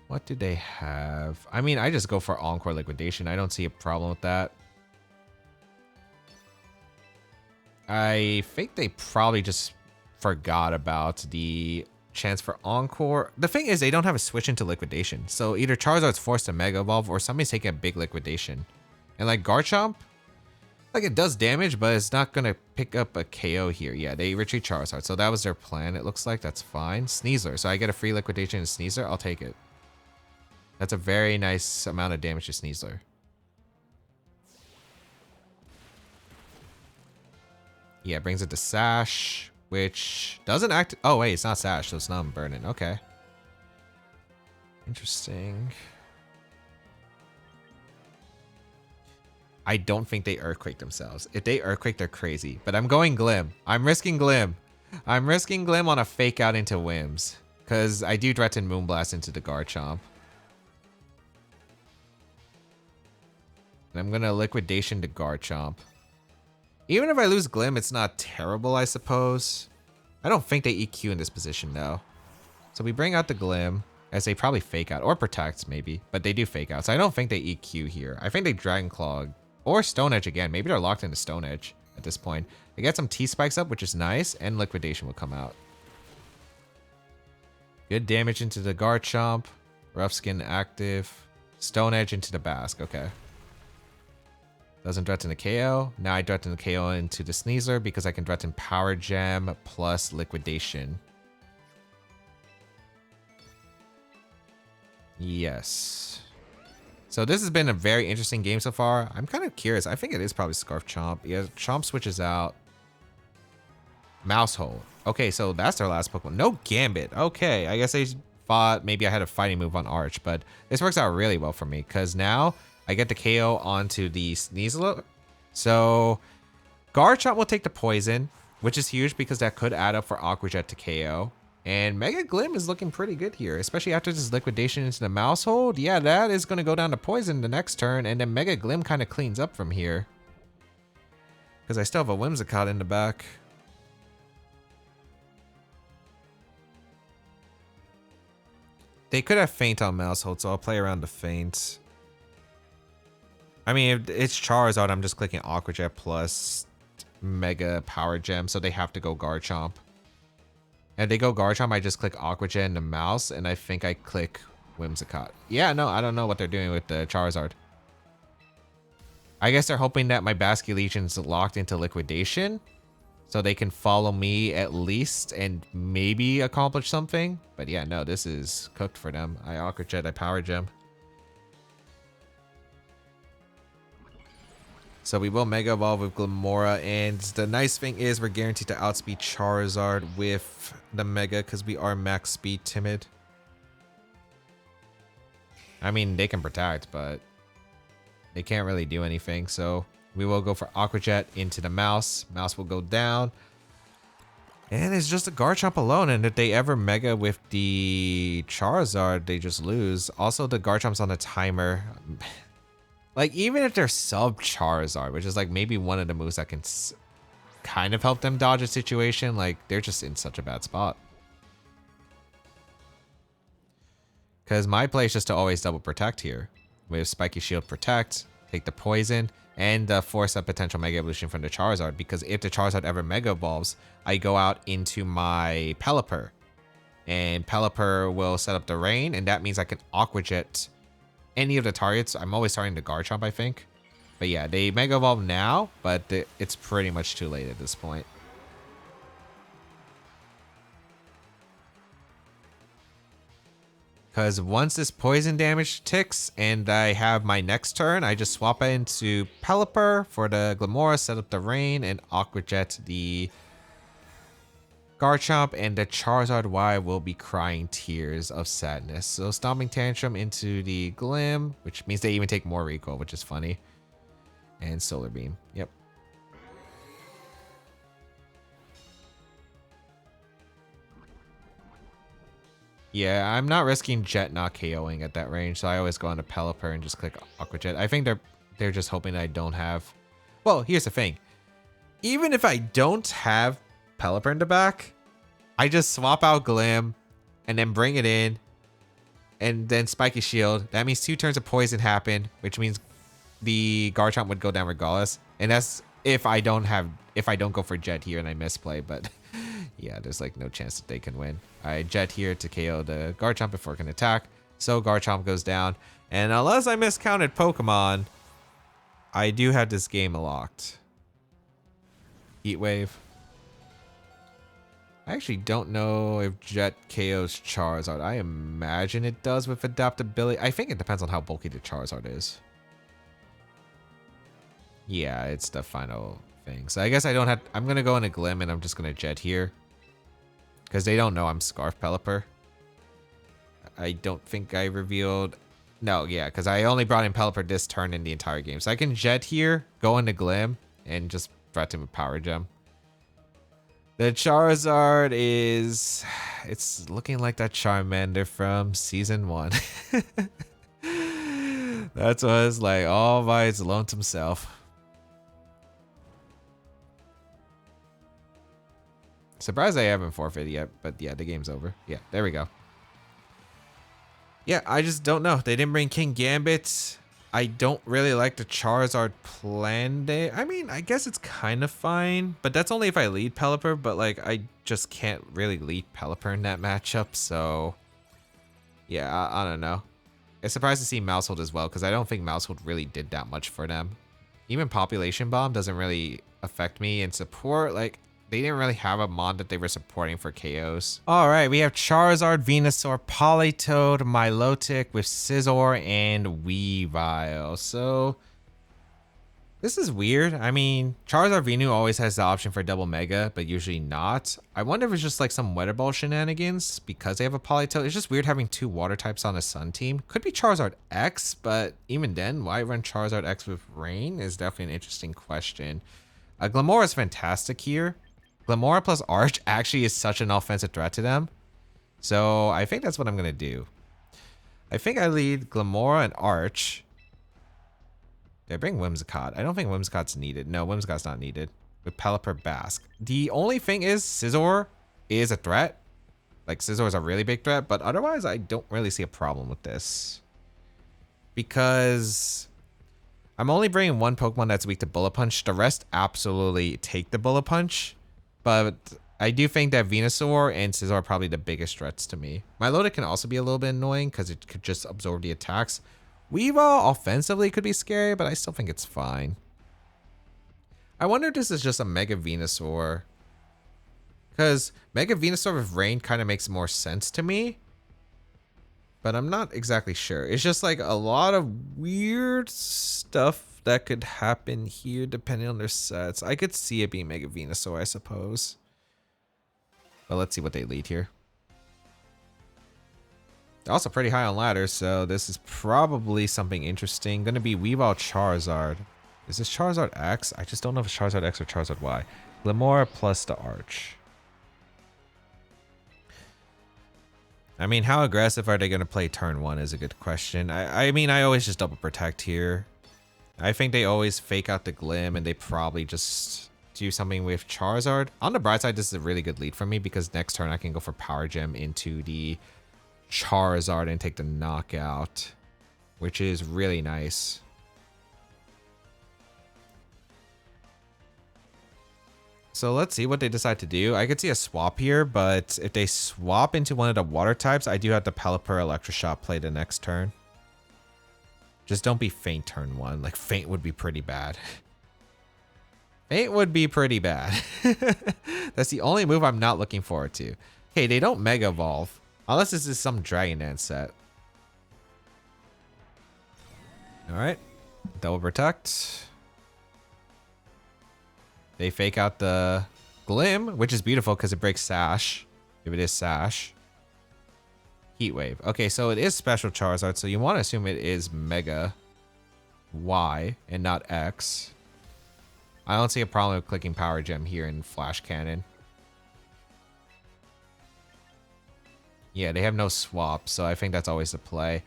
What do they have? I mean, I just go for Encore Liquidation. I don't see a problem with that. I think they probably just forgot about the chance for Encore. The thing is, they don't have a switch into Liquidation. So either Charizard's forced to Mega Evolve or somebody's taking a big Liquidation. And like Garchomp, like it does damage, but it's not going to pick up a KO here. Yeah, they retreat Charizard. So that was their plan, it looks like. That's fine. Sneasler. So I get a free Liquidation and Sneasler. I'll take it. That's a very nice amount of damage to Sneasler. Yeah, it brings it to Sash, which doesn't act. Oh, wait, it's not Sash, so it's not Burning. Okay. Interesting. I don't think they Earthquake themselves. If they Earthquake, they're crazy. But I'm going Glim. I'm risking Glim. I'm risking Glim on a fake out into Whims, because I do threaten Moonblast into the Garchomp. And I'm going to Liquidation to Garchomp. Even if I lose Glim, it's not terrible, I suppose. I don't think they EQ in this position, though. So we bring out the Glim, as they probably fake out, or protect, maybe. But they do fake out, so I don't think they EQ here. I think they Dragon Claw, or Stone Edge again. Maybe they're locked into Stone Edge at this point. They get some T-Spikes up, which is nice, and Liquidation will come out. Good damage into the Garchomp. Rough Skin active. Stone Edge into the Basque, okay. Doesn't threaten the KO. Now I threaten the KO into the Sneasler because I can threaten Power Gem plus Liquidation. Yes. So this has been a very interesting game so far. I'm kind of curious. I think it is probably Scarf Chomp. Yeah, Chomp switches out. Mousehold. Okay, so that's their last Pokemon. No Gambit. Okay, I guess they thought maybe I had a fighting move on Arch, but this works out really well for me because now I get the KO onto the Sneasel. So Garchomp will take the poison, which is huge because that could add up for Aqua Jet to KO. And Mega Glim is looking pretty good here, especially after this liquidation into the Mousehold. Yeah, that is going to go down to poison the next turn, and then Mega Glim kind of cleans up from here. Because I still have a Whimsicott in the back. They could have Feint on Mousehold, so I'll play around the Feint. I mean, if it's Charizard, I'm just clicking Aqua Jet plus Mega Power Gem, so they have to go Garchomp. And if they go Garchomp, I just click Aqua Jet and the mouse, and I think I click Whimsicott. Yeah, no, I don't know what they're doing with the Charizard. I guess they're hoping that my Basculegion's locked into liquidation, so they can follow me at least and maybe accomplish something. But yeah, no, this is cooked for them. I Aqua Jet, I Power Gem. So we will Mega Evolve with Glimmora, and the nice thing is we're guaranteed to outspeed Charizard with the Mega because we are max speed timid. I mean, they can protect, but they can't really do anything. So we will go for Aqua Jet into the mouse. Mouse will go down. And it's just a Garchomp alone, and if they ever Mega with the Charizard, they just lose. Also, the Garchomp's on a timer. Like, even if they're sub Charizard, which is like maybe one of the moves that can kind of help them dodge a situation, like they're just in such a bad spot. Because my play is just to always double protect here. We have Spiky Shield protect, take the poison, and force a potential Mega Evolution from the Charizard. Because if the Charizard ever Mega Evolves, I go out into my Pelipper. And Pelipper will set up the rain, and that means I can Aqua Jet any of the targets. I'm always starting to Garchomp, I think. But yeah, they Mega Evolve now, but it's pretty much too late at this point. Because once this poison damage ticks and I have my next turn, I just swap it into Pelipper for the Glimmora, set up the rain, and Aqua Jet the Garchomp, and the Charizard Y will be crying tears of sadness. So Stomping Tantrum into the Glim, which means they even take more recoil, which is funny. And Solar Beam. Yep. Yeah, I'm not risking Jet not KOing at that range, so I always go on to Pelipper and just click Aqua Jet. I think they're just hoping I don't have... Well, here's the thing. Even if I don't have Pelipper in the back, I just swap out Glim and then bring it in and then Spiky Shield. That means 2 turns of poison happen, which means the Garchomp would go down regardless. And that's if I don't go for Jet here and I misplay, but yeah, there's like no chance that they can win. I Jet here to KO the Garchomp before it can attack. So Garchomp goes down. And unless I miscounted Pokemon, I do have this game locked. Heat Wave. I actually don't know if Jet KOs Charizard. I imagine it does with adaptability. I think it depends on how bulky the Charizard is. Yeah, it's the final thing. So I guess I don't have... I'm going to go into Glim and I'm just going to Jet here. Because they don't know I'm Scarf Pelipper. I don't think I revealed... No, yeah, because I only brought in Pelipper this turn in the entire game. So I can Jet here, go into Glim, and just threat him with Power Gem. The Charizard is... It's looking like that Charmander from Season 1. That was like all by its lonesome self. Surprised I haven't forfeited yet, but yeah, the game's over. Yeah, there we go. Yeah, I just don't know. They didn't bring King Gambit. I don't really like the Charizard plan day. I mean, I guess it's kind of fine, but that's only if I lead Pelipper, but like, I just can't really lead Pelipper in that matchup, so yeah, I don't know. I'm surprised to see Mousehold as well, because I don't think Mousehold really did that much for them. Even Population Bomb doesn't really affect me in support. Like, they didn't really have a mod that they were supporting for KOs. All right, we have Charizard, Venusaur, Politoed, Milotic with Scizor and Weavile. So this is weird. I mean, Charizard Venu always has the option for double mega, but usually not. I wonder if it's just like some Weather Ball shenanigans because they have a Politoed. It's just weird having 2 water types on a Sun team. Could be Charizard X, but even then, why run Charizard X with Rain is definitely an interesting question. Glimmora is fantastic here. Glimmora plus Arch actually is such an offensive threat to them. So I think that's what I'm going to do. I think I lead Glimmora and Arch. Did I bring Whimsicott? I don't think Whimsicott's needed. No, Whimsicott's not needed. With Pelipper, Basque. The only thing is Scizor is a threat. Like Scizor is a really big threat, but otherwise I don't really see a problem with this. Because I'm only bringing 1 Pokemon that's weak to Bullet Punch. The rest absolutely take the Bullet Punch. But I do think that Venusaur and Scizor are probably the biggest threats to me. Milotic can also be a little bit annoying because it could just absorb the attacks. Weavile offensively could be scary, but I still think it's fine. I wonder if this is just a Mega Venusaur. Because Mega Venusaur with Rain kind of makes more sense to me. But I'm not exactly sure. It's just like a lot of weird stuff that could happen here depending on their sets. I could see it being Mega Venusaur, I suppose. But let's see what they lead here. They're also pretty high on ladders, so this is probably something interesting. Gonna be Weavile Charizard. Is this Charizard X? I just don't know if it's Charizard X or Charizard Y. Glimmora plus the Arch. I mean, how aggressive are they gonna play turn 1 is a good question. I mean, I always just double protect here. I think they always fake out the Glim and they probably just do something with Charizard. On the bright side, this is a really good lead for me because next turn I can go for Power Gem into the Charizard and take the knockout, which is really nice. So let's see what they decide to do. I could see a swap here, but if they swap into one of the water types, I do have the Pelipper Electroshock play the next turn. Just don't be Faint turn 1. Like, Faint would be pretty bad. Faint would be pretty bad. That's the only move I'm not looking forward to. Okay, they don't Mega Evolve. Unless this is some Dragon Dance set. Alright. Double Protect. They fake out the Glim, which is beautiful because it breaks Sash. If it is Sash. Heat Wave. Okay, so it is Special Charizard, so you want to assume it is Mega Y and not X. I don't see a problem with clicking Power Gem here in Flash Cannon. Yeah, they have no swap, so I think that's always the play.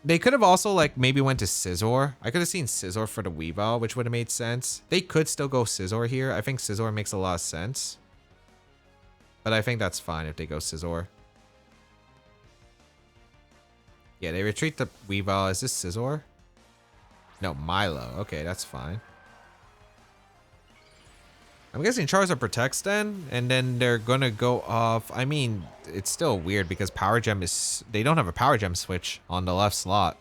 They could have also, like, maybe went to Scizor. I could have seen Scizor for the Weavile, which would have made sense. They could still go Scizor here. I think Scizor makes a lot of sense. But I think that's fine if they go Scizor. Yeah, they retreat the Weavile. Is this Scizor? No, Milo. Okay, that's fine. I'm guessing Charizard protects then, and then they're gonna go off. I mean, it's still weird because Power Gem is... They don't have a Power Gem switch on the left slot.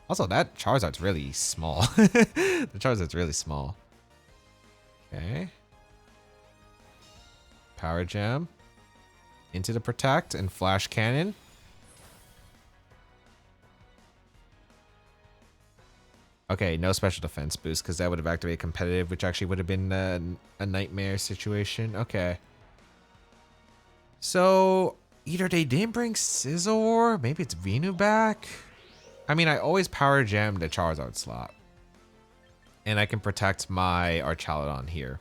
Also, that Charizard's really small. The Charizard's really small. Okay. Power Gem. Into the Protect and Flash Cannon. Okay, no special defense boost because that would have activated competitive, which actually would have been a nightmare situation. Okay. So either they didn't bring Scizor, maybe it's Venu back. I mean, I always Power Gem the Charizard slot. And I can protect my Archaludon here.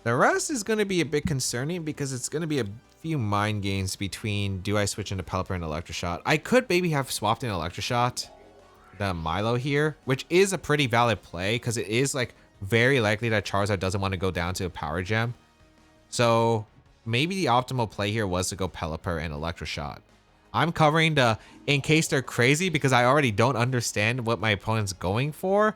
The rest is going to be a bit concerning because it's going to be a few mind games between do I switch into Pelipper and Electroshot. I could maybe have swapped in Electroshot. The Milo here, which is a pretty valid play because it is like very likely that Charizard doesn't want to go down to a Power Gem. So maybe the optimal play here was to go Pelipper and Electroshot. I'm covering the in case they're crazy because I already don't understand what my opponent's going for.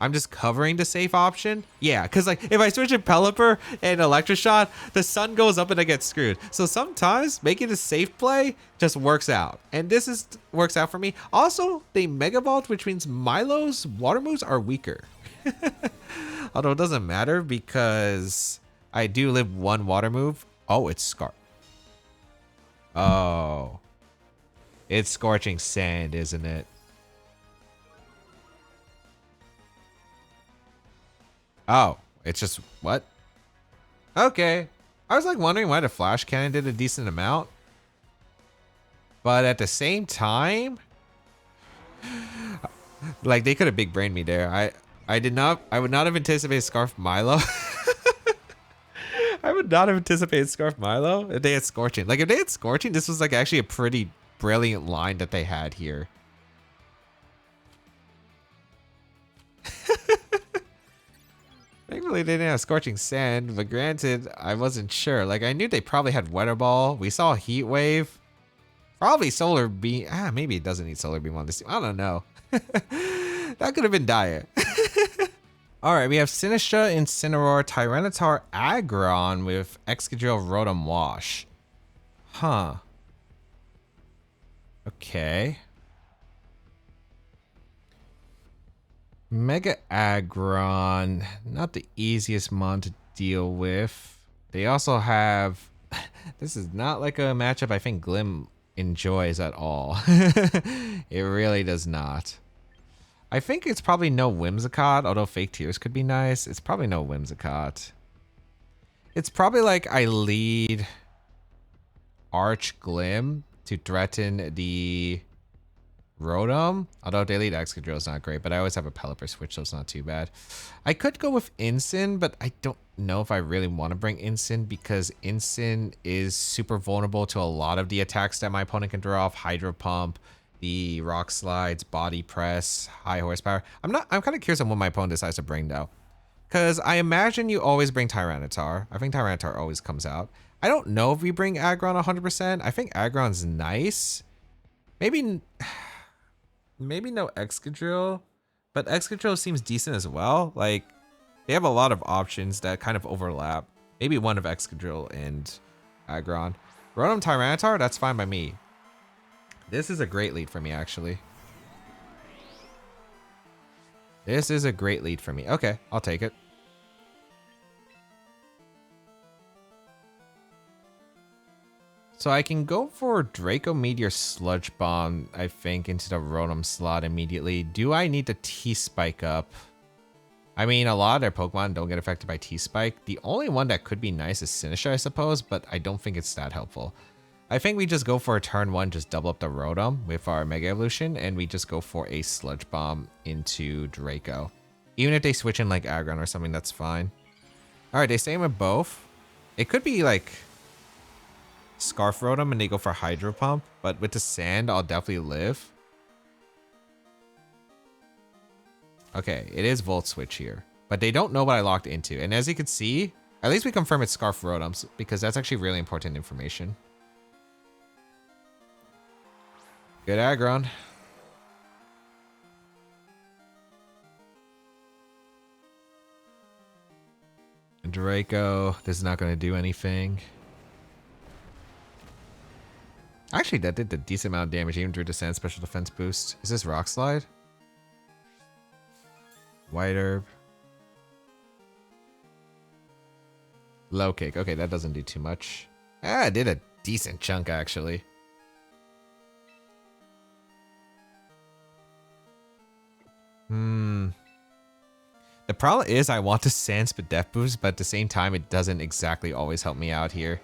I'm just covering the safe option. Yeah, because like if I switch in Pelipper and Electroshot, the sun goes up and I get screwed. So sometimes making a safe play just works out. And this is works out for me. Also, they Mega Vault, which means Milo's water moves are weaker. Although it doesn't matter because I do live one water move. Oh, it's Scar. Oh. It's Scorching Sand, isn't it? Oh, it's just what? Okay. I was like wondering why the Flash Cannon did a decent amount. But at the same time, like they could have big brained me there. I would not have anticipated Scarf Milo. I would not have anticipated Scarf Milo if they had Scorching. Like if they had Scorching, this was like actually a pretty brilliant line that they had here. Thankfully they didn't have Scorching Sand, but granted, I wasn't sure. Like I knew they probably had Weather Ball. We saw Heat Wave. Probably Solar Beam. Maybe it doesn't need Solar Beam on this team. I don't know. That could have been dire. Alright, we have Sinistra, Incineroar, Tyranitar, Aggron with Excadrill, Rotom, Wash. Huh. Okay. Mega Aggron, not the easiest mon to deal with. They also have... This is not like a matchup I think Glim enjoys at all. It really does not. I think it's probably no Whimsicott, although Fake Tears could be nice. It's probably no Whimsicott. It's probably like I lead Arch Glim to threaten the Rotom. Although they lead Excadrill is not great, but I always have a Pelipper switch, so it's not too bad. I could go with Incin, but I don't know if I really want to bring Incin because Incin is super vulnerable to a lot of the attacks that my opponent can throw off. Hydro Pump, the Rock Slides, Body Press, High Horsepower. I'm kind of curious on what my opponent decides to bring though. Because I imagine you always bring Tyranitar. I think Tyranitar always comes out. I don't know if we bring Aggron 100%. I think Aggron's nice. Maybe no Excadrill. But Excadrill seems decent as well. Like, they have a lot of options that kind of overlap. Maybe one of Excadrill and Aggron. Rotom Tyranitar, that's fine by me. This is a great lead for me, actually. This is a great lead for me. Okay, I'll take it. So I can go for Draco Meteor Sludge Bomb, I think, into the Rotom slot immediately. Do I need to T-Spike up? I mean, a lot of their Pokemon don't get affected by T-Spike. The only one that could be nice is Sinistra, I suppose, but I don't think it's that helpful. I think we just go for a turn one, just double up the Rotom with our Mega Evolution, and we just go for a Sludge Bomb into Draco. Even if they switch in like Aggron or something, that's fine. Alright, they stay with both. It could be like Scarf Rotom and they go for Hydro Pump, but with the Sand, I'll definitely live. Okay, it is Volt Switch here, but they don't know what I locked into. And as you can see, at least we confirm it's Scarf Rotom because that's actually really important information. Good Aggron. Draco, this is not going to do anything. Actually, that did a decent amount of damage even through the Sand Special Defense boost. Is this Rock Slide? White Herb. Low Kick. Okay, that doesn't do too much. It did a decent chunk, actually. The problem is I want the Sandspit Death boost, but at the same time, it doesn't exactly always help me out here.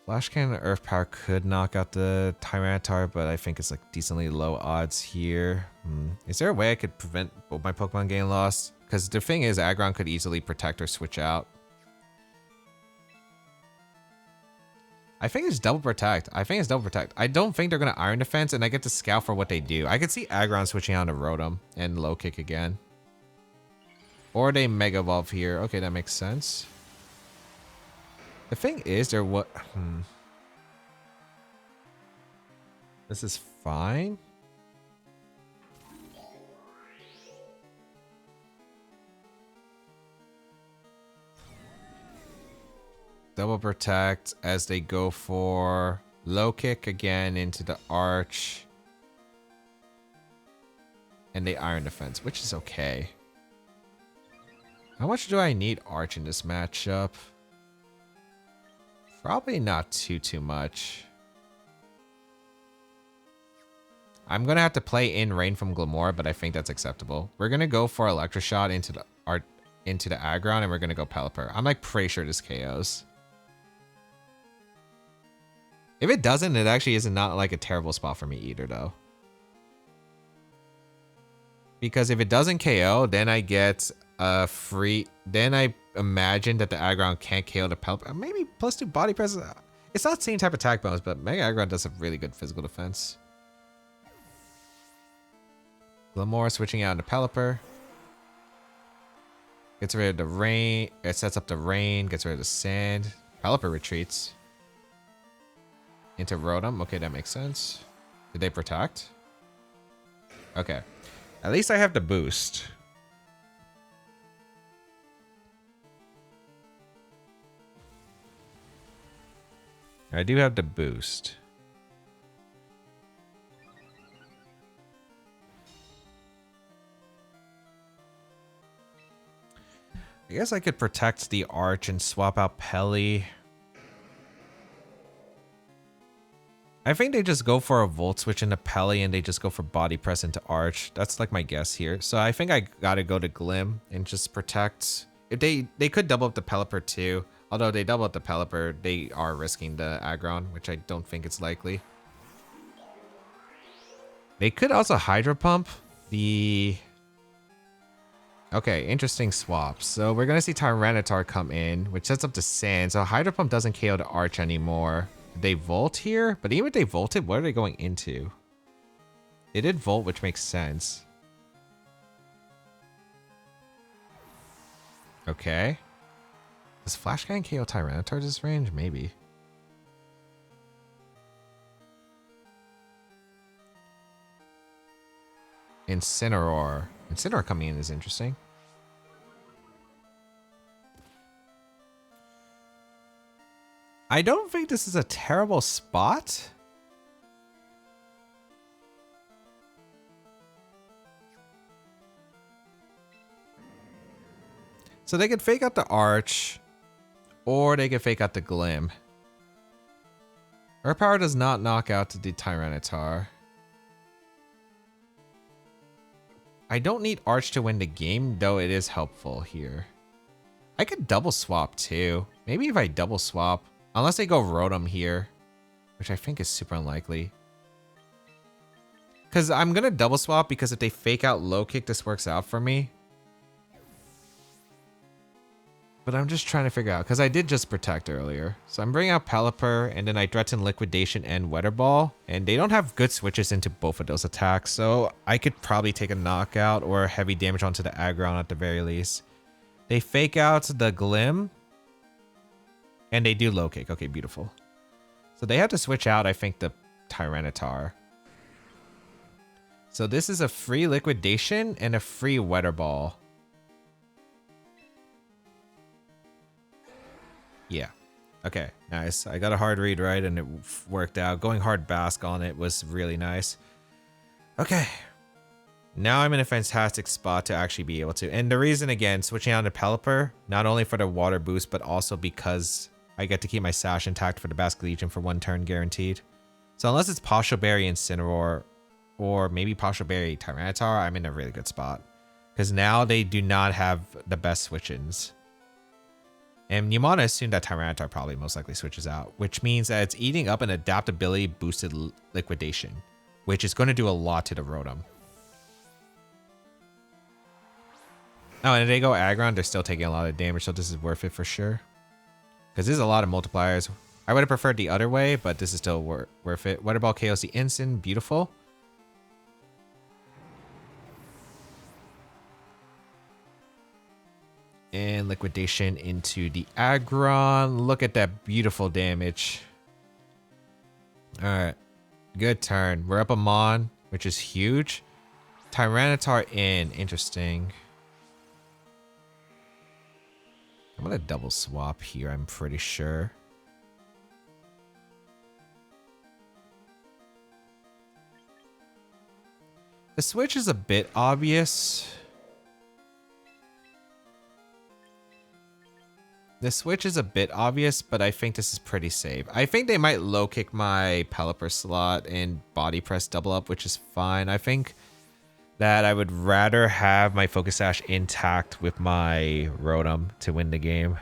Flash Cannon Earth Power could knock out the Tyranitar, but I think it's like decently low odds here. Is there a way I could prevent both my Pokemon getting lost? Because the thing is, Aggron could easily protect or switch out. I think it's double protect. I don't think they're going to Iron Defense, and I get to scout for what they do. I could see Aggron switching out to Rotom and Low Kick again. Or they Mega Evolve here. Okay, that makes sense. The thing is, they're what? This is fine. Double protect as they go for Low Kick again into the Arch. And they Iron Defense, which is okay. How much do I need Arch in this matchup? Probably not too much. I'm gonna have to play in Rain from Glimmora, but I think that's acceptable. We're gonna go for Electroshot into the Aggron, and we're gonna go Pelipper. I'm like pretty sure this KOs. If it doesn't, it actually is not like a terrible spot for me either, though. Because if it doesn't KO, then I get a free. Then I imagine that the Aggron can't KO the Pelipper. Maybe +2 body press. It's not the same type of attack bonus, but Mega Aggron does have really good physical defense. Glimmora switching out into Pelipper. Gets rid of the rain. It sets up the rain. Gets rid of the sand. Pelipper retreats. Into Rotom. Okay, that makes sense. Did they protect? Okay. At least I have the boost. I do have the boost. I guess I could protect the Arch and swap out Pelly. I think they just go for a Volt Switch into Pelly and they just go for Body Press into Arch. That's like my guess here. So I think I gotta go to Glim and just protect. If they could double up the Pelipper too. Although they double up the Pelipper, they are risking the Aggron, which I don't think it's likely. They could also Hydro Pump the... Okay, interesting swaps. So we're gonna see Tyranitar come in, which sets up the Sand. So Hydro Pump doesn't KO the Arch anymore. They Volt here, but even if they Volted, what are they going into? They did Volt, which makes sense. Okay. Does Flash Cannon KO Tyranitar this range? Maybe. Incineroar. Incineroar coming in is interesting. I don't think this is a terrible spot. So they could fake out the Arch, or they could fake out the Glim. Earth Power does not knock out the Tyranitar. I don't need Arch to win the game, though it is helpful here. I could double swap too. Maybe if I double swap, unless they go Rotom here, which I think is super unlikely. Because I'm going to double swap because if they fake out low kick, this works out for me. But I'm just trying to figure out, because I did just protect earlier. So I'm bringing out Pelipper, and then I threaten Liquidation and Weather Ball. And they don't have good switches into both of those attacks, so I could probably take a knockout or heavy damage onto the Aggron at the very least. They fake out the Glim, and they do low kick. Okay, beautiful. So they have to switch out, I think, the Tyranitar. So this is a free Liquidation and a free Weather Ball. Yeah. Okay, nice. I got a hard read right and it worked out. Going hard Bask on it was really nice. Okay. Now I'm in a fantastic spot to actually be able to. And the reason, again, switching on to Pelipper, not only for the water boost, but also because I get to keep my Sash intact for the Basculegion for 1 turn guaranteed. So unless it's Partial Berry Incineroar, or maybe Partial Berry Tyranitar, I'm in a really good spot. Because now they do not have the best switch-ins. And you want to assume that Tyranitar probably most likely switches out, which means that it's eating up an adaptability boosted Liquidation, which is going to do a lot to the Rotom. Oh, and if they go Aggron, they're still taking a lot of damage, so this is worth it for sure. Because there's a lot of multipliers. I would have preferred the other way, but this is still worth it. Weather Ball KOs the Incin, beautiful. And Liquidation into the Aggron. Look at that beautiful damage. Alright. Good turn. We're up a Mon, which is huge. Tyranitar in. Interesting. I'm going to double swap here, I'm pretty sure. The switch is a bit obvious. The switch is a bit obvious, but I think this is pretty safe. I think they might low kick my Pelipper slot and body press double up, which is fine. I think that I would rather have my Focus Sash intact with my Rotom to win the game.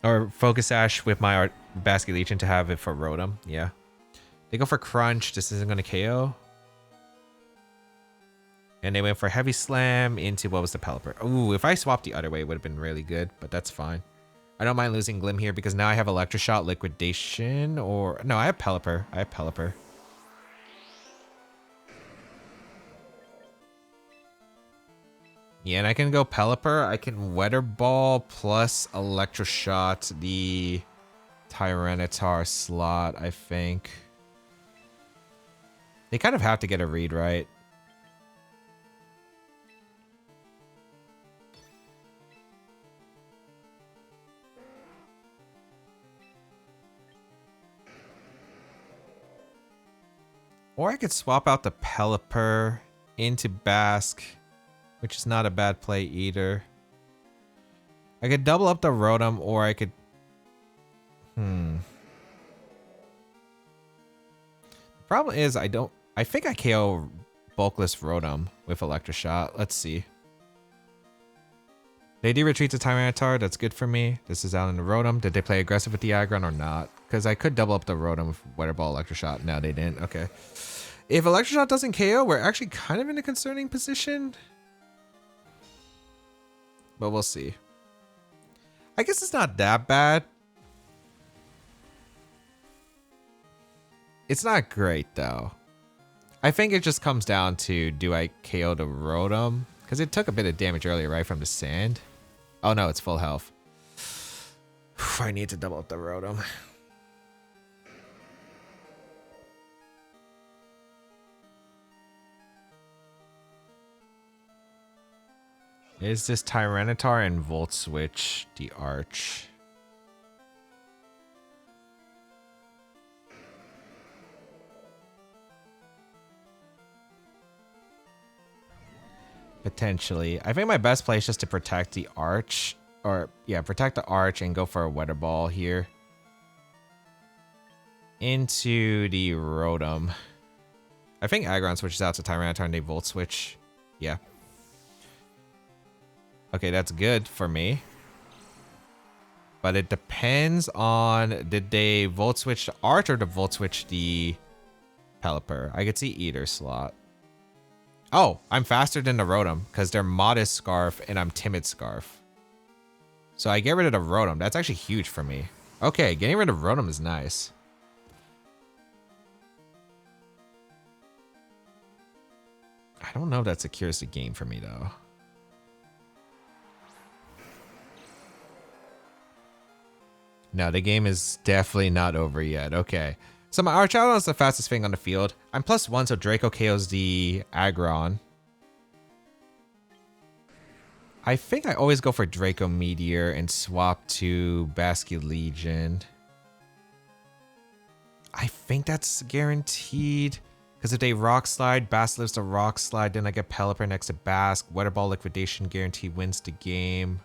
Or Focus Sash with my Basculegion to have it for Rotom. Yeah. They go for Crunch. This isn't going to KO. And they went for Heavy Slam into, what was the Pelipper? Ooh, if I swapped the other way, it would have been really good, but that's fine. I don't mind losing Glim here because now I have Electroshock, Liquidation, or... No, I have Pelipper. I have Pelipper. Yeah, and I can go Pelipper. I can Weather Ball plus Electroshot the Tyranitar slot, I think. They kind of have to get a read, right? Or I could swap out the Pelipper into Basque, which is not a bad play either. I could double up the Rotom, or I could... The problem is I think I KO Bulkless Rotom with Electroshot. Let's see. They do retreat to Tyranitar. That's good for me. This is out in the Rotom. Did they play aggressive with the Aggron or not? Because I could double up the Rotom with Weather Ball Electroshot. No, they didn't. Okay. If Electroshot doesn't KO, we're actually kind of in a concerning position. But we'll see. I guess it's not that bad. It's not great, though. I think it just comes down to, do I KO the Rotom? Because it took a bit of damage earlier, right, from the sand. Oh, no, it's full health. I need to double up the Rotom. Is this Tyranitar and Volt Switch the Arch? Potentially. I think my best play is just to protect the Arch. Or, yeah, protect the Arch and go for a Weather Ball here. Into the Rotom. I think Aggron switches out to Tyranitar and they Volt Switch. Yeah. Okay, that's good for me. But it depends on, did they Volt Switch the Arch or the Volt Switch the Pelipper? I could see either slot. Oh, I'm faster than the Rotom because they're Modest Scarf and I'm Timid Scarf. So I get rid of the Rotom. That's actually huge for me. Okay, getting rid of Rotom is nice. I don't know if that secures the game for me though. No, the game is definitely not over yet. Okay. So my Archaludon is the fastest thing on the field. I'm +1, so Draco KOs the Aggron. I think I always go for Draco Meteor and swap to Basculegion. I think that's guaranteed. Because if they Rock Slide, Bas lives to Rock Slide, then I get Pelipper next to Basque. Weather Ball Liquidation guarantee wins the game.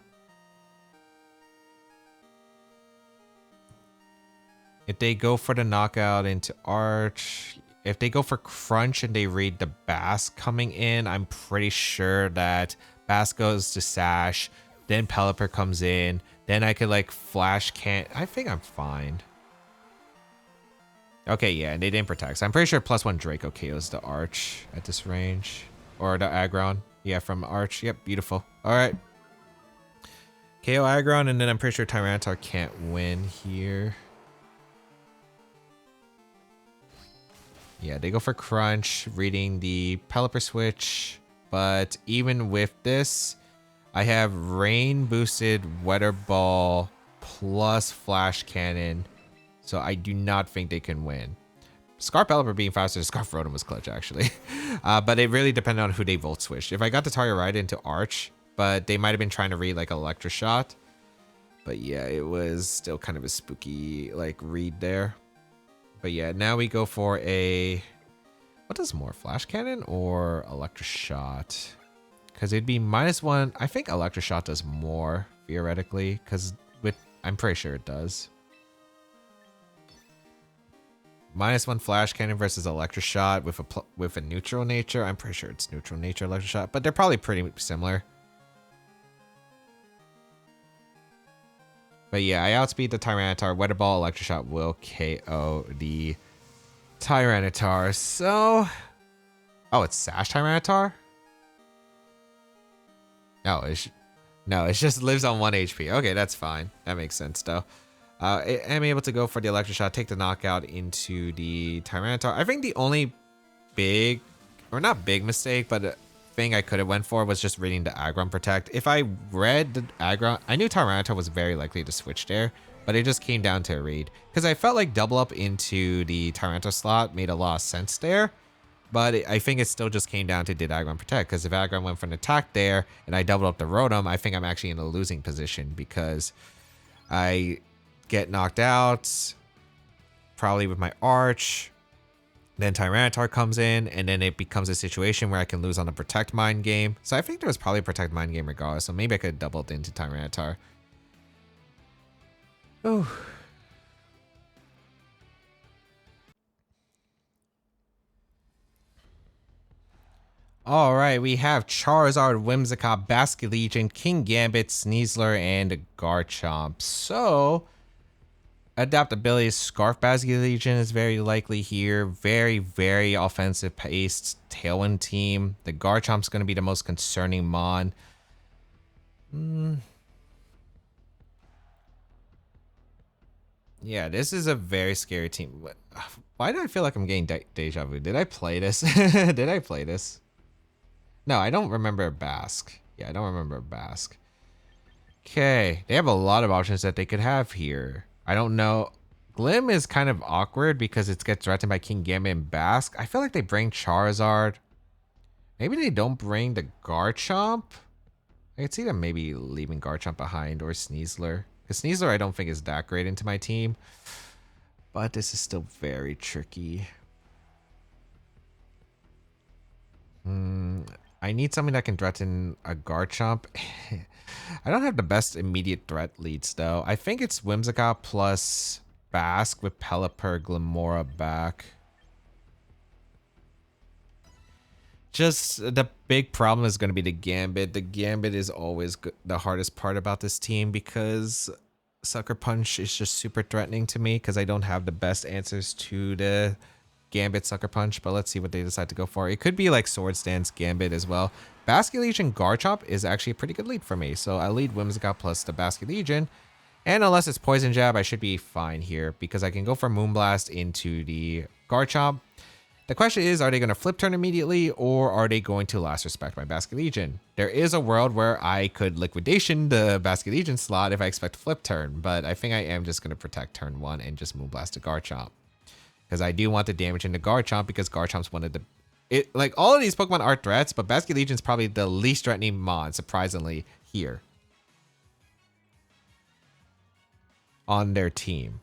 If they go for the knockout into Arch, if they go for Crunch and they read the Basque coming in, I'm pretty sure that Basque goes to Sash, then Pelipper comes in, then I could like Flash Can't. I think I'm fine. Okay, yeah, and they didn't protect. So I'm pretty sure +1 Draco KOs the Arch at this range. Or the Aggron. Yeah, from Arch. Yep, beautiful. Alright. KO Aggron, and then I'm pretty sure Tyranitar can't win here. Yeah, they go for Crunch, reading the Pelipper switch. But even with this, I have Rain boosted Weather Ball plus Flash Cannon. So I do not think they can win. Scarf Pelipper being faster than Scarf Rotom was clutch, actually. But it really depended on who they Volt switched. If I got the Tyranitar into Arch, but they might have been trying to read like Electroshot. But yeah, it was still kind of a spooky like read there. But yeah, now we go for a... What does more? Flash Cannon or Electroshot? Because it'd be -1. I think Electroshot does more. theoretically, because I'm pretty sure it does. -1 Flash Cannon versus Electric Shot with a neutral nature. I'm pretty sure it's neutral nature Electric Shot, but they're probably pretty similar. But yeah, I outspeed the Tyranitar. Weather Ball, Electric Shot will KO the Tyranitar. So, oh, it's Sash Tyranitar? No, it just lives on 1 HP. Okay, that's fine. That makes sense though. I'm able to go for the Electric Shot, take the knockout into the Tyranitar. I think the only big, or not big mistake, but thing I could have went for was just reading the Aggron Protect. If I read the Aggron, I knew Tyranitar was very likely to switch there, but it just came down to a read. Because I felt like double up into the Tyranitar slot made a lot of sense there. But I think it still just came down to did Aggron Protect. Because if Aggron went for an attack there and I doubled up the Rotom, I think I'm actually in a losing position because I get knocked out, probably with my Arch. Then Tyranitar comes in, and then it becomes a situation where I can lose on the Protect Mind game. So I think there was probably a Protect Mind game regardless. So maybe I could have doubled into Tyranitar. Ooh. All right, we have Charizard, Whimsicott, Basculegion, King Gambit, Sneasler, and Garchomp. So, adaptability, Scarf Basculegion is very likely here. Very, very offensive paced Tailwind team. The Garchomp's going to be the most concerning mon. Yeah, this is a very scary team. Why do I feel like I'm getting deja vu? Did I play this? Did I play this? No, I don't remember Basque. Yeah, I don't remember Basque. Okay, they have a lot of options that they could have here. I don't know. Glim is kind of awkward because it gets threatened by King Gambit and Basque. I feel like they bring Charizard. Maybe they don't bring the Garchomp. I could see them maybe leaving Garchomp behind or Sneasler. Because Sneasler I don't think is that great into my team. But this is still very tricky. I need something that can threaten a Garchomp. I don't have the best immediate threat leads though. I think it's Whimsicott plus Basque with Pelipper, Glimmora back. Just the big problem is going to be the Gambit. The Gambit is always the hardest part about this team because Sucker Punch is just super threatening to me because I don't have the best answers to the Gambit Sucker Punch, but let's see what they decide to go for. It could be like Swords Dance Gambit as well. Basculegion Garchomp is actually a pretty good lead for me, so I lead Whimsicott plus the Basculegion. And unless it's Poison Jab, I should be fine here because I can go for Moonblast into the Garchomp. The question is, are they going to flip turn immediately or are they going to Last Respect my Basculegion? There is a world where I could Liquidation the Basculegion slot if I expect a flip turn, but I think I am just going to protect turn 1 and just Moonblast the Garchomp. Because I do want the damage into Garchomp because Garchomp's one of the... like, all of these Pokemon are threats, but Basculegion's probably the least threatening mon, surprisingly, here. On their team.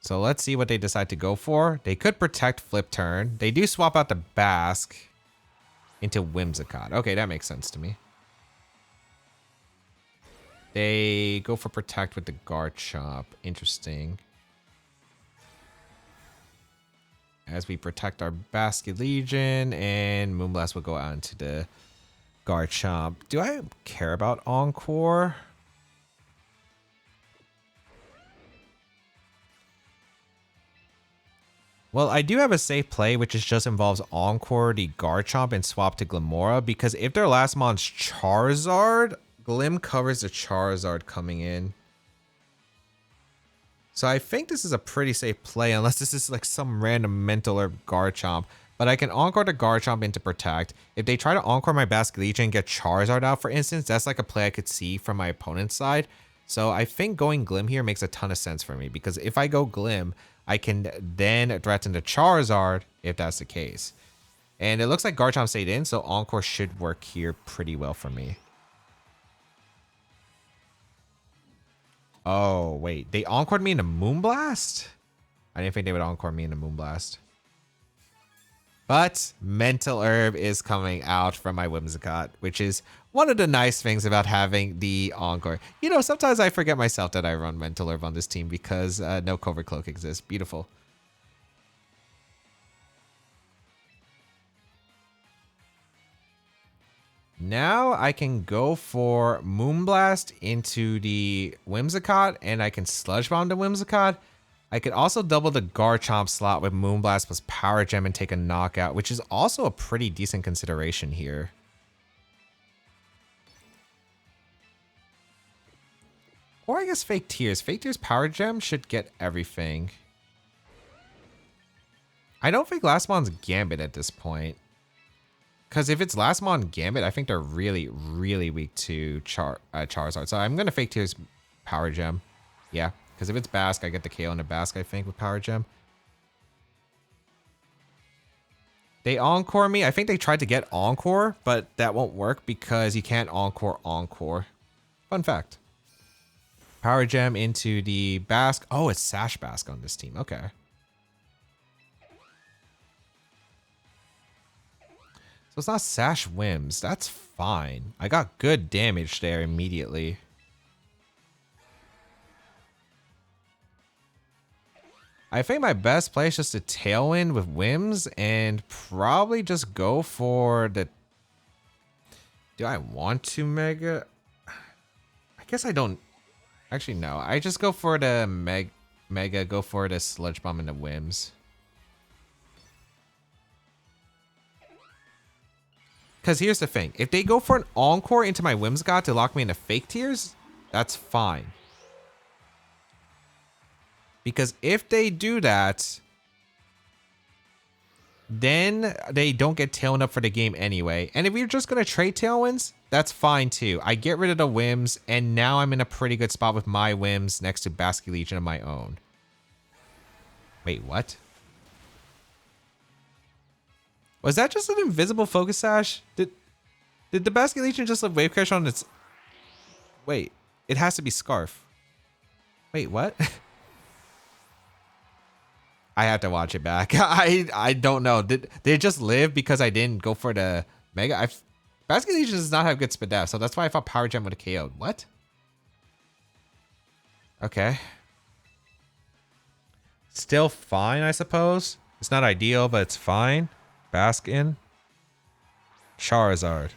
So let's see what they decide to go for. They could protect flip turn. They do swap out the Basque into Whimsicott. Okay, that makes sense to me. They go for protect with the Garchomp. Interesting. As we protect our Basculegion, and Moonblast will go out into the Garchomp. Do I care about Encore? Well, I do have a safe play, which is just involves Encore the Garchomp and swap to Glimmora, because if their last mon's Charizard, Glim covers the Charizard coming in. So I think this is a pretty safe play, unless this is like some random mental or Garchomp. But I can Encore the Garchomp into Protect. If they try to Encore my Basculegion and get Charizard out, for instance, that's like a play I could see from my opponent's side. So I think going Glim here makes a ton of sense for me, because if I go Glim, I can then threaten the Charizard if that's the case. And it looks like Garchomp stayed in, so Encore should work here pretty well for me. Oh, wait. They Encored me in a Moonblast? I didn't think they would Encore me in a Moonblast. But Mental Herb is coming out from my Whimsicott, which is one of the nice things about having the Encore. You know, sometimes I forget myself that I run Mental Herb on this team because no Covert Cloak exists. Beautiful. Now I can go for Moonblast into the Whimsicott, and I can Sludge Bomb the Whimsicott. I could also double the Garchomp slot with Moonblast plus Power Gem and take a knockout, which is also a pretty decent consideration here. Or I guess Fake Tears. Fake Tears Power Gem should get everything. I don't think Lastmon's Gambit at this point. Because if it's Lastmon Gambit, I think they're really, really weak to Charizard. So I'm going to Fake Tears Power Gem. Yeah, because if it's Basque, I get the KO in a Basque, I think, with Power Gem. They Encore me. I think they tried to get Encore, but that won't work because you can't Encore. Fun fact. Power Gem into the Basque. Oh, it's Sash Basque on this team. Okay. So it's not Sash Whims. That's fine. I got good damage there immediately. I think my best play is just a Tailwind with Whims and probably just go for the... Do I want to Mega? I guess I don't... Actually, no. I just go for the Mega, go for the Sludge Bomb and the Whims. Because here's the thing. If they go for an Encore into my Whimsicott to lock me into Fake Tears, that's fine. Because if they do that, then they don't get Tailwind up for the game anyway. And if you're just going to trade Tailwinds, that's fine too. I get rid of the Whims, and now I'm in a pretty good spot with my Whims next to Basculegion of my own. Wait, what? Was that just an invisible Focus Sash? Did the Basculegion just have Wave Crash on its... Wait, it has to be Scarf. Wait, what? I have to watch it back. I don't know. Did it just live because I didn't go for the Mega? Basculegion does not have good Spadef, so that's why I thought Power Gem would have KO'd. What? Okay. Still fine, I suppose. It's not ideal, but it's fine. Baskin. Charizard.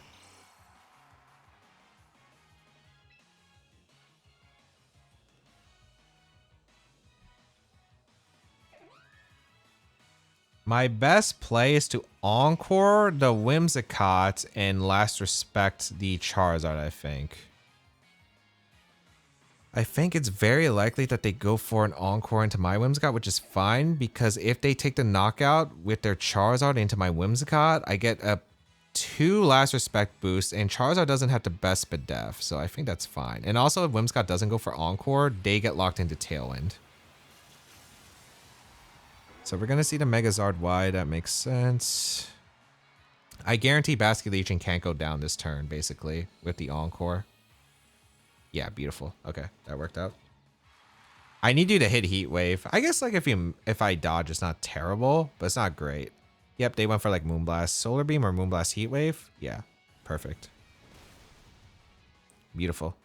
My best play is to Encore the Whimsicott and last respect the Charizard, I think. I think it's very likely that they go for an Encore into my Whimsicott, which is fine because if they take the knockout with their Charizard into my Whimsicott, I get a 2 last respect boost and Charizard doesn't have the best Spadef, so I think that's fine. And also if Whimsicott doesn't go for Encore, they get locked into Tailwind. So we're going to see the Megazard Y. That makes sense. I guarantee Basculegion can't go down this turn, basically, with the Encore. Yeah, beautiful. Okay, that worked out. I need you to hit Heat Wave. I guess like if I dodge, it's not terrible, but it's not great. Yep, they went for like Moonblast Solar Beam or Moonblast Heat Wave. Yeah, perfect. Beautiful.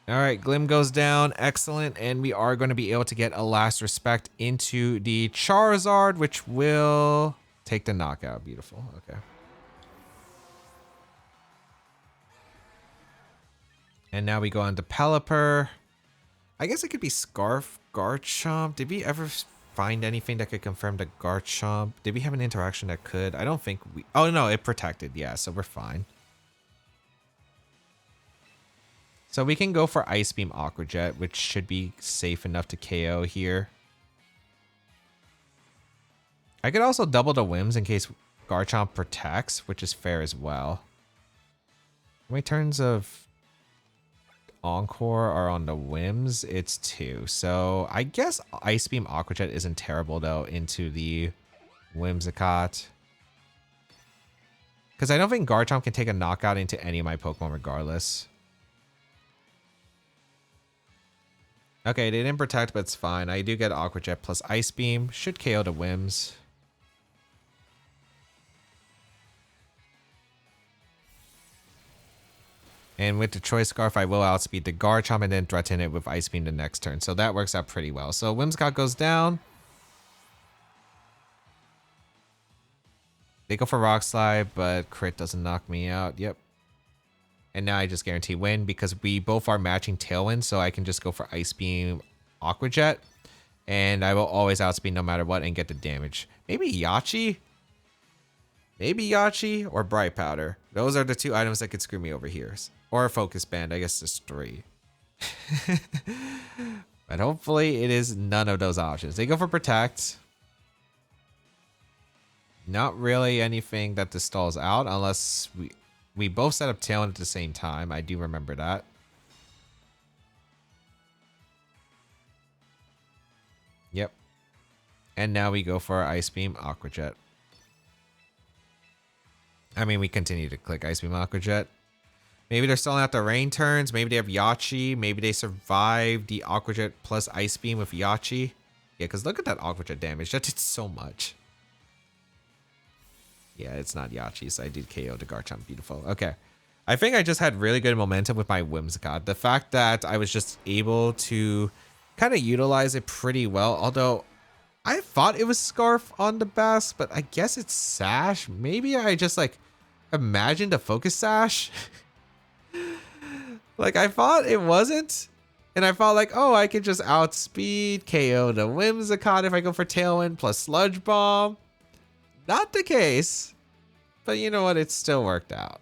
All right, Glim goes down. Excellent. And we are going to be able to get a last respect into the Charizard, which will take the knockout. Beautiful. Okay. And now we go on to Pelipper. I guess it could be Scarf Garchomp. Did we ever find anything that could confirm the Garchomp? Did we have an interaction that could? I don't think we... Oh, no, it protected. Yeah, so we're fine. So we can go for Ice Beam Aqua Jet, which should be safe enough to KO here. I could also double the Whims in case Garchomp protects, which is fair as well. How many turns of Encore are on the Whims? It's 2. So I guess Ice Beam Aqua Jet isn't terrible, though, into the Whimsicott. Because I don't think Garchomp can take a knockout into any of my Pokemon regardless. Okay, they didn't protect, but it's fine. I do get Aqua Jet plus Ice Beam. Should KO the Whims. And with the Choice Scarf, I will outspeed the Garchomp and then threaten it with Ice Beam the next turn. So that works out pretty well. So Whimsicott goes down. They go for Rock Slide, but crit doesn't knock me out. Yep. And now I just guarantee win because we both are matching Tailwind. So I can just go for Ice Beam, Aqua Jet. And I will always outspeed no matter what and get the damage. Maybe Yachi? Maybe Yachi or Bright Powder. Those are the two items that could screw me over here. Or a Focus Band. I guess there's 3. But hopefully it is none of those options. They go for Protect. Not really anything that stalls out unless we both set up Tailwind at the same time. I do remember that. Yep. And now we go for our Ice Beam, Aqua Jet. I mean, we continue to click Ice Beam, Aqua Jet. Maybe they're stalling out the rain turns. Maybe they have Yachi. Maybe they survive the Aqua Jet plus Ice Beam with Yachi. Yeah, because look at that Aqua Jet damage. That did so much. Yeah, it's not Yachi, so I did KO the Garchomp. Beautiful. Okay. I think I just had really good momentum with my Whimsicott. The fact that I was just able to kind of utilize it pretty well. Although I thought it was Scarf on the Bask, but I guess it's Sash. Maybe I just like imagined a Focus Sash. Like I thought it wasn't. And I felt like, oh, I could just outspeed KO the Whimsicott if I go for Tailwind plus Sludge Bomb. Not the case. But you know what? It still worked out.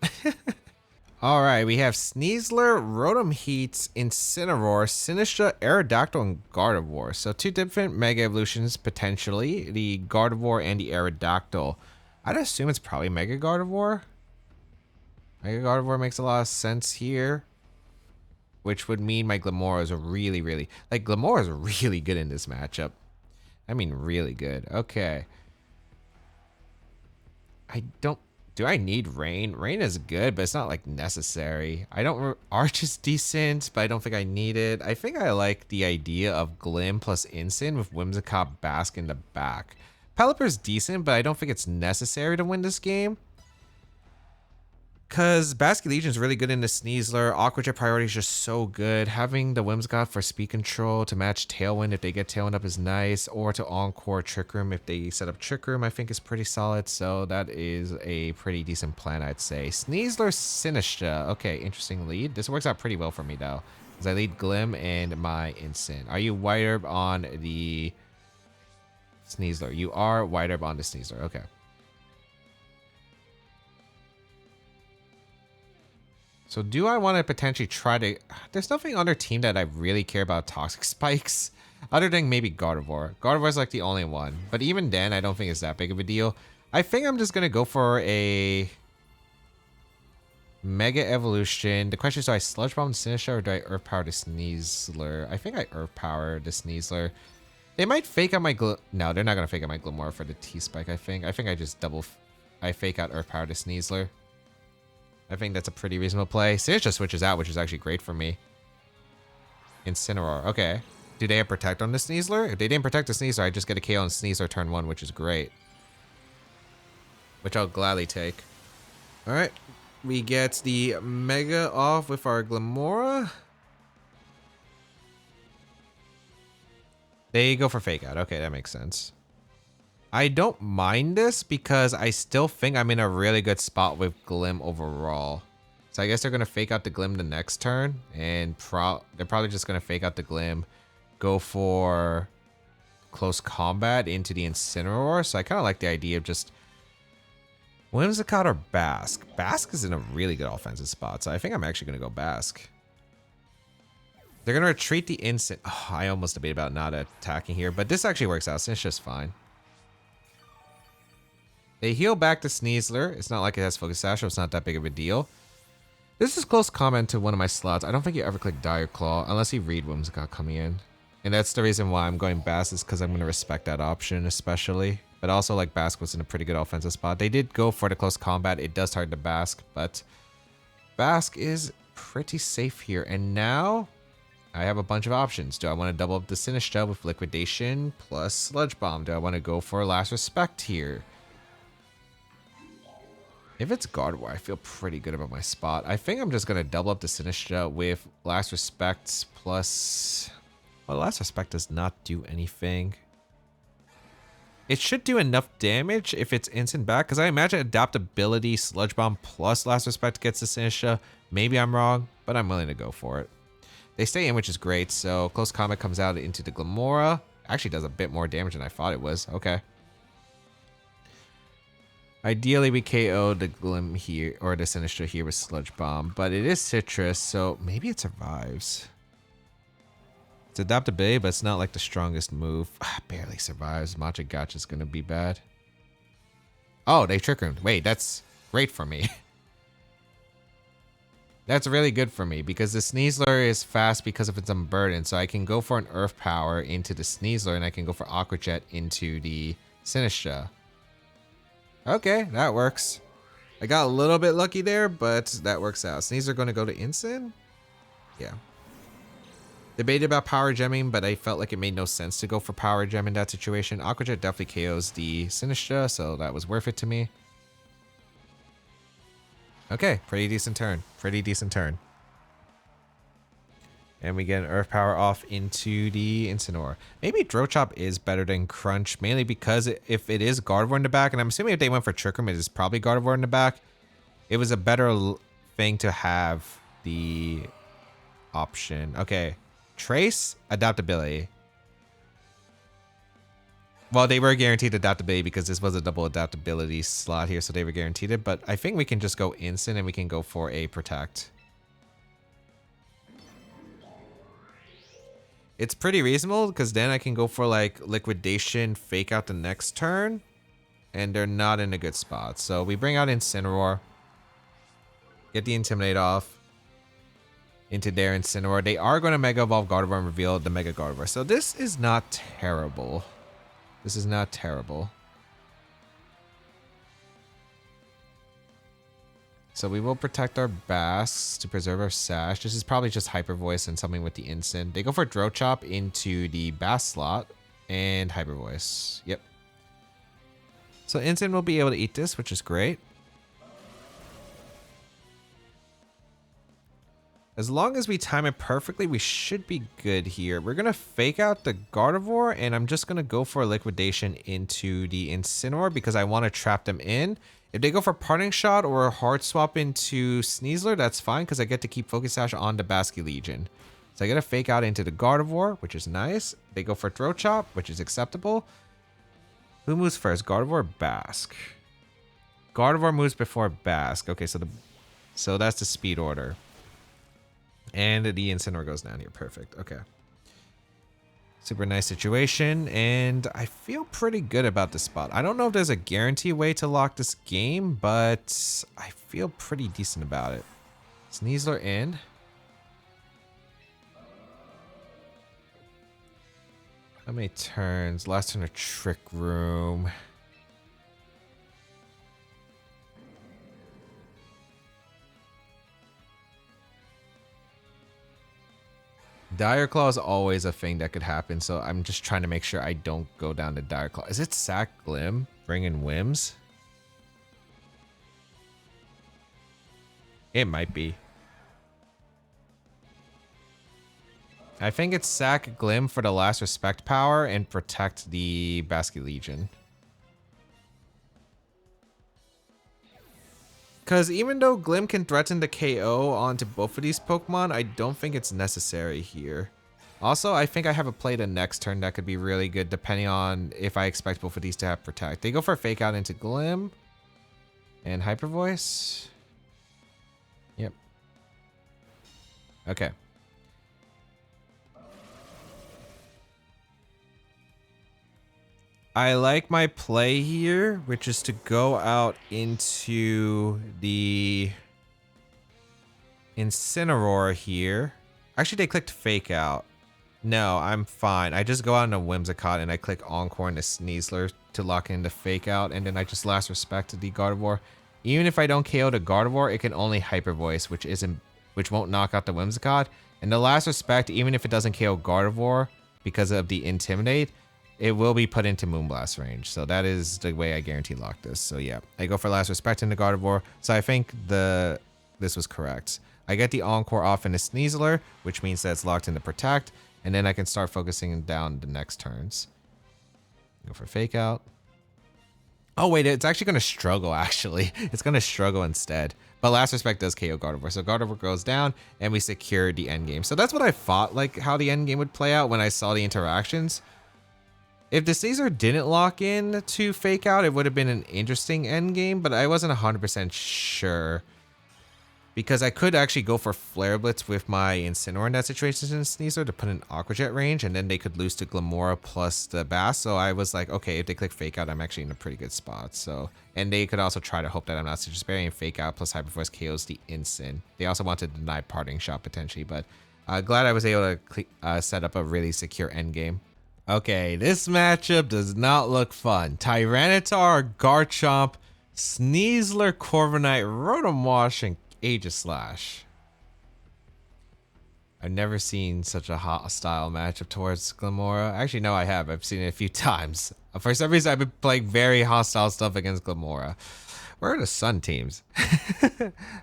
Alright, we have Sneasler, Rotom Heat, Incineroar, Sinistcha, Aerodactyl, and Gardevoir. So 2 different Mega Evolutions, potentially. The Gardevoir and the Aerodactyl. I'd assume it's probably Mega Gardevoir. Mega Gardevoir makes a lot of sense here. Which would mean my Glimmora is really... Like, Glimmora is really good in this matchup. I mean, really good. Okay. Do I need Rain? Rain is good, but it's not like necessary. Arch is decent, but I don't think I need it. I think I like the idea of Glim plus Incin with Whimsicott Bask in the back. Pelipper's decent, but I don't think it's necessary to win this game. Because Basculegion is really good in the Sneasler. Aqua Jet priority is just so good. Having the Whimsicott for speed control to match Tailwind if they get Tailwind up is nice. Or to Encore Trick Room if they set up Trick Room, I think is pretty solid. So that is a pretty decent plan, I'd say. Sneasler, Sinistcha. Okay, interesting lead. This works out pretty well for me, though. Because I lead Glim and my Incin. Are you White Herb on the Sneasler? You are White Herb on the Sneasler. Okay. So do I want to potentially try to... There's nothing on their team that I really care about Toxic Spikes. Other than maybe Gardevoir. Gardevoir's like the only one. But even then, I don't think it's that big of a deal. I think I'm just going to go for a... Mega Evolution. The question is, do I Sludge Bomb the Sinistcha or do I Earth Power the Sneasler? I think I Earth Power the Sneasler. They might fake out my... No, they're not going to fake out my Glimmora for the T-Spike, I think. I think I just I fake out Earth Power the Sneasler. I think that's a pretty reasonable play. Sinistcha switches out, which is actually great for me. Incineroar. Okay. Do they have Protect on the Sneasler? If they didn't Protect the Sneasler, I just get a KO on Sneasler turn 1, which is great. Which I'll gladly take. Alright. We get the Mega off with our Glimmora. They go for Fake Out. Okay, that makes sense. I don't mind this because I still think I'm in a really good spot with Glim overall. So I guess they're going to fake out the Glim the next turn. And they're probably just going to fake out the Glim. Go for Close Combat into the Incineroar. So I kind of like the idea of just Whimsicott or Bask. Bask is in a really good offensive spot. So I think I'm actually going to go Bask. They're going to retreat the Incin. Oh, I almost debate about not attacking here. But this actually works out. It's just fine. They heal back to Sneasler. It's not like it has Focus Sash, so it's not that big of a deal. This is close comment to one of my slots. I don't think you ever click Dire Claw unless you read Whimsicott coming in. And that's the reason why I'm going Bask is because I'm going to respect that option especially. But also like Bask was in a pretty good offensive spot. They did go for the close combat. It does target the Bask, but Bask is pretty safe here. And now I have a bunch of options. Do I want to double up the Sinistcha with Liquidation plus Sludge Bomb? Do I want to go for Last Respect here? If it's Gardevoir, I feel pretty good about my spot. I think I'm just going to double up the Sinistcha with Last Respect plus... Well, Last Respect does not do anything. It should do enough damage if it's instant back, because I imagine Adaptability, Sludge Bomb plus Last Respect gets the Sinistcha. Maybe I'm wrong, but I'm willing to go for it. They stay in, which is great, so Close Combat comes out into the Glimmora. Actually does a bit more damage than I thought it was. Okay. Ideally, we KO the Glim here, or the Sinistcha here with Sludge Bomb, but it is Citrus, so maybe it survives. It's Adaptability, but it's not like the strongest move. Barely survives. Matcha Gotcha is going to be bad. Oh, they Trick Roomed. Wait, that's great for me. That's really good for me because the Sneasler is fast because of its Unburden. So I can go for an Earth Power into the Sneasler and I can go for Aqua Jet into the Sinistcha. Okay, that works. I got a little bit lucky there, but that works out. Sneasler going to go to Incin? Yeah. Debated about Power Gemming, but I felt like it made no sense to go for Power Gem in that situation. Aqua Jet definitely KOs the Sinistcha, so that was worth it to me. Okay, pretty decent turn. Pretty decent turn. And we get an Earth Power off into the Incineroar. Maybe Drill Chop is better than Crunch, mainly because if it is Gardevoir in the back, and I'm assuming if they went for Trick Room, it is probably Gardevoir in the back. It was a better thing to have the option. Okay. Trace, Adaptability. Well, they were guaranteed Adaptability because this was a double Adaptability slot here, so they were guaranteed it. But I think we can just go Instant and we can go for a Protect. It's pretty reasonable because then I can go for like Liquidation, Fake Out the next turn. And they're not in a good spot. So we bring out Incineroar. Get the Intimidate off. Into their Incineroar. They are going to Mega Evolve Gardevoir and reveal the Mega Gardevoir. So this is not terrible. This is not terrible. So we will protect our Basks to preserve our Sash. This is probably just Hyper Voice and something with the Instant. They go for Drill Chop into the Bass slot and Hyper Voice. Yep. So Instant will be able to eat this, which is great. As long as we time it perfectly, we should be good here. We're going to Fake Out the Gardevoir, and I'm just going to go for a Liquidation into the Incineroar because I want to trap them in. If they go for Parting Shot or a Hard Swap into Sneasler, that's fine because I get to keep Focus Sash on the Basculegion. So I get to Fake Out into the Gardevoir, which is nice. They go for Throat Chop, which is acceptable. Who moves first, Gardevoir or Basque? Gardevoir moves before Basque. Okay, so that's the speed order. And the Incineroar goes down here. Perfect. Okay. Super nice situation. And I feel pretty good about this spot. I don't know if there's a guarantee way to lock this game, but I feel pretty decent about it. Sneasler in. How many turns? Last turn of Trick Room. Dire Claw is always a thing that could happen, so I'm just trying to make sure I don't go down to Dire Claw. Is it Sack Glim? Bring in Whims? It might be. I think it's Sack Glim for the Last Respect power and protect the Basculegion. Because even though Glim can threaten the KO onto both of these Pokemon, I don't think it's necessary here. Also, I think I have a play the next turn that could be really good depending on if I expect both of these to have Protect. They go for a Fake Out into Glim and Hyper Voice. Yep. Okay. I like my play here, which is to go out into the Incineroar here. Actually, they clicked Fake Out. No, I'm fine. I just go out into Whimsicott and I click Encore into Sneasler to lock in the Fake Out, and then I just Last Respect to the Gardevoir. Even if I don't KO the Gardevoir, it can only Hyper Voice, which isn't which won't knock out the Whimsicott. And the Last Respect, even if it doesn't KO Gardevoir because of the Intimidate, it will be put into Moonblast range. So that is the way I guarantee lock this. So yeah, I go for Last Respect into Gardevoir. So I think this was correct. I get the Encore off into Sneasler, which means that it's locked into Protect. And then I can start focusing down the next turns. Go for Fake Out. Oh wait, it's actually going to struggle actually. It's going to struggle instead. But Last Respect does KO Gardevoir. So Gardevoir goes down and we secure the endgame. So that's what I thought, like how the endgame would play out when I saw the interactions. If the Caesar didn't lock in to Fake Out, it would have been an interesting endgame, but I wasn't 100% sure. Because I could actually go for Flare Blitz with my Incineroar in that situation in Sneasler to put in Aqua Jet range, and then they could lose to Glimmora plus the Bass. So I was like, okay, if they click Fake Out, I'm actually in a pretty good spot. So, and they could also try to hope that I'm not Citrus Berry and Fake Out plus Hyper Voice KOs the Incin. They also wanted to deny Parting Shot potentially, but glad I was able to set up a really secure endgame. Okay, this matchup does not look fun. Tyranitar, Garchomp, Sneasler, Corviknight, Rotom Wash, and Aegislash. I've never seen such a hostile matchup towards Glimmora. Actually, no, I have. I've seen it a few times. For some reason, I've been playing very hostile stuff against Glimmora. Where are the Sun teams?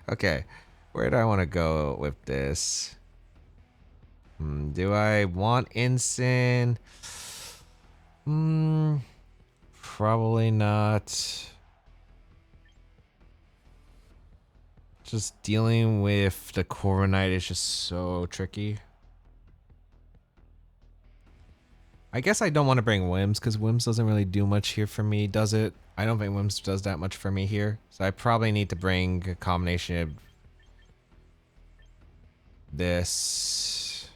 Okay, where do I want to go with this? Do I want Incin? Probably not. Just dealing with the Corviknight is just so tricky. I guess I don't want to bring Whims because Whims doesn't really do much here for me, does it? I don't think Whims does that much for me here. So I probably need to bring a combination of this.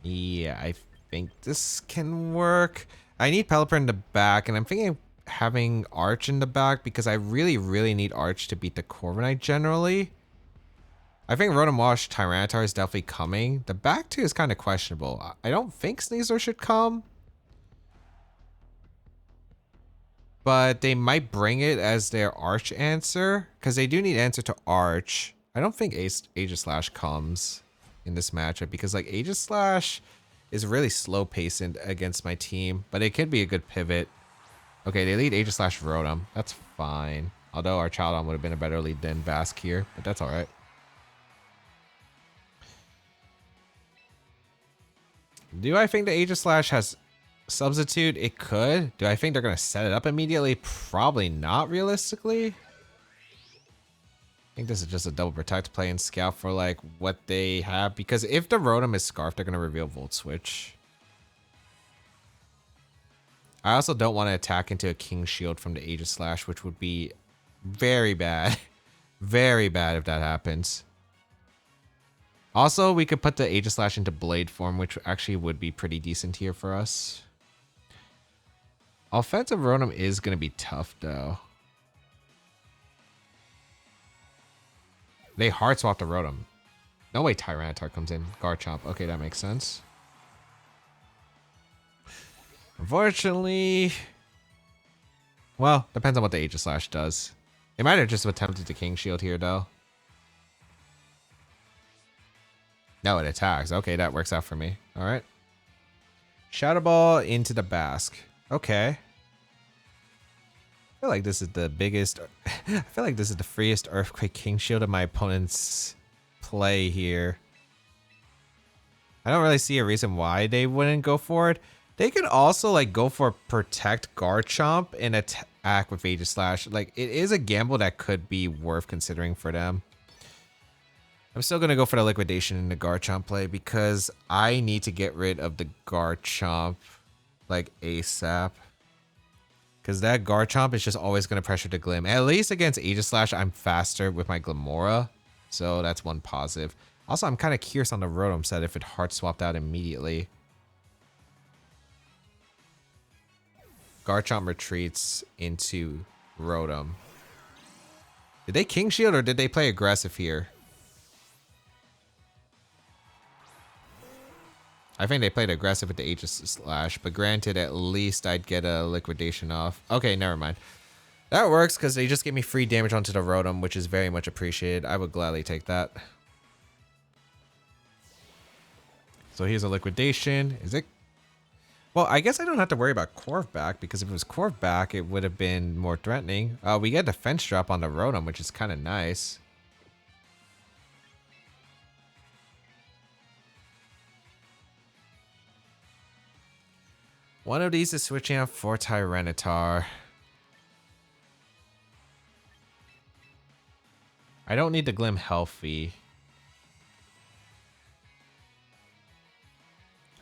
Yeah, I think this can work. I need Pelipper in the back, and I'm thinking of having Arch in the back because I really need Arch to beat the Corviknight generally. I think Rotom Wash Tyranitar is definitely coming. The back two is kind of questionable. I don't think Sneasler should come, but they might bring it as their Arch answer because they do need answer to Arch. I don't think Aegislash comes in this matchup because like Aegislash is really slow pacing against my team, but it could be a good pivot. Okay, they lead Aegislash Rotom. That's fine. Although Archaludon would have been a better lead than Basque here, but that's all right. Do I think the Aegislash has substitute? It could. Do I think they're going to set it up immediately? Probably not realistically. I think this is just a double protect play and scout for like what they have, because if the Rotom is Scarf, they're going to reveal Volt Switch. I also don't want to attack into a King Shield from the Aegislash, which would be very bad. Very bad if that happens. Also, we could put the Aegislash into Blade form, which actually would be pretty decent here for us. Offensive Rotom is going to be tough, though. They hard swap the Rotom. No way Tyranitar comes in. Garchomp. Okay, that makes sense. Unfortunately, well, depends on what the Aegislash does. They might have just attempted the King Shield here, though. No, it attacks. Okay, that works out for me. All right. Shadow Ball into the Basque. Okay. I feel like this is the biggest... I feel like this is the freest Earthquake King Shield of my opponent's play here. I don't really see a reason why they wouldn't go for it. They could also like go for Protect Garchomp and attack with Aegislash. Like, it is a gamble that could be worth considering for them. I'm still going to go for the Liquidation in the Garchomp play because I need to get rid of the Garchomp like ASAP. Because that Garchomp is just always going to pressure the Glim. At least against Aegislash, I'm faster with my Glimmora. So that's one positive. Also, I'm kind of curious on the Rotom set if it hard swapped out immediately. Garchomp retreats into Rotom. Did they King Shield or did they play aggressive here? I think they played aggressive with the Aegis Slash, but granted, at least I'd get a liquidation off. Okay, never mind. That works because they just gave me free damage onto the Rotom, which is very much appreciated. I would gladly take that. So here's a liquidation. Is it? Well, I guess I don't have to worry about Corv back, because if it was Corv back, it would have been more threatening. We get a defense drop on the Rotom, which is kind of nice. One of these is switching out for Tyranitar. I don't need the Glim healthy.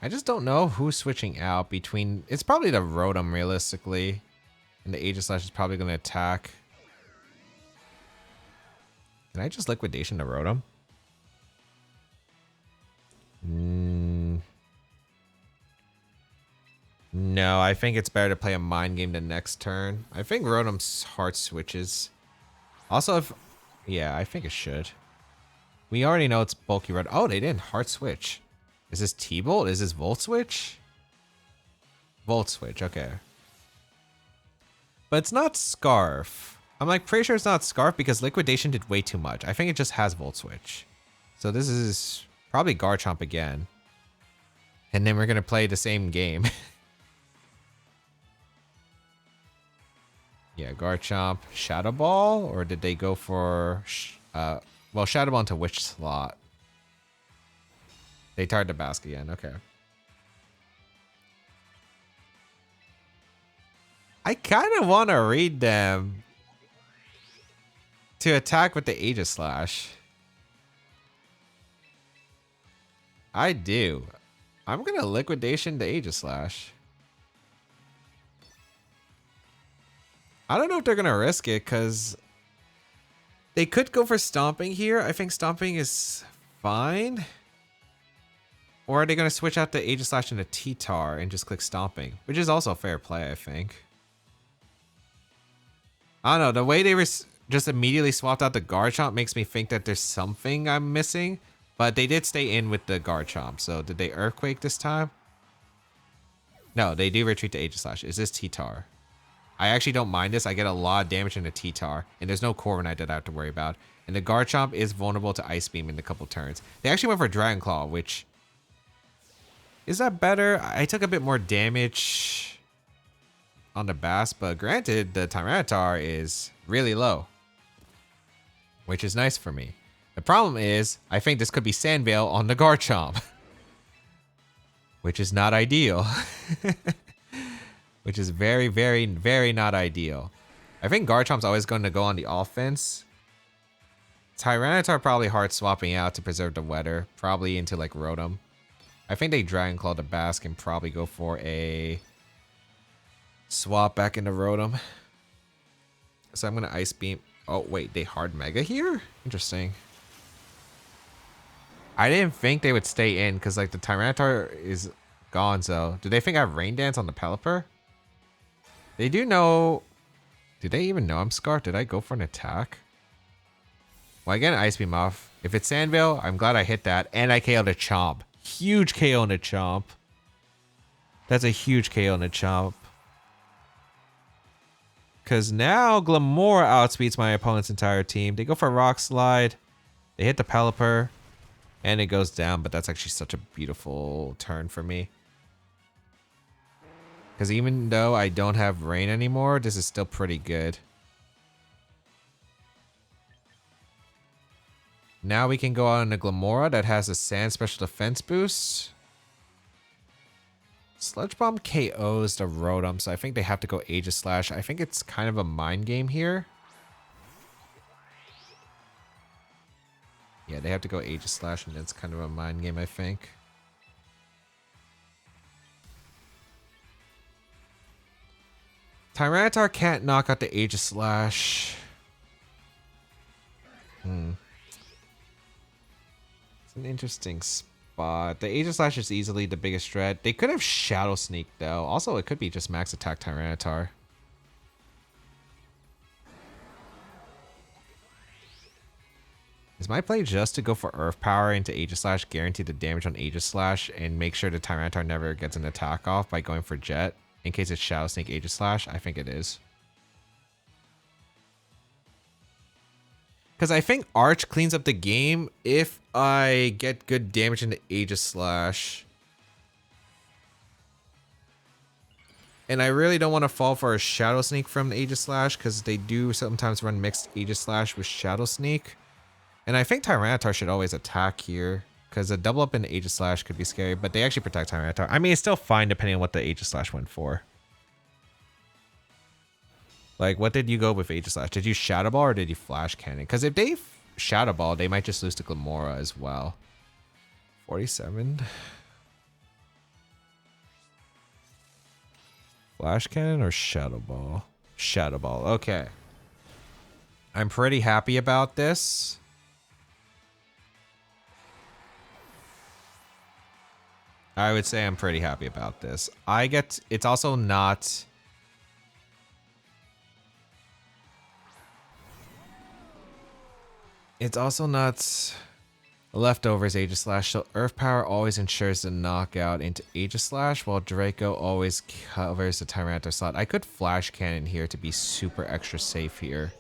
I just don't know who's switching out between... It's probably the Rotom, realistically. And the Aegis Slash is probably going to attack. Can I just liquidation the Rotom? No, I think it's better to play a mind game the next turn. I think Rotom's heart switches. Also, if... Yeah, I think it should. We already know it's bulky Rotom. Oh, they didn't heart switch. Is this T-Bolt? Is this Volt Switch? Volt Switch, okay. But it's not Scarf. I'm like pretty sure it's not Scarf because Liquidation did way too much. I think it just has Volt Switch. So this is probably Garchomp again. And then we're going to play the same game. Yeah, Garchomp, Shadow Ball, or did they go for... well, Shadow Ball into which slot? They targeted the Basculegion, okay. I kind of want to read them to attack with the Aegis Slash. I do. I'm going to liquidation the Aegis Slash. I don't know if they're going to risk it because they could go for Stomping here. I think Stomping is fine. Or are they going to switch out the Aegis Slash into T-Tar and just click Stomping? Which is also fair play, I think. I don't know. The way they just immediately swapped out the Garchomp makes me think that there's something I'm missing. But they did stay in with the Garchomp. So did they Earthquake this time? No, they do retreat to Aegis Slash. Is this T-Tar? I actually don't mind this. I get a lot of damage into T-Tar. And there's no Corviknight that I have to worry about. And the Garchomp is vulnerable to Ice Beam in a couple turns. They actually went for Dragon Claw, which... Is that better? I took a bit more damage on the Bass, but granted, the Tyranitar is really low, which is nice for me. The problem is, I think this could be Sandveil on the Garchomp, which is not ideal. Which is very, very, very not ideal. I think Garchomp's always going to go on the offense. Tyranitar probably hard swapping out to preserve the weather, probably into like Rotom. I think they Dragon Claw the Bask and probably go for a swap back into Rotom. So I'm going to Ice Beam. Oh, wait, they hard Mega here? Interesting. I didn't think they would stay in because like the Tyranitar is gone. So do they think I have Rain Dance on the Pelipper? They do know. Do they even know I'm Scarf? Did I go for an attack? Well, I get an Ice Beam off. If it's Sandveil, I'm glad I hit that. And I KO'd a Chomp. Huge KO on a Chomp. That's a huge KO on a Chomp. Because now Glimmora outspeeds my opponent's entire team. They go for a Rock Slide. They hit the Pelipper. And it goes down. But that's actually such a beautiful turn for me. Because even though I don't have Rain anymore, this is still pretty good. Now we can go on a Glimmora that has a Sand Special Defense boost. Sludge Bomb KOs the Rotom, so I think they have to go Aegis Slash. I think it's kind of a mind game here. Yeah, they have to go Aegis Slash, and it's kind of a mind game, I think. Tyranitar can't knock out the Aegis Slash. An interesting spot. The Aegis Slash is easily the biggest threat. They could have Shadow Sneak though. Also, it could be just max attack Tyranitar. Is Is my play just to go for Earth Power into Aegislash, guarantee the damage on Aegislash, and make sure the Tyranitar never gets an attack off by going for Jet, in case it's Shadow Sneak Aegislash? I think it is. Because I think Arch cleans up the game if I get good damage into Aegislash. And I really don't want to fall for a Shadow Sneak from the Aegislash, because they do sometimes run mixed Aegislash with Shadow Sneak. And I think Tyranitar should always attack here, because a double up in Aegislash could be scary, but they actually protect Tyranitar. I mean, it's still fine depending on what the Aegislash went for. Like, what did you go with Aegislash? Did you Shadow Ball or did you Flash Cannon? Because if they Shadow Ball, they might just lose to Glimmora as well. 47. Flash Cannon or Shadow Ball? Shadow Ball, okay. I'm pretty happy about this. I would say I'm pretty happy about this. It's also not... It's also not leftovers Aegislash, so Earth Power always ensures the knockout into Aegislash, while Draco always covers the Tyranitar slot. I could Flash Cannon here to be super extra safe here.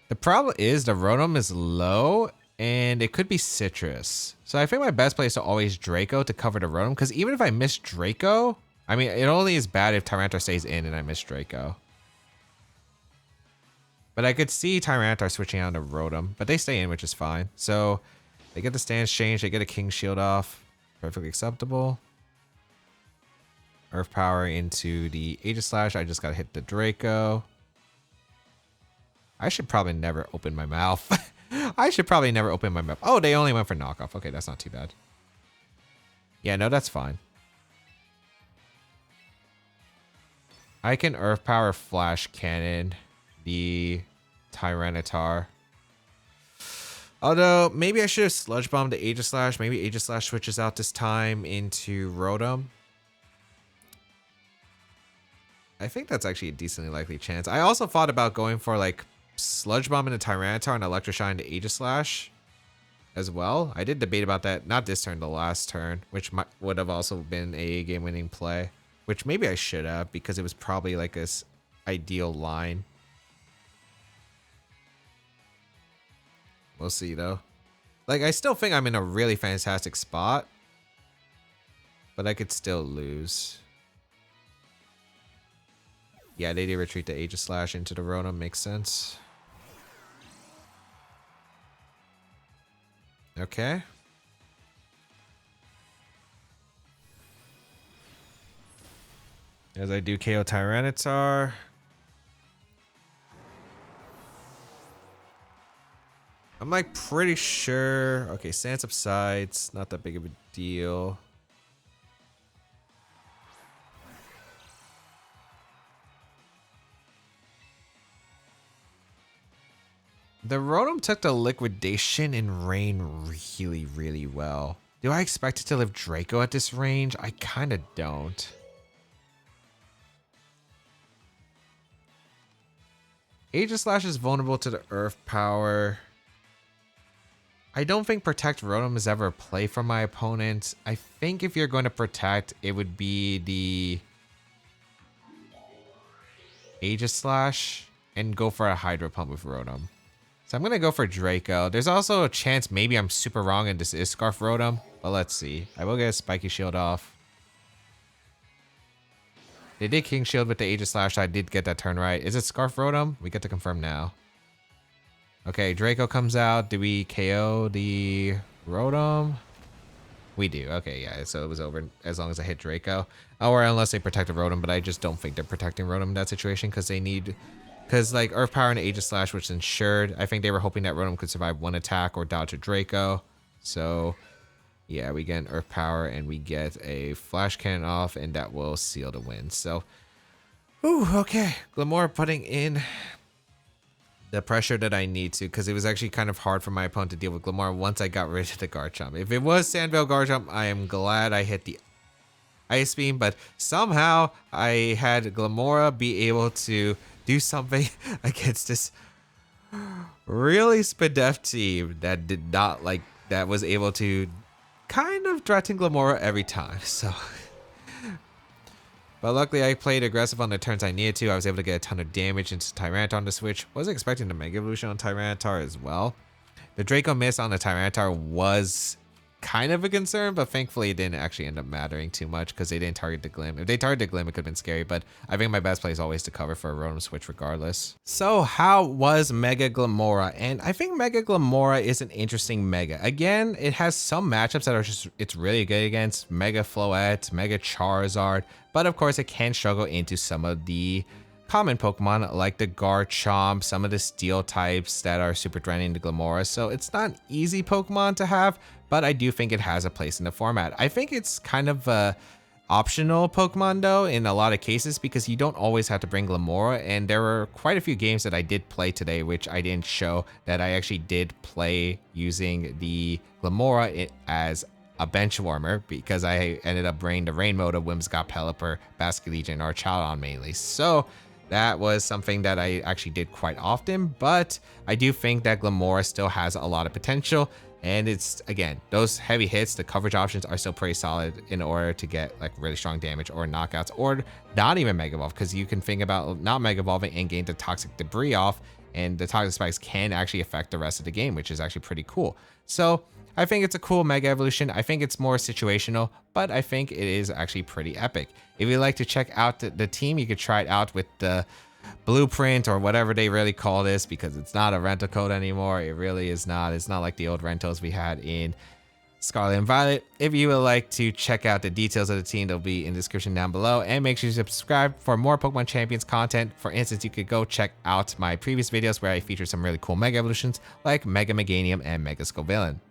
The problem is the Rotom is low, and it could be Citrus. So I think my best play is to always Draco to cover the Rotom, because even if I miss Draco, I mean, it only is bad if Tyranitar stays in and I miss Draco. But I could see Tyranitar switching out to Rotom, but they stay in, which is fine. So they get the stance change, they get a King Shield off. Perfectly acceptable. Earth Power into the Aegislash. I just gotta hit the Draco. I should probably never open my mouth. I should probably never open my mouth. Oh, they only went for knockoff. Okay, that's not too bad. Yeah, no, that's fine. I can Earth Power Flash Cannon the Tyranitar. Although, maybe I should have Sludge Bombed the Aegislash. Maybe Aegislash switches out this time into Rotom. I think that's actually a decently likely chance. I also thought about going for like Sludge Bomb into Tyranitar and Electroshock into Aegislash as well. I did debate about that, not this turn, the last turn, which would have also been a game-winning play, which maybe I should have because it was probably like this ideal line. We'll see though. Like, I still think I'm in a really fantastic spot, but I could still lose. Yeah, they did retreat the Aegislash into the Rotom. Makes sense. Okay. As I do KO Tyranitar. I'm like pretty sure. Okay, Sand subsides. Not that big of a deal. The Rotom took the Liquidation in Rain really, really well. Do I expect it to live Draco at this range? I kind of don't. Aegislash is vulnerable to the Earth Power. I don't think Protect Rotom is ever a play from my opponent. I think if you're going to Protect, it would be the Aegislash and go for a Hydro Pump with Rotom. So I'm going to go for Draco. There's also a chance maybe I'm super wrong and this is Scarf Rotom, but let's see. I will get a Spiky Shield off. They did King Shield with the Aegislash. I did get that turn right. Is it Scarf Rotom? We get to confirm now. Okay, Draco comes out. Do we KO the Rotom? We do. Okay, yeah, so it was over as long as I hit Draco. Or unless they protect the Rotom, but I just don't think they're protecting Rotom in that situation because they need... Because like Earth Power and Aegislash, which is ensured, I think they were hoping that Rotom could survive one attack or dodge a Draco. So yeah, we get an Earth Power and we get a Flash Cannon off, and that will seal the win. So, ooh, okay. Glimmora putting in the pressure that I need to, because it was actually kind of hard for my opponent to deal with Glimmora once I got rid of the Garchomp. If it was Sandvale Garchomp, I am glad I hit the Ice Beam, but somehow I had Glimmora be able to do something against this really Spadef team that did not like, that was able to kind of threaten Glimmora every time. So, but luckily I played aggressive on the turns I needed to. I was able to get a ton of damage into Tyranitar on the switch. Wasn't expecting the Mega Evolution on Tyranitar as well. The Draco Miss on the Tyranitar was kind of a concern, but thankfully it didn't actually end up mattering too much because they didn't target the Glim. If they targeted the Glim, it could have been scary, but I think my best play is always to cover for a Rotom switch regardless. So how was Mega Glimmora? And I think Mega Glimmora is an interesting Mega. Again, it has some matchups that are just, it's really good against Mega Floette, Mega Charizard, but of course it can struggle into some of the common Pokemon like the Garchomp, some of the Steel types that are super threatening to Glimmora. So it's not an easy Pokemon to have, but I do think it has a place in the format. I think it's kind of a optional Pokemon though in a lot of cases because you don't always have to bring Glimmora, and there were quite a few games that I did play today which I didn't show that I actually did play using the Glimmora as a bench warmer because I ended up bringing the rain mode of Whimsicott, Pelipper, Basculegion, or Archaludon mainly. So that was something that I actually did quite often, but I do think that Glimmora still has a lot of potential. And it's, again, those heavy hits, the coverage options are still pretty solid in order to get like really strong damage or knockouts, or not even Mega Evolve, because you can think about not Mega Evolving and gain the Toxic Debris off, and the Toxic Spikes can actually affect the rest of the game, which is actually pretty cool. So I think it's a cool Mega Evolution. I think it's more situational, but I think it is actually pretty epic. If you'd like to check out the team, you could try it out with the blueprint or whatever they really call this, because it's not a rental code anymore. It really is not. It's not like the old rentals we had in Scarlet and Violet. If you would like to check out the details of the team, they'll be in the description down below, and make sure you subscribe for more Pokemon Champions content. For instance, you could go check out my previous videos where I feature some really cool Mega Evolutions like Mega Meganium and Mega Scovillain.